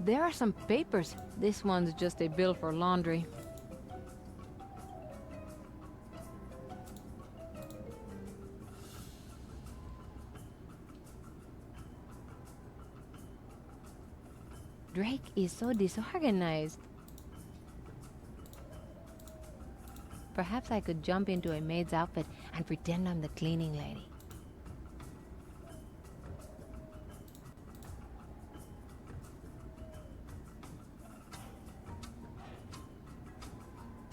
There are some papers. This one's just a bill for laundry. Drake is so disorganized. Perhaps I could jump into a maid's outfit and pretend I'm the cleaning lady.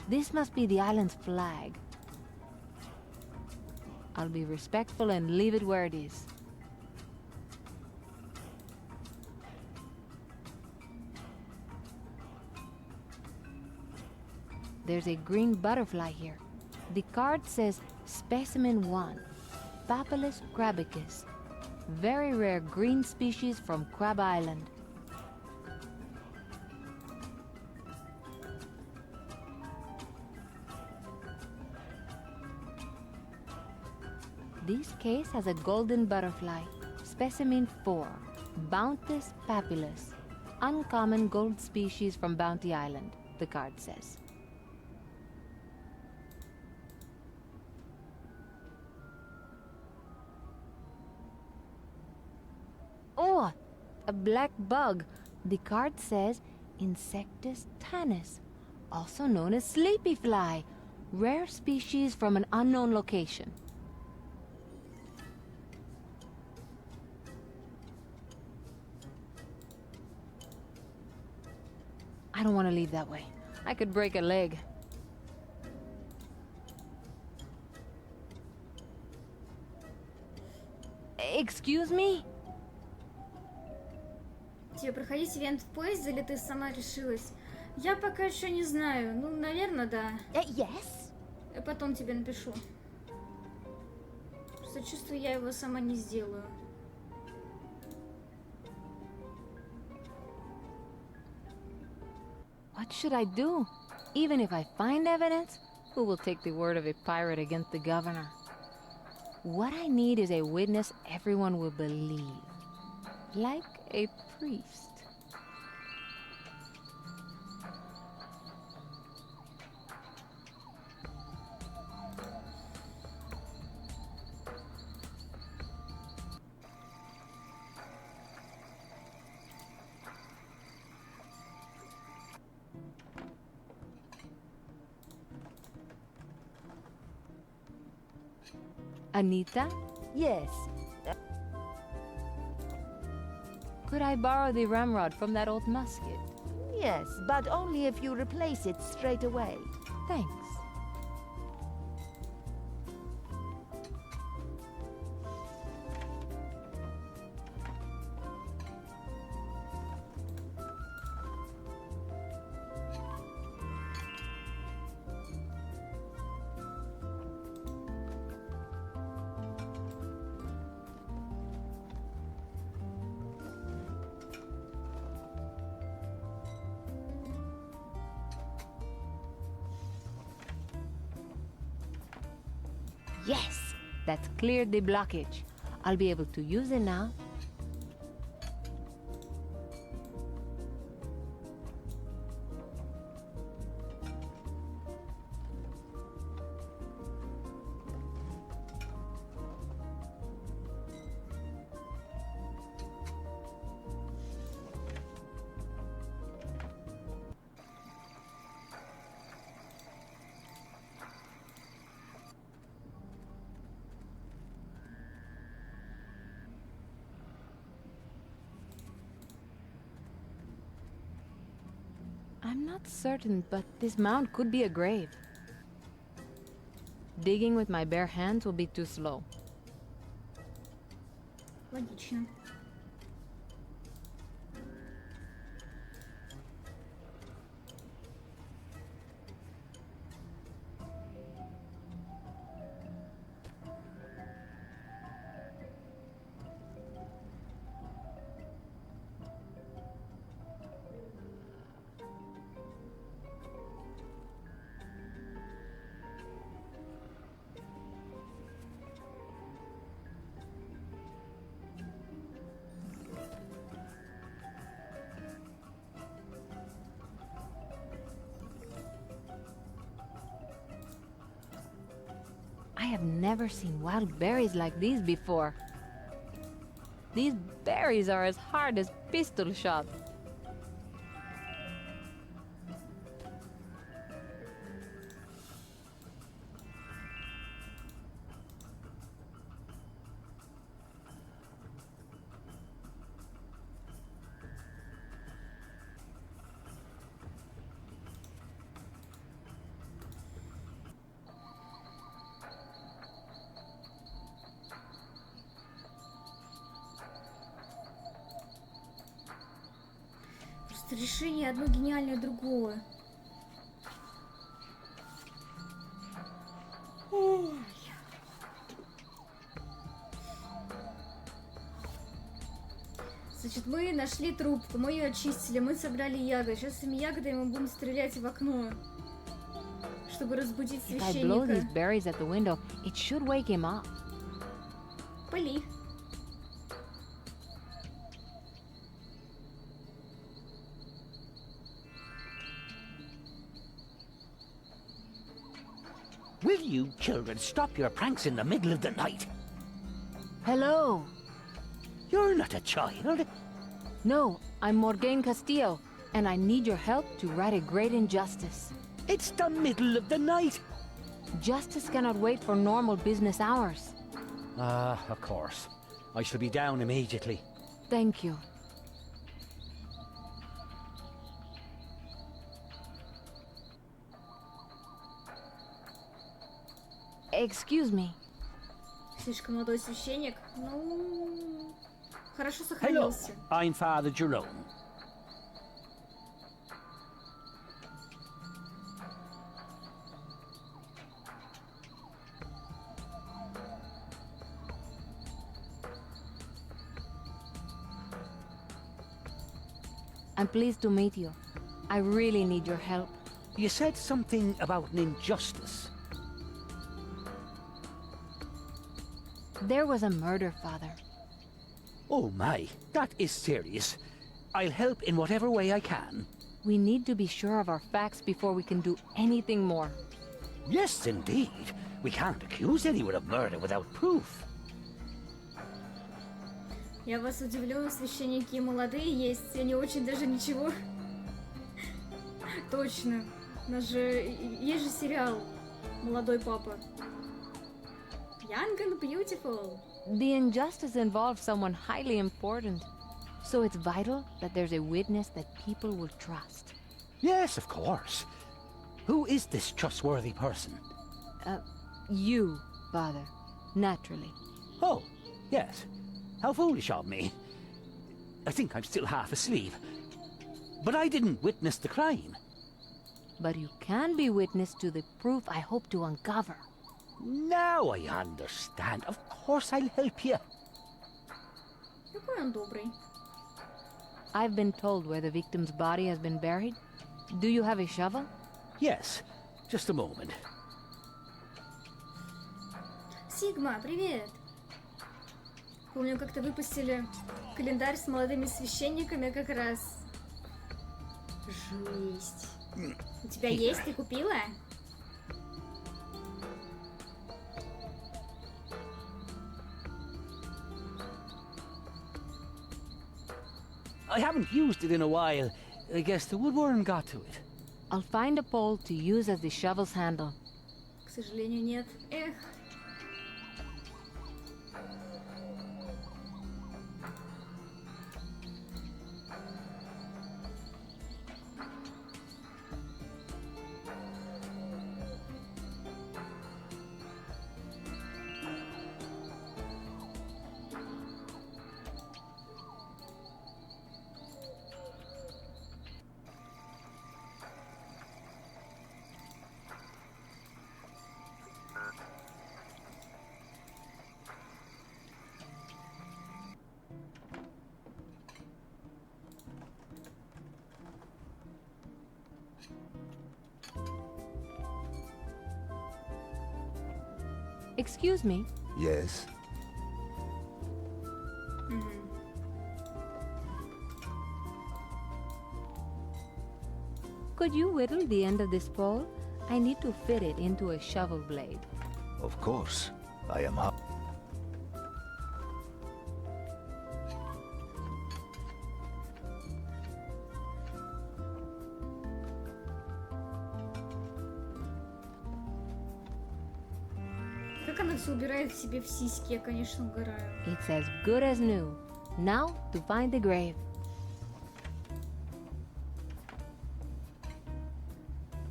This must be the island's flag. I'll be respectful and leave it where it is. There's a green butterfly here. The card says Specimen 1, Papilus crabicus. Very rare green species from Crab Island. This case has a golden butterfly, Specimen 4, Bountis papilus. Uncommon gold species from Bounty Island, the card says. Oh, a black bug. The card says Insectus tannis, also known as sleepy fly, rare species from an unknown location. I don't want to leave that way. I could break a leg. Excuse me? Тебе проходить ивент в поезде, или ты сама решилась? Я пока еще не знаю. Ну, наверное, да. Yes? Я потом тебе напишу. Просто чувствую, я его сама не сделаю. What should I do? Even if I find evidence, who will take the word of a pirate against the governor? What I need is a witness everyone will believe. Like a priest. Anita? Yes. Could I borrow the ramrod from that old musket? Yes, but only if you replace it straight away. Thanks. Yes! That's cleared the blockage. I'll be able to use it now. I'm not certain, but this mound could be a grave. Digging with my bare hands will be too slow. Логично. I have never seen wild berries like these before. These berries are as hard as pistol shot. Просто решение одно гениальнее другого. Ой. Значит, мы нашли трубку, мы ее очистили, мы собрали ягоды. Сейчас с этими ягодами мы будем стрелять в окно, чтобы разбудить If I blow these священника. berries at the window, it should wake him up. Пыли. Will you children stop your pranks in the middle of the night? Hello. You're not a child. No, I'm Morgane Castillo, and I need your help to right a great injustice. It's the middle of the night. Justice cannot wait for normal business hours. Of course. I shall be down immediately. Thank you. Excuse me. Слишком молодой священник. Ну, хорошо Hello, сохранился. I'm Father Jerome. I'm pleased to meet you. I really need your help. You said something about an injustice. There was a murder, Father. Oh my, that is serious. I'll help in whatever way I can. We need to be sure of our facts before we can do anything more. Yes, indeed. We can't accuse anyone of murder without proof. Я вас удивлю, священники молодые есть, они очень даже ничего. Точно. У нас же есть же сериал «Молодой папа». Young and beautiful. The injustice involves someone highly important. So it's vital that there's a witness that people will trust. Yes, of course. Who is this trustworthy person? You, Father. Naturally. Oh, yes. How foolish of me. I think I'm still half asleep. But I didn't witness the crime. But you can be witness to the proof I hope to uncover. Now I understand. Of course I'll help you. Какой он добрый. I've been told where the victim's body has been buried. Do you have a shovel? Yes. Just a moment. Сигма, привет! Помню, как-то выпустили календарь с молодыми священниками как раз. Жесть. У тебя есть? Ты купила? I haven't used it in a while. I guess the woodworm got to it. I'll find a pole to use as the shovel's handle. К сожалению, нет. Эх. Excuse me. Yes? Could you whittle the end of this pole? I need to fit it into a shovel blade. Of course. I am up. Как она все убирает в себе в сиськи, я, конечно, угораю. It's as good as new. Now to find the grave.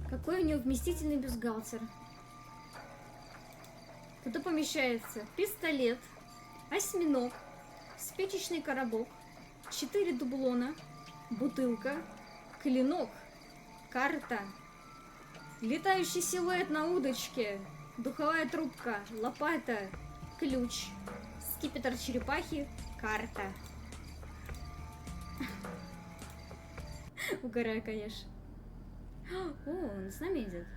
Какой у нее вместительный бюстгальтер. Туда помещается пистолет, осьминог, спичечный коробок, 4 дублона, бутылка, клинок, карта, летающий силуэт на удочке, духовая трубка, лопата, ключ, скипетр черепахи, карта. Угораю, конечно. О, он с нами идет.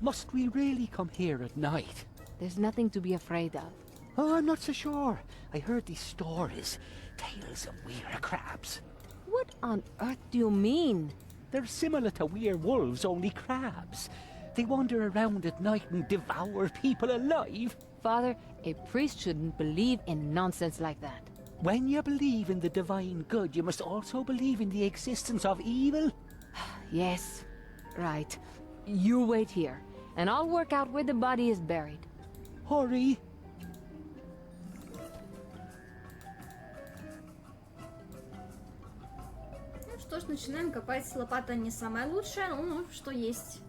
Must we really come here at night? There's nothing to be afraid of. Oh, I'm not so sure. I heard these stories. Tales of were-crabs. What on earth do you mean? They're similar to werewolves, only crabs. They wander around at night and devour people alive. Father, a priest shouldn't believe in nonsense like that. When you believe in the divine good, you must also believe in the existence of evil. Yes, right. You wait here, and I'll work out where the body is buried. Hurry. Ну что ж, начинаем копать. Лопата не самая лучшая, но что есть.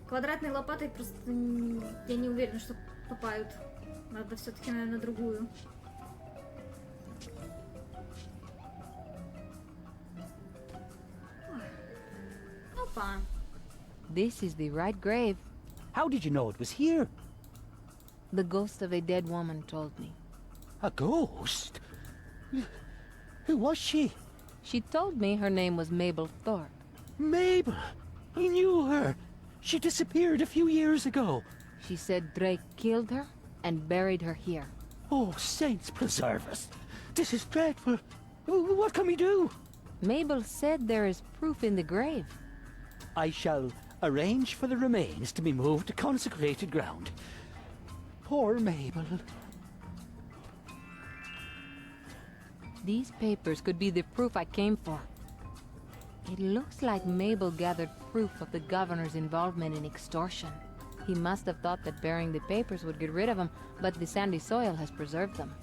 Квадратной лопатой просто я не уверена, что копают. Надо все-таки, наверное, другую. Опа. This is the right grave. How did you know it was here? The ghost of a dead woman told me. A ghost? Who was she? She told me her name was Mabel Thorpe. Mabel! I knew her! She disappeared a few years ago. She said Drake killed her and buried her here. Oh, saints preserve us! This is dreadful! What can we do? Mabel said there is proof in the grave. I shall arrange for the remains to be moved to consecrated ground. Poor Mabel. These papers could be the proof I came for. It looks like Mabel gathered proof of the governor's involvement in extortion. He must have thought that burying the papers would get rid of them, but the sandy soil has preserved them.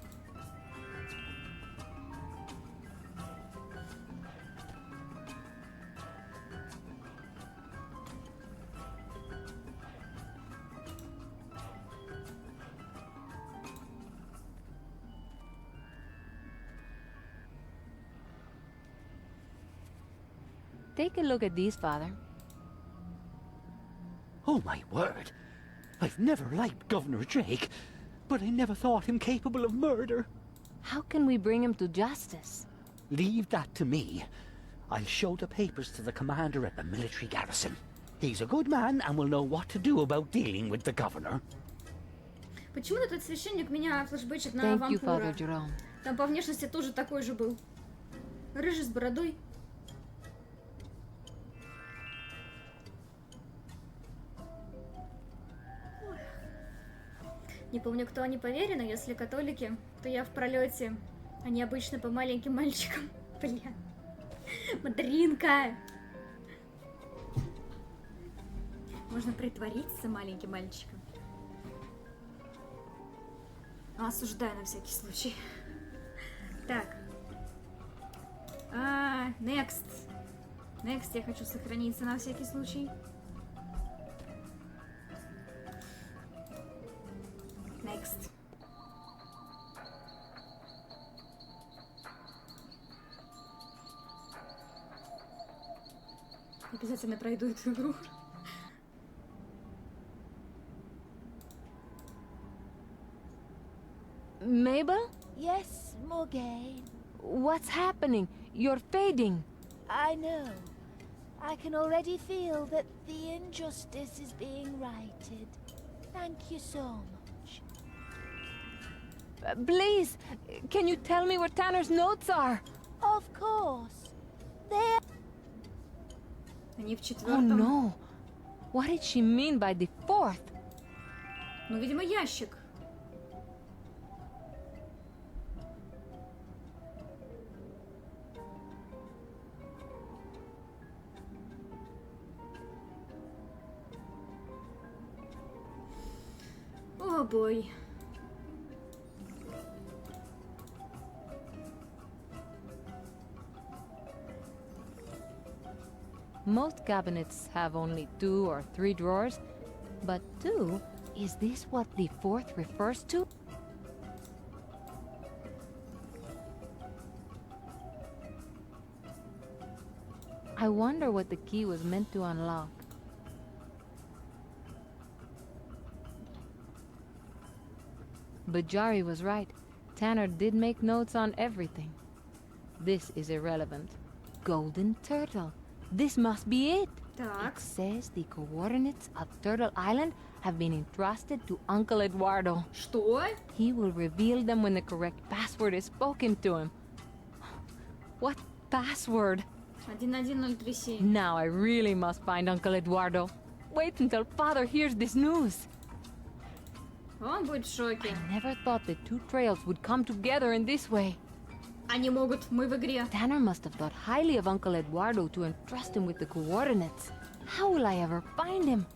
Take a look at these, Father. Oh, my word. I've never liked Governor Drake, but I never thought him capable of murder. How can we bring him to justice? Leave that to me. I'll show the papers to the commander at the military garrison. He's a good man and will know what to do about dealing with the governor. Почему этот священник меня флешбэчит на Thank you, вампира? Father Jerome. Там по внешности тоже такой же был. Рыжий с бородой. Не помню, кто они по вере, но если католики, то я в пролете. Они обычно по маленьким мальчикам. Бля. Мадринка! Можно притвориться маленьким мальчиком. Осуждаю на всякий случай. Так. Next. Next, я хочу сохраниться на всякий случай. Next. Обязательно пройду эту игру. Mabel? Yes, Morgane. What's happening? You're fading. I know. I can already feel that the injustice is being righted. Thank you so much. Please, can you tell me where Tanner's notes are? Of course. They're... Они в Oh четвертом. no. What did she mean by the fourth? Ну, видимо, ящик. О, бой. Most cabinets have only 2 or 3 drawers, but 2? Is this what the fourth refers to? I wonder what the key was meant to unlock. But Jari was right. Tanner did make notes on everything. This is irrelevant. Golden turtle. This must be it. Так. It says the coordinates of Turtle Island have been entrusted to Uncle Eduardo. Что? He will reveal them when the correct password is spoken to him. What password? 11037. Now I really must find Uncle Eduardo. Wait until Father hears this news. Он будет в шоке. I never thought the two trails would come together in this way. Они могут, мы в игре. Tanner must have thought highly of Uncle Eduardo to entrust him with the coordinates. How will I ever find him?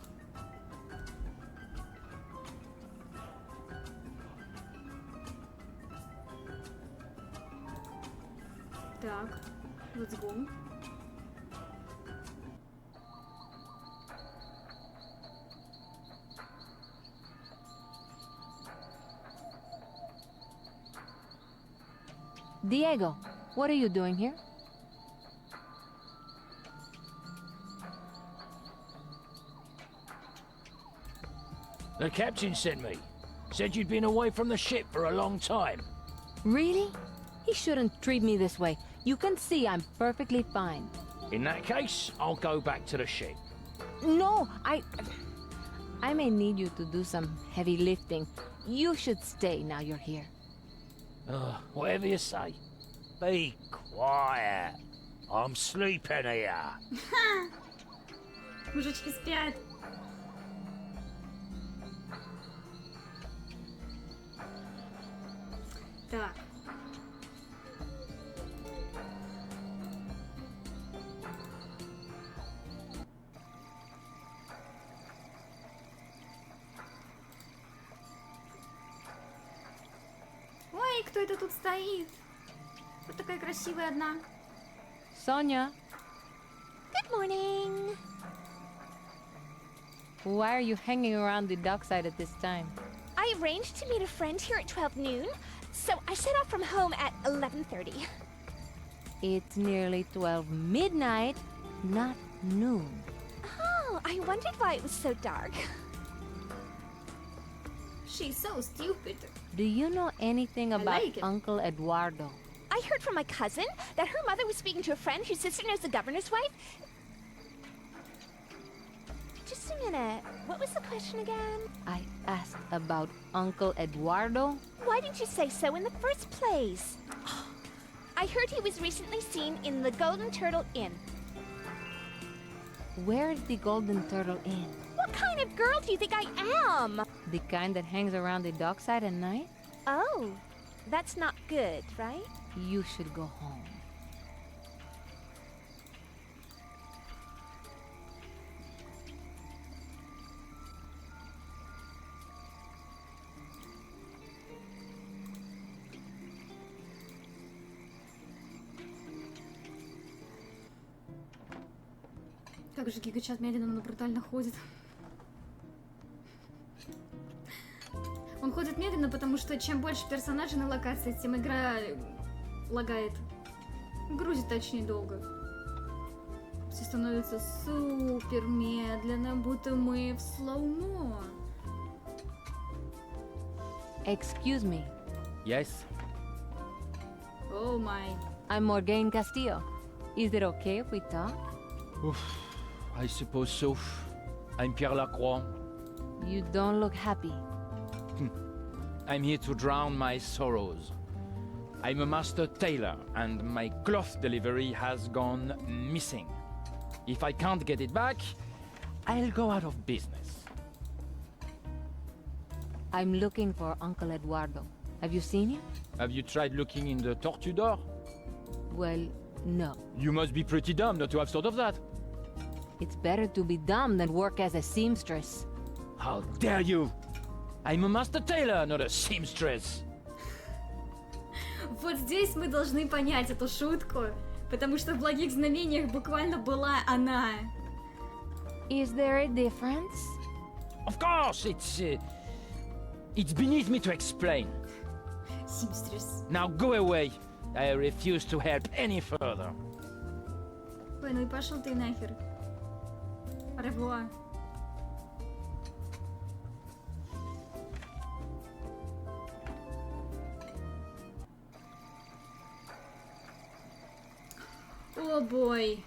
Так, let's go. Diego, what are you doing here? The captain sent me. Said you'd been away from the ship for a long time. Really? He shouldn't treat me this way. You can see I'm perfectly fine. In that case, I'll go back to the ship. No, I may need you to do some heavy lifting. You should stay now you're here. Whatever you say. Be quiet. I'm sleeping here. Мужички спят. Так. Ой, кто это тут стоит? Вот такая красивая одна. Sonia, Good morning. why are you hanging around the dockside at this time? I arranged to meet a friend here at 12 noon, so I set off from home at 11:30. It's nearly 12 midnight, not noon. Oh, I wondered why it was so dark. She's so stupid. Do you know anything about like it. Uncle Eduardo? I heard from my cousin that her mother was speaking to a friend whose sister knows the governor's wife. Just a minute. What was the question again? I asked about Uncle Eduardo. Why didn't you say so in the first place? I heard he was recently seen in the Golden Turtle Inn. Where's the Golden Turtle Inn? What kind of girl do you think I am? The kind that hangs around the dockside at night? Oh, that's not good, right? You should go home. Как же гигачат медленно, но брутально ходит. Он ходит медленно, потому что чем больше персонажей на локации, тем игра лагает. Грузит точнее долго. Все становится супер медленно, будто мы в слоумо. Excuse me. Yes? О май. I'm Morgane Castillo. Is it okay if we talk? Oof, I suppose so. I'm Pierre Lacroix. You don't look happy. I'm here to drown my sorrows. I'm a master tailor, and my cloth delivery has gone missing. If I can't get it back, I'll go out of business. I'm looking for Uncle Eduardo. Have you seen him? Have you tried looking in the tortue door? Well, no. You must be pretty dumb not to have thought of that. It's better to be dumb than work as a seamstress. How dare you! I'm a master tailor, not a seamstress. Вот здесь мы должны понять эту шутку, потому что в благих знамениях буквально была она. Is there a difference? Of course, it's beneath me to explain. Симстрис. Now go away. I refuse to help any further. Ой, ну и пошел ты нахер. Ревуа. О бой.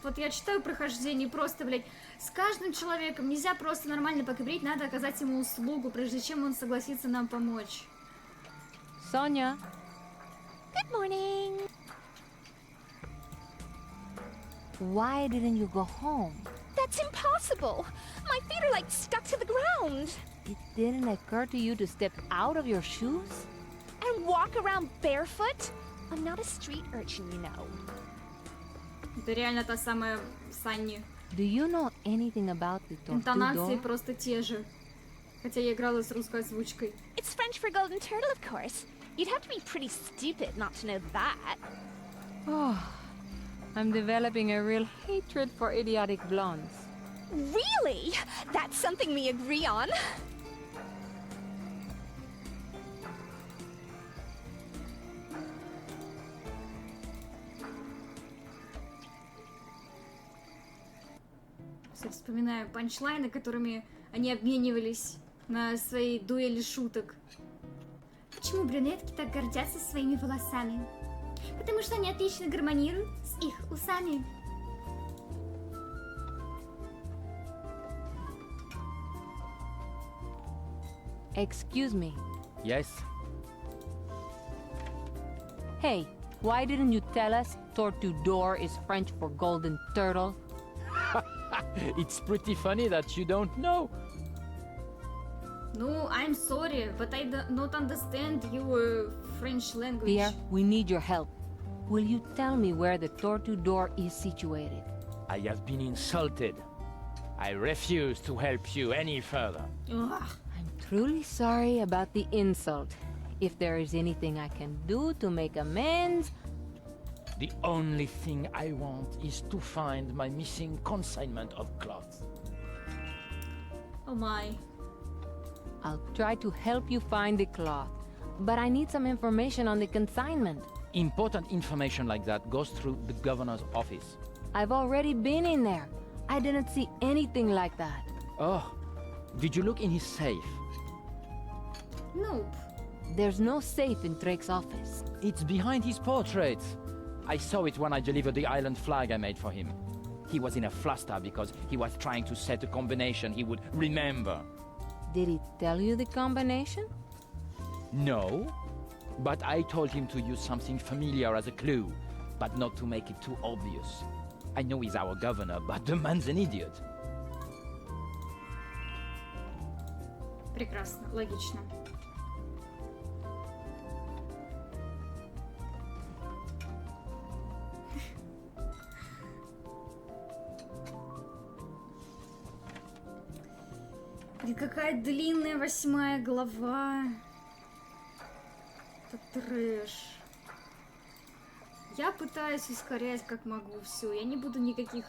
Вот я читаю прохождение, просто, блядь, с каждым человеком нельзя просто нормально поговорить, надо оказать ему услугу, прежде чем он согласится нам помочь. Sonia. Good morning. Why didn't you go home? That's impossible. My feet are like stuck to the ground. It didn't occur to you to step out of your shoes? And walk around barefoot? I'm not a street urchin, you know. Это реально та самая Санни. Do you know anything about the Интонации tortuga? просто те же. Хотя я играла с русской озвучкой. It's French for golden turtle, of course. You'd have to be pretty stupid not to know that. Oh, I'm developing a real hatred for idiotic blondes. Really? That's something we agree on. Я вспоминаю панчлайны, которыми они обменивались на своей дуэли шуток. Почему брюнетки так гордятся своими волосами? Потому что они отлично гармонируют с их усами. Excuse me. Yes? Hey, why didn't you tell us Tortudor is French for golden turtle? It's pretty funny that you don't know. No, I'm sorry, but I do not understand your French language. Pierre, we need your help. Will you tell me where the Tortudor is situated? I have been insulted. I refuse to help you any further. Ugh. I'm truly sorry about the insult. If there is anything I can do to make amends... The only thing I want is to find my missing consignment of cloth. Oh my. I'll try to help you find the cloth, but I need some information on the consignment. Important information like that goes through the governor's office. I've already been in there. I didn't see anything like that. Oh, did you look in his safe? Nope. There's no safe in Drake's office. It's behind his portrait. I saw it when I delivered the island flag I made for him. He was in a fluster because he was trying to set a combination he would remember. Did he tell you the combination? No, but I told him to use something familiar as a clue, but not to make it too obvious. I know he's our governor, but the man's an idiot. Прекрасно, логично. Блин, какая длинная 8 глава. Это трэш. Я пытаюсь ускорять как могу все. Я не буду никаких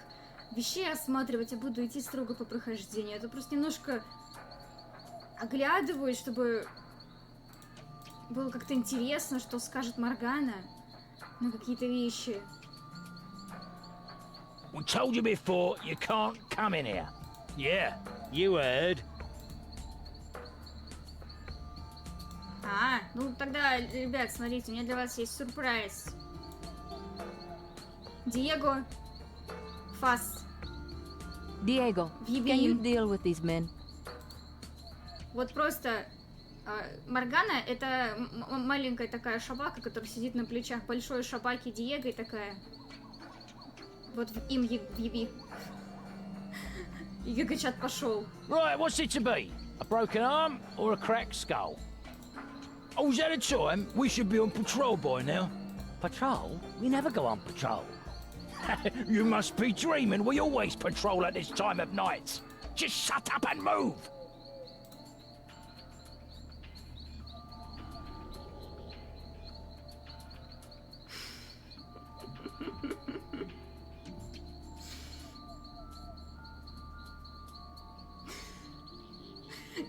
вещей осматривать, я буду идти строго по прохождению. Это просто немножко оглядываюсь, чтобы было как-то интересно, что скажет Моргана на какие-то вещи. We told you before, you can't come in here. Yeah, you heard. Ну тогда, ребят, смотрите, у меня для вас есть сюрприз. Диего, Фас. Diego, can you deal with these men? Вот просто Моргана — это маленькая такая шабака, которая сидит на плечах большой шабаки Диего и такая. Вот им еби. И Гагачат пошел. Right, what's it to be? A broken arm or a cracked skull? Oh, is that a time? We should be on patrol by now. Patrol? We never go on patrol. You must be dreaming. We always patrol at this time of night. Just shut up and move.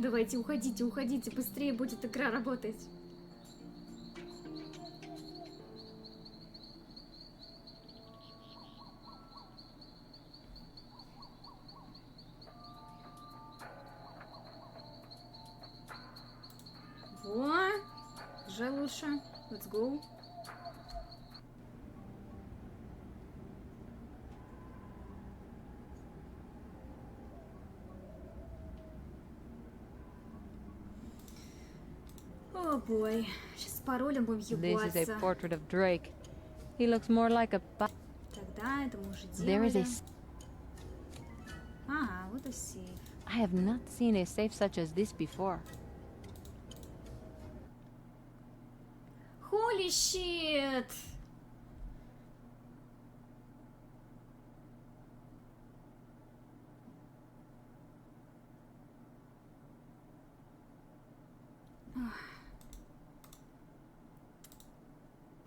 Давайте, уходите, уходите, быстрее будет игра работать. Во, уже лучше. Let's go. О, бой. Сейчас с паролем будем ебаться. This is a portrait of Drake. He looks more like a... Тогда это мы уже There is делали. a... Вот и сейф. I have not seen a safe such as this before. Holy shit!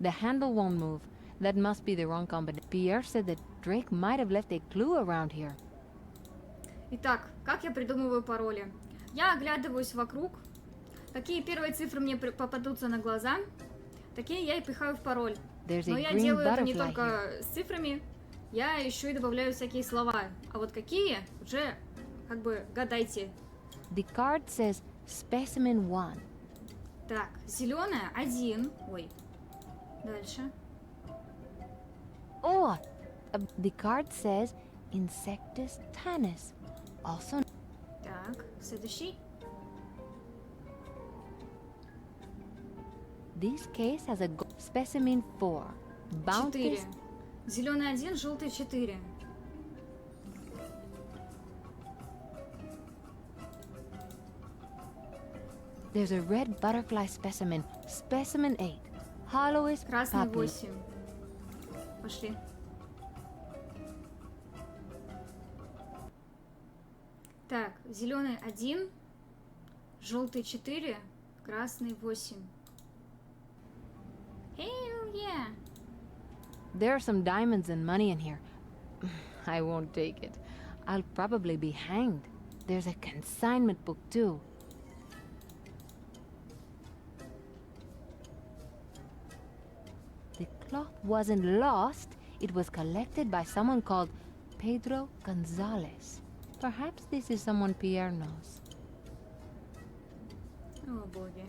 The handle won't move. That must be the wrong combination. Pierre said that Drake might have left a clue around here. Итак, как я придумываю пароли? Я оглядываюсь вокруг. Какие первые цифры мне попадутся на глаза, такие я и пихаю в пароль. Но я делаю это не только с цифрами. я еще и добавляю всякие слова. А вот какие, уже как бы гадайте. The card says specimen 1. Так, зеленая 1. Ой. Дальше. Oh, the card says Insectus tannis. Also. Так, следующий. This case has a specimen 4. 4. Bounties. Зеленый 1, желтый 4. There's a red butterfly specimen. Specimen 8. Hollowest Красный puppy. 8. Пошли. Так, зеленый 1, желтый 4, красный 8. Hell yeah! There are some diamonds and money in here. I won't take it. I'll probably be hanged. There's a consignment book too. The cloth wasn't lost. It was collected by someone called Pedro Gonzalez. Perhaps this is someone Pierre knows. О, боги.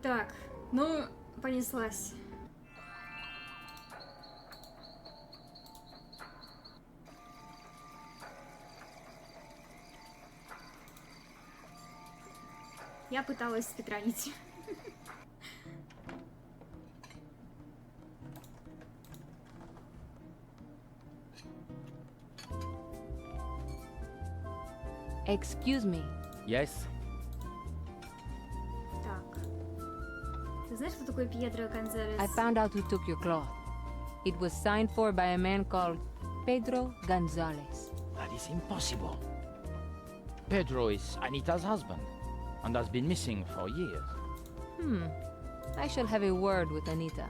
Так, ну, понеслась. Я пыталась спидранить. Excuse me. Yes? Так. Ты знаешь, кто такой Пьедро Гонзалес? I found out who took your cloth. It was signed for by a man called Pedro Gonzalez. That is impossible. Pedro is Anita's husband, and has been missing for years. I shall have a word with Anita.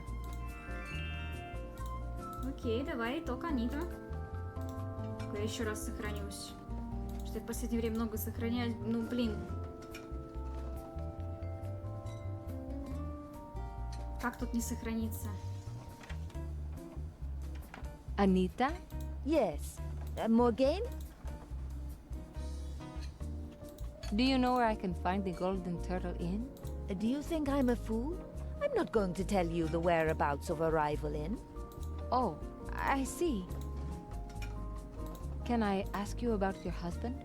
Окей, давай, итог Анита. Только я еще раз сохранюсь. Что я в последнее время много сохраняюсь. Ну, блин. Как тут не сохраниться? Anita? Yes. Morgane? Do you know where I can find the Golden Turtle Inn? Do you think I'm a fool? I'm not going to tell you the whereabouts of a rival inn. Oh, I see. Can I ask you about your husband,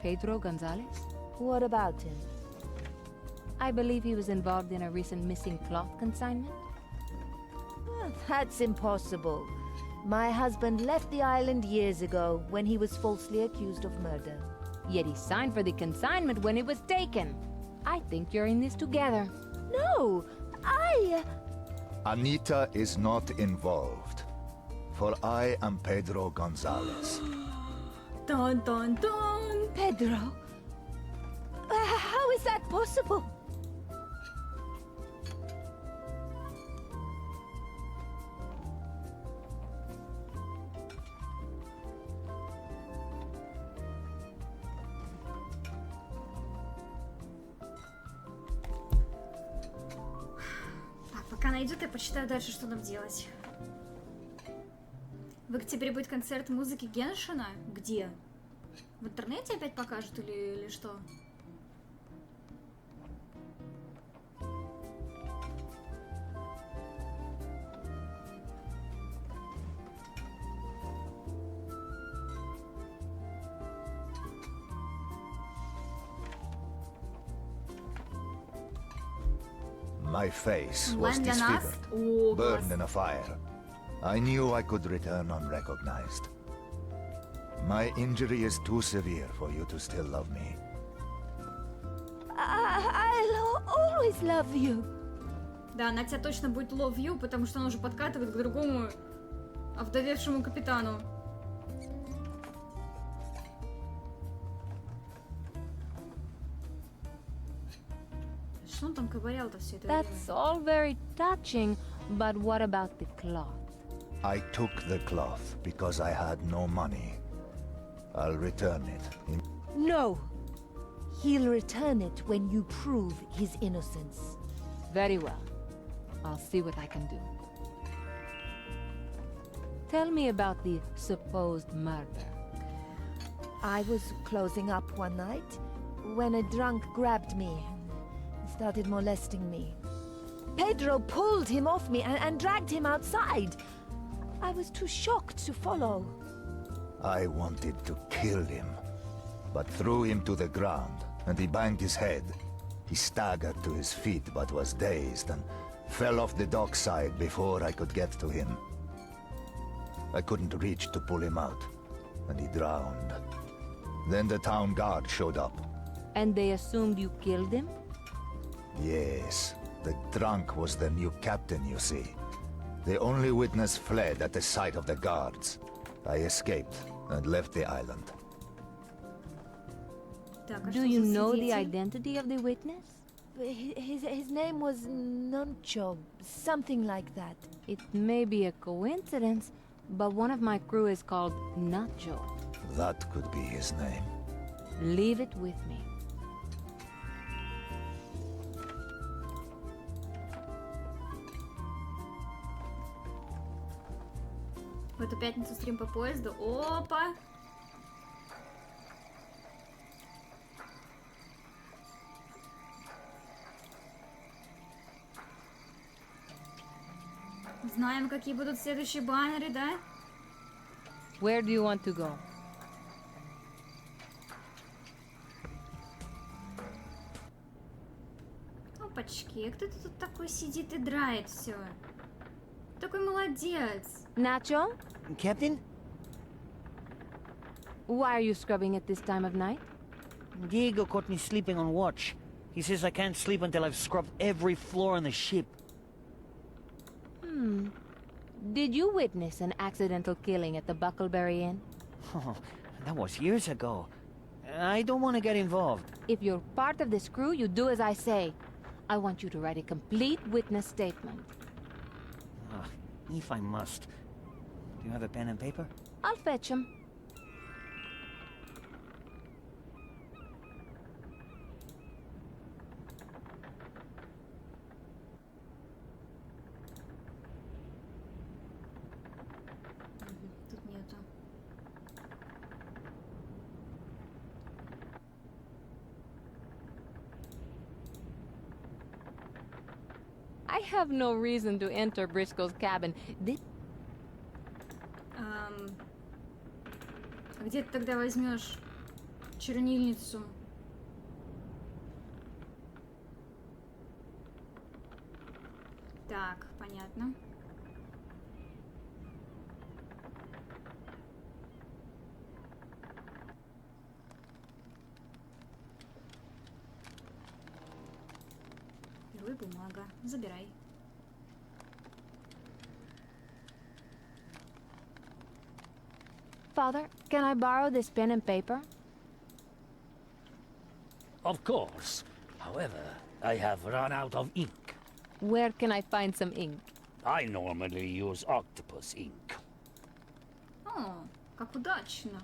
Pedro Gonzalez? What about him? I believe he was involved in a recent missing cloth consignment. That's impossible. My husband left the island years ago when he was falsely accused of murder. Yet he signed for the consignment when it was taken. I think you're in this together. No, Anita is not involved. For I am Pedro Gonzalez. Dun dun dun! Pedro? How is that possible? Так, пока найдет, я почитаю дальше, что нам делать. В октябре будет концерт музыки Геншина? Где? В интернете опять покажут или что? My face Онлайн was для нас? disfigured, О, burned класс. in a fire. I knew I could return unrecognized. My injury is too severe for you to still love me. I'll always love you. Да, она тебя точно будет love you, потому что она уже подкатывает к другому овдовевшему капитану. Что он там ковырял-то все это время? That's all very touching, but what about the cloth? I took the cloth because I had no money. I'll return it. No. He'll return it when you prove his innocence. Very well. I'll see what I can do. Tell me about the supposed murder. I was closing up one night when a drunk grabbed me and started molesting me. Pedro pulled him off me and dragged him outside. I was too shocked to follow. I wanted to kill him, but threw him to the ground, and he banged his head. He staggered to his feet but was dazed and fell off the dockside before I could get to him. I couldn't reach to pull him out, and he drowned. Then the town guard showed up. And they assumed you killed him? Yes, the drunk was the new captain, you see. The only witness fled at the sight of the guards. I escaped and left the island. Do you know the identity of the witness? His name was Noncho, something like that. It may be a coincidence, but one of my crew is called Nacho. That could be his name. Leave it with me. В эту пятницу стрим по поезду. Опа! Знаем, какие будут следующие баннеры, да? Where do you want to go? Опачки, кто тут такой сидит и драет все? Такой молодец. Nacho? Captain? Why are you scrubbing at this time of night? Diego caught me sleeping on watch. He says I can't sleep until I've scrubbed every floor on the ship. Did you witness an accidental killing at the Buckleberry Inn? Oh, that was years ago. I don't want to get involved. If you're part of this crew, you do as I say. I want you to write a complete witness statement. If I must. Do you have a pen and paper? I'll fetch him. Тут нету. I have no reason to enter Briscoe's cabin. А где ты тогда возьмешь чернильницу? Так, понятно. Перо и бумага. Забирай. Father, can I borrow this pen and paper? Of course. However, I have run out of ink. Where can I find some ink? I normally use octopus ink. О, как удачно.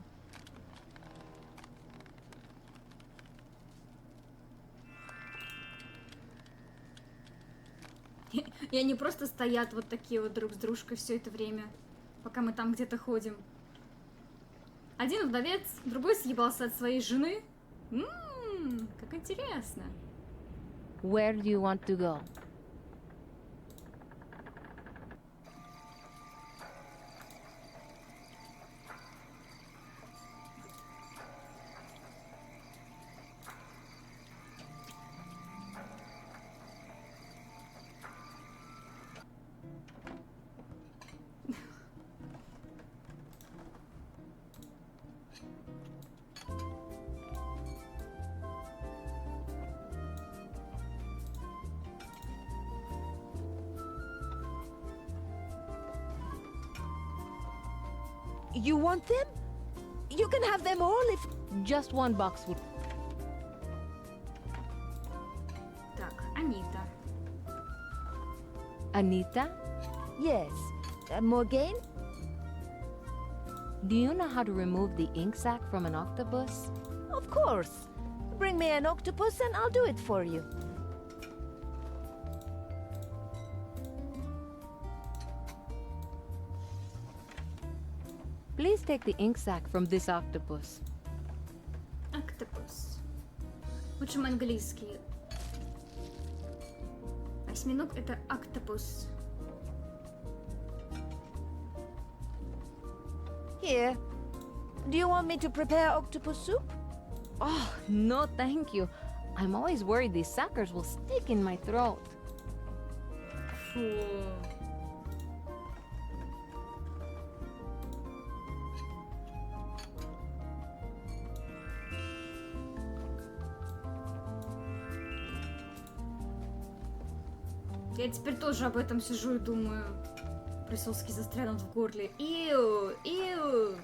И они просто стоят вот такие вот друг с дружкой все это время, пока мы там где-то ходим. Один вдовец, другой съебался от своей жены. Как интересно. Where do you want to go? You want them? You can have them all if... Just one box would... Так, Анита. Anita? Yes. Morgane? Do you know how to remove the ink sac from an octopus? Of course. Bring me an octopus and I'll do it for you. Please take the ink sac from this octopus. Octopus. Учим английский. Осьминог это octopus. Here. Do you want me to prepare octopus soup? Oh, no thank you. I'm always worried these suckers will stick in my throat. Фу. Я теперь тоже об этом сижу и думаю. Присоски застрянут в горле. Иу, иу.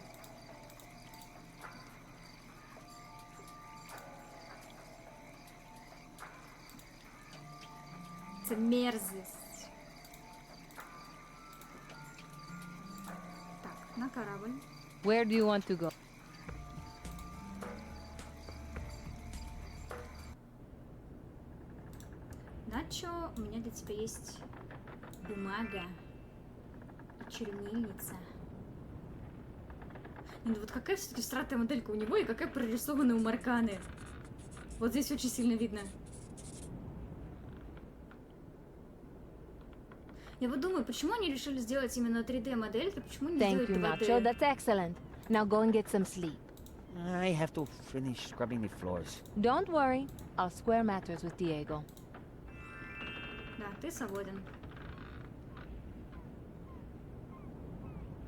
Это мерзость. Так, на корабль. Where do you want to go? Начо, у меня для тебя есть бумага и чернильница. Ну вот какая все-таки стратая моделька у него и какая прорисованная у Морганы. Вот здесь очень сильно видно. Я вот думаю, почему они решили сделать именно 3D модельки, почему не Thank сделать you, 2D? Nacho. That's excellent. Now go and get some sleep. I have to finish scrubbing the floors. Don't worry. I'll square matters with Diego. Да, ты свободен.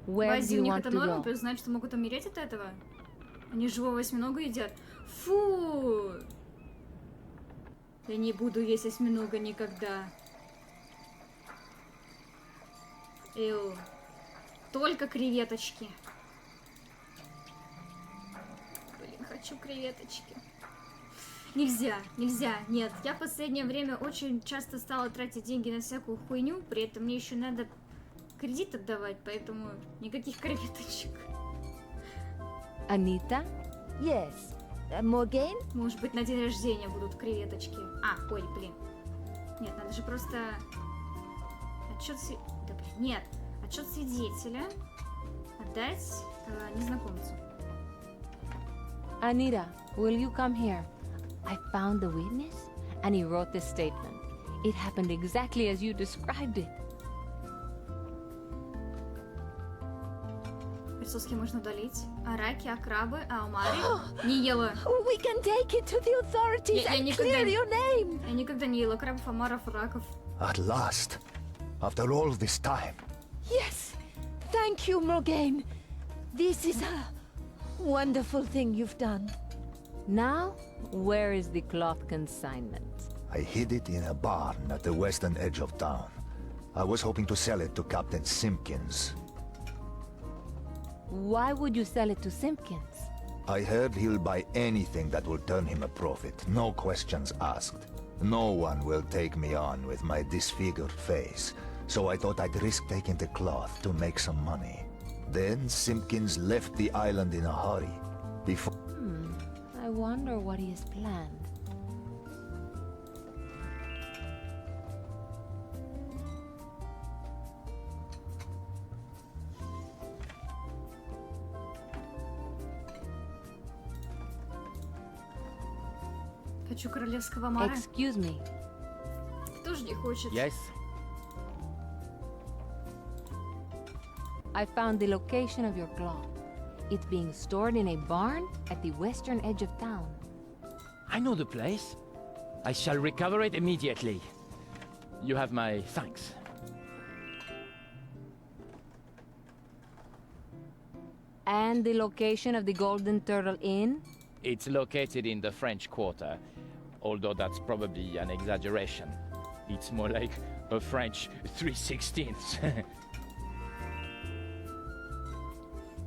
Where do Бази, у you них want это to норма, go? плюс значит, что могут умереть от этого. Они живого осьминога едят. Фу! Я не буду есть осьминога никогда. Эу. Только креветочки. Блин, хочу креветочки. Нельзя, нельзя, нет. Я в последнее время очень часто стала тратить деньги на всякую хуйню, при этом мне еще надо кредит отдавать, поэтому никаких креветочек. Anita? Yes. Morgane? Может быть, на день рождения будут креветочки. А, ой, блин. Нет, надо же просто... Отчет Да, блин, нет. Отчет свидетеля отдать незнакомцу. Anita, will you come here? I found the witness, and he wrote this statement. It happened exactly as you described it. Присоски можно удалить. Араки, акрабы, аумари. Не ела. We can take it to the authorities and clear your name. Я никогда не ела крабов, омаров, раков. At last, after all this time. Yes. Thank you, Morgane. This is a wonderful thing you've done. Now, where is the cloth consignment? I hid it in a barn at the western edge of town. I was hoping to sell it to Captain Simpkins. Why would you sell it to Simpkins? I heard he'll buy anything that will turn him a profit, no questions asked. No one will take me on with my disfigured face, so I thought I'd risk taking the cloth to make some money. Then Simpkins left the island in a hurry. Before... I wonder what he has planned. Хочу королевского мара. Excuse me. Кто же не хочет? Yes? I found the location of your cloth. It's being stored in a barn at the western edge of town. I know the place. I shall recover it immediately. You have my thanks. And the location of the Golden Turtle Inn? It's located in the French Quarter, although that's probably an exaggeration. It's more like a French 3/16.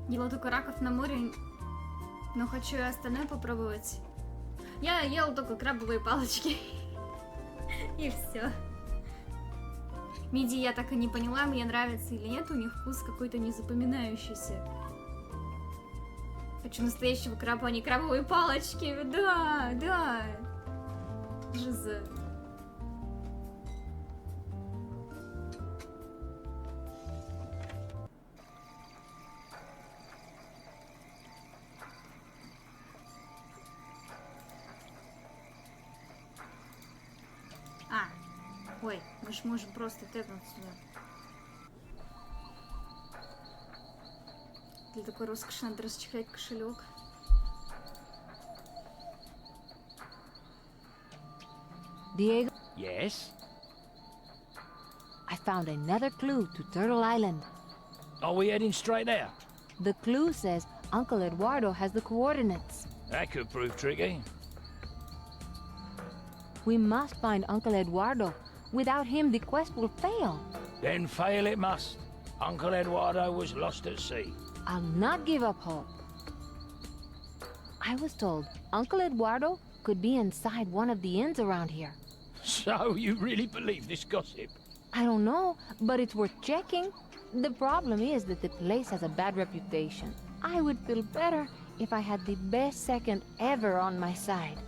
Ела только раков на море, но хочу и остальное попробовать. Я ел только крабовые палочки. И все. Мидии я так и не поняла, мне нравится или нет, у них вкус какой-то незапоминающийся. Хочу настоящего краба, а не крабовые палочки. Да, да. Жиза. Ой, мы ж можем просто тэпнуть сюда. Для такой роскоши надо расчехлять кошелек. Diego? Yes? I found another clue to Turtle Island. Are we heading straight there? The clue says Uncle Eduardo has the coordinates. That could prove tricky. We must find Uncle Eduardo. Without him, the quest will fail. Then fail it must. Uncle Eduardo was lost at sea. I'll not give up hope. I was told Uncle Eduardo could be inside one of the inns around here. So you really believe this gossip? I don't know, but it's worth checking. The problem is that the place has a bad reputation. I would feel better if I had the best second ever on my side.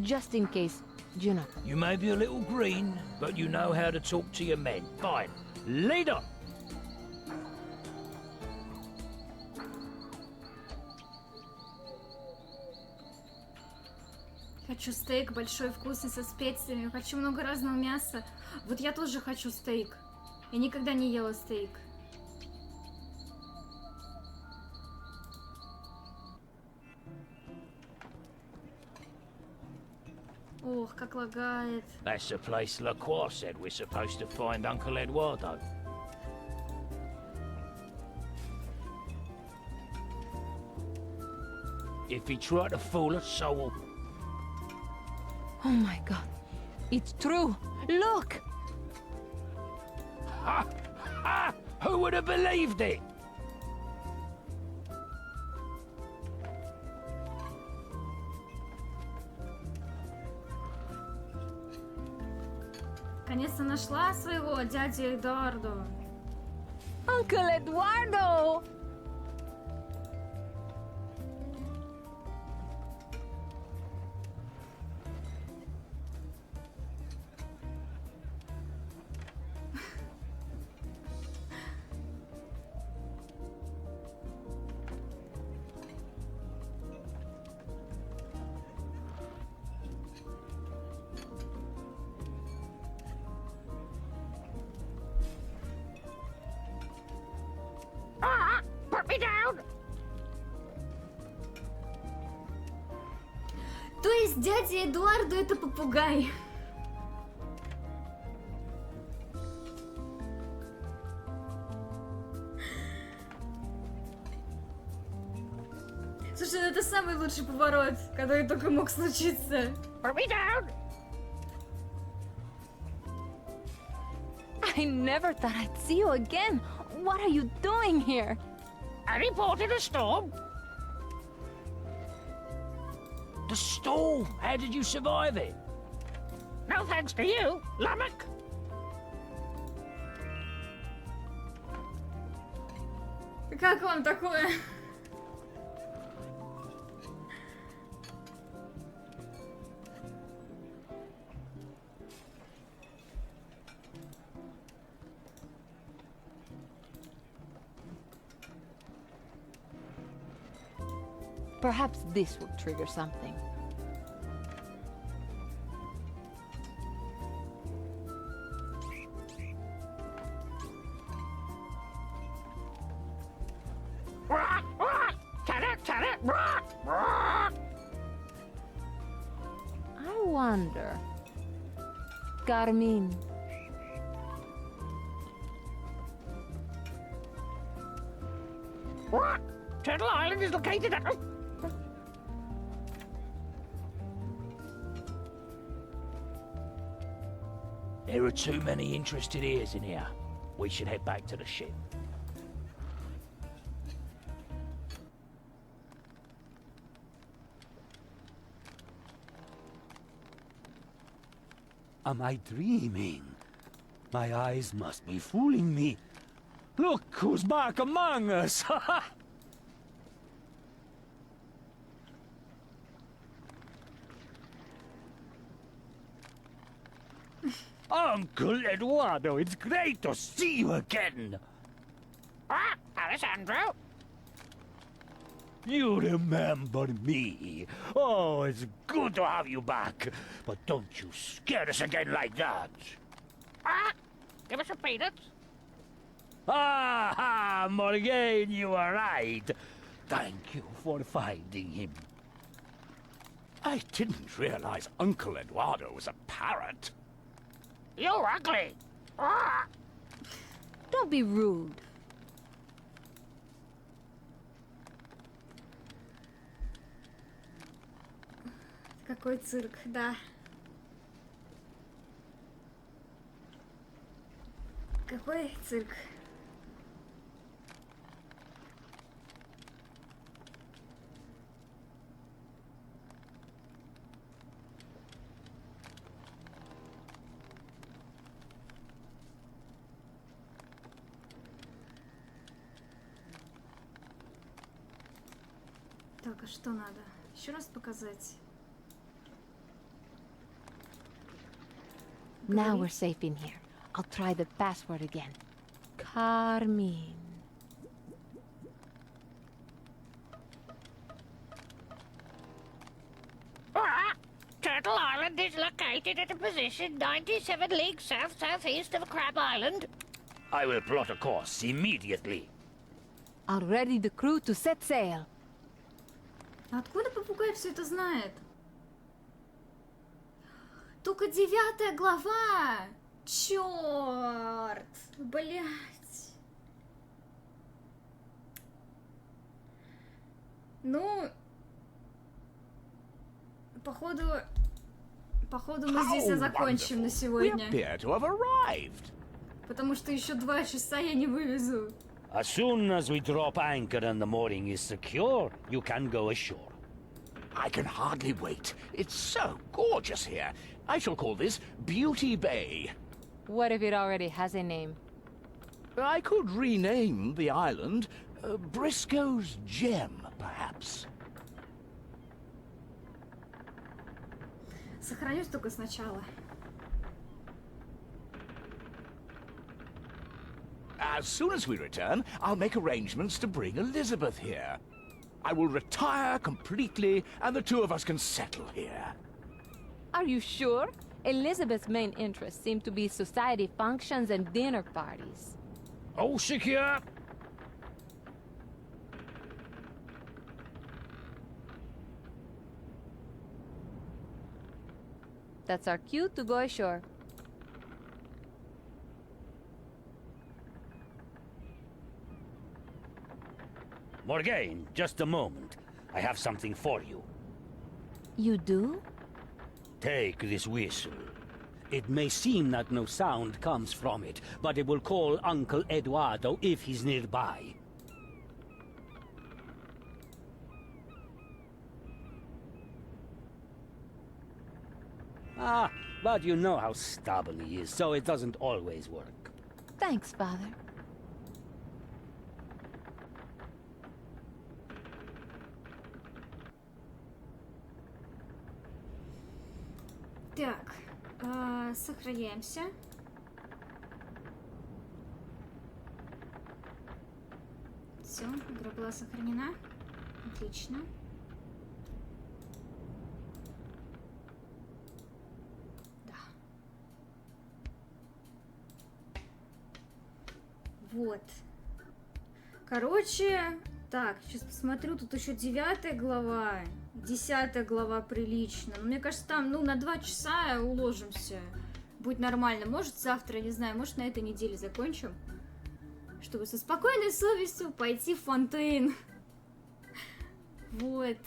Just in case, you know. You may be a little green, but you know how to talk to your men. Fine. Lead on! Хочу стейк большой, вкусный, со специями. Хочу много разного мяса. Вот я тоже хочу стейк. Я никогда не ела стейк. Ох, как лагает. That's the place Lacroix said we're supposed to find Uncle Eduardo. If he tried to fool us, so will... Oh my god. It's true. Look! Ha! Ha! Who would have believed it? Наконец-то нашла своего дядю Эдуардо. Uncle Eduardo! Put me down! То есть дядя Эдуардо это попугай. Слушай, ну это самый лучший поворот, который только мог случиться. Put me down! I never thought I'd see you again. What are you doing here? I reported a storm. The storm! How did you survive it? No thanks to you, Lamech. Как вам такое? Perhaps this will trigger something. I wonder. Carmine. Turtle Island is located at... There are too many interested ears in here. We should head back to the ship. Am I dreaming? My eyes must be fooling me. Look who's back among us! Uncle Eduardo, it's great to see you again. Ah, Alessandro. You remember me. Oh, it's good to have you back. But don't you scare us again like that. Ah, give us a peanut. Ah, Morgane, you are right. Thank you for finding him. I didn't realize Uncle Eduardo was a parrot. You're ugly. Ah. Don't be rude. Какой цирк, да. Какой цирк. Так, а что надо? Еще раз показать. Now we're safe in here. I'll try the password again. Carmine. Ah, Turtle Island is located at a position 97 leagues south-southeast of Crab Island. I will plot a course immediately. I'll ready the crew to set sail. Откуда попугай все это знает? Только 9 глава! Черт! Блять! Ну... Походу мы здесь и закончим на сегодня. Потому что еще 2 часа я не вывезу. As soon as we drop anchor and the mooring is secure, you can go ashore. I can hardly wait. It's so gorgeous here. I shall call this Beauty Bay. What if it already has a name? I could rename the island Briscoe's Gem, perhaps. Сохранюсь только сначала. As soon as we return, I'll make arrangements to bring Elizabeth here. I will retire completely, and the two of us can settle here. Are you sure? Elizabeth's main interests seem to be society functions and dinner parties. All secure. That's our cue to go ashore. Morgane, just a moment. I have something for you. You do? Take this whistle. It may seem that no sound comes from it, but it will call Uncle Eduardo if he's nearby. Ah, but you know how stubborn he is, so it doesn't always work. Thanks, Father. Так, сохраняемся. Все, игра была сохранена. Отлично. Да. Вот. Короче, так, сейчас посмотрю, тут еще 9 глава. 10 глава прилично. Но мне кажется, там, ну, на 2 часа уложимся. Будет нормально. Может, завтра, не знаю, может, на этой неделе закончим. Чтобы со спокойной совестью пойти в Фонтейн. Вот.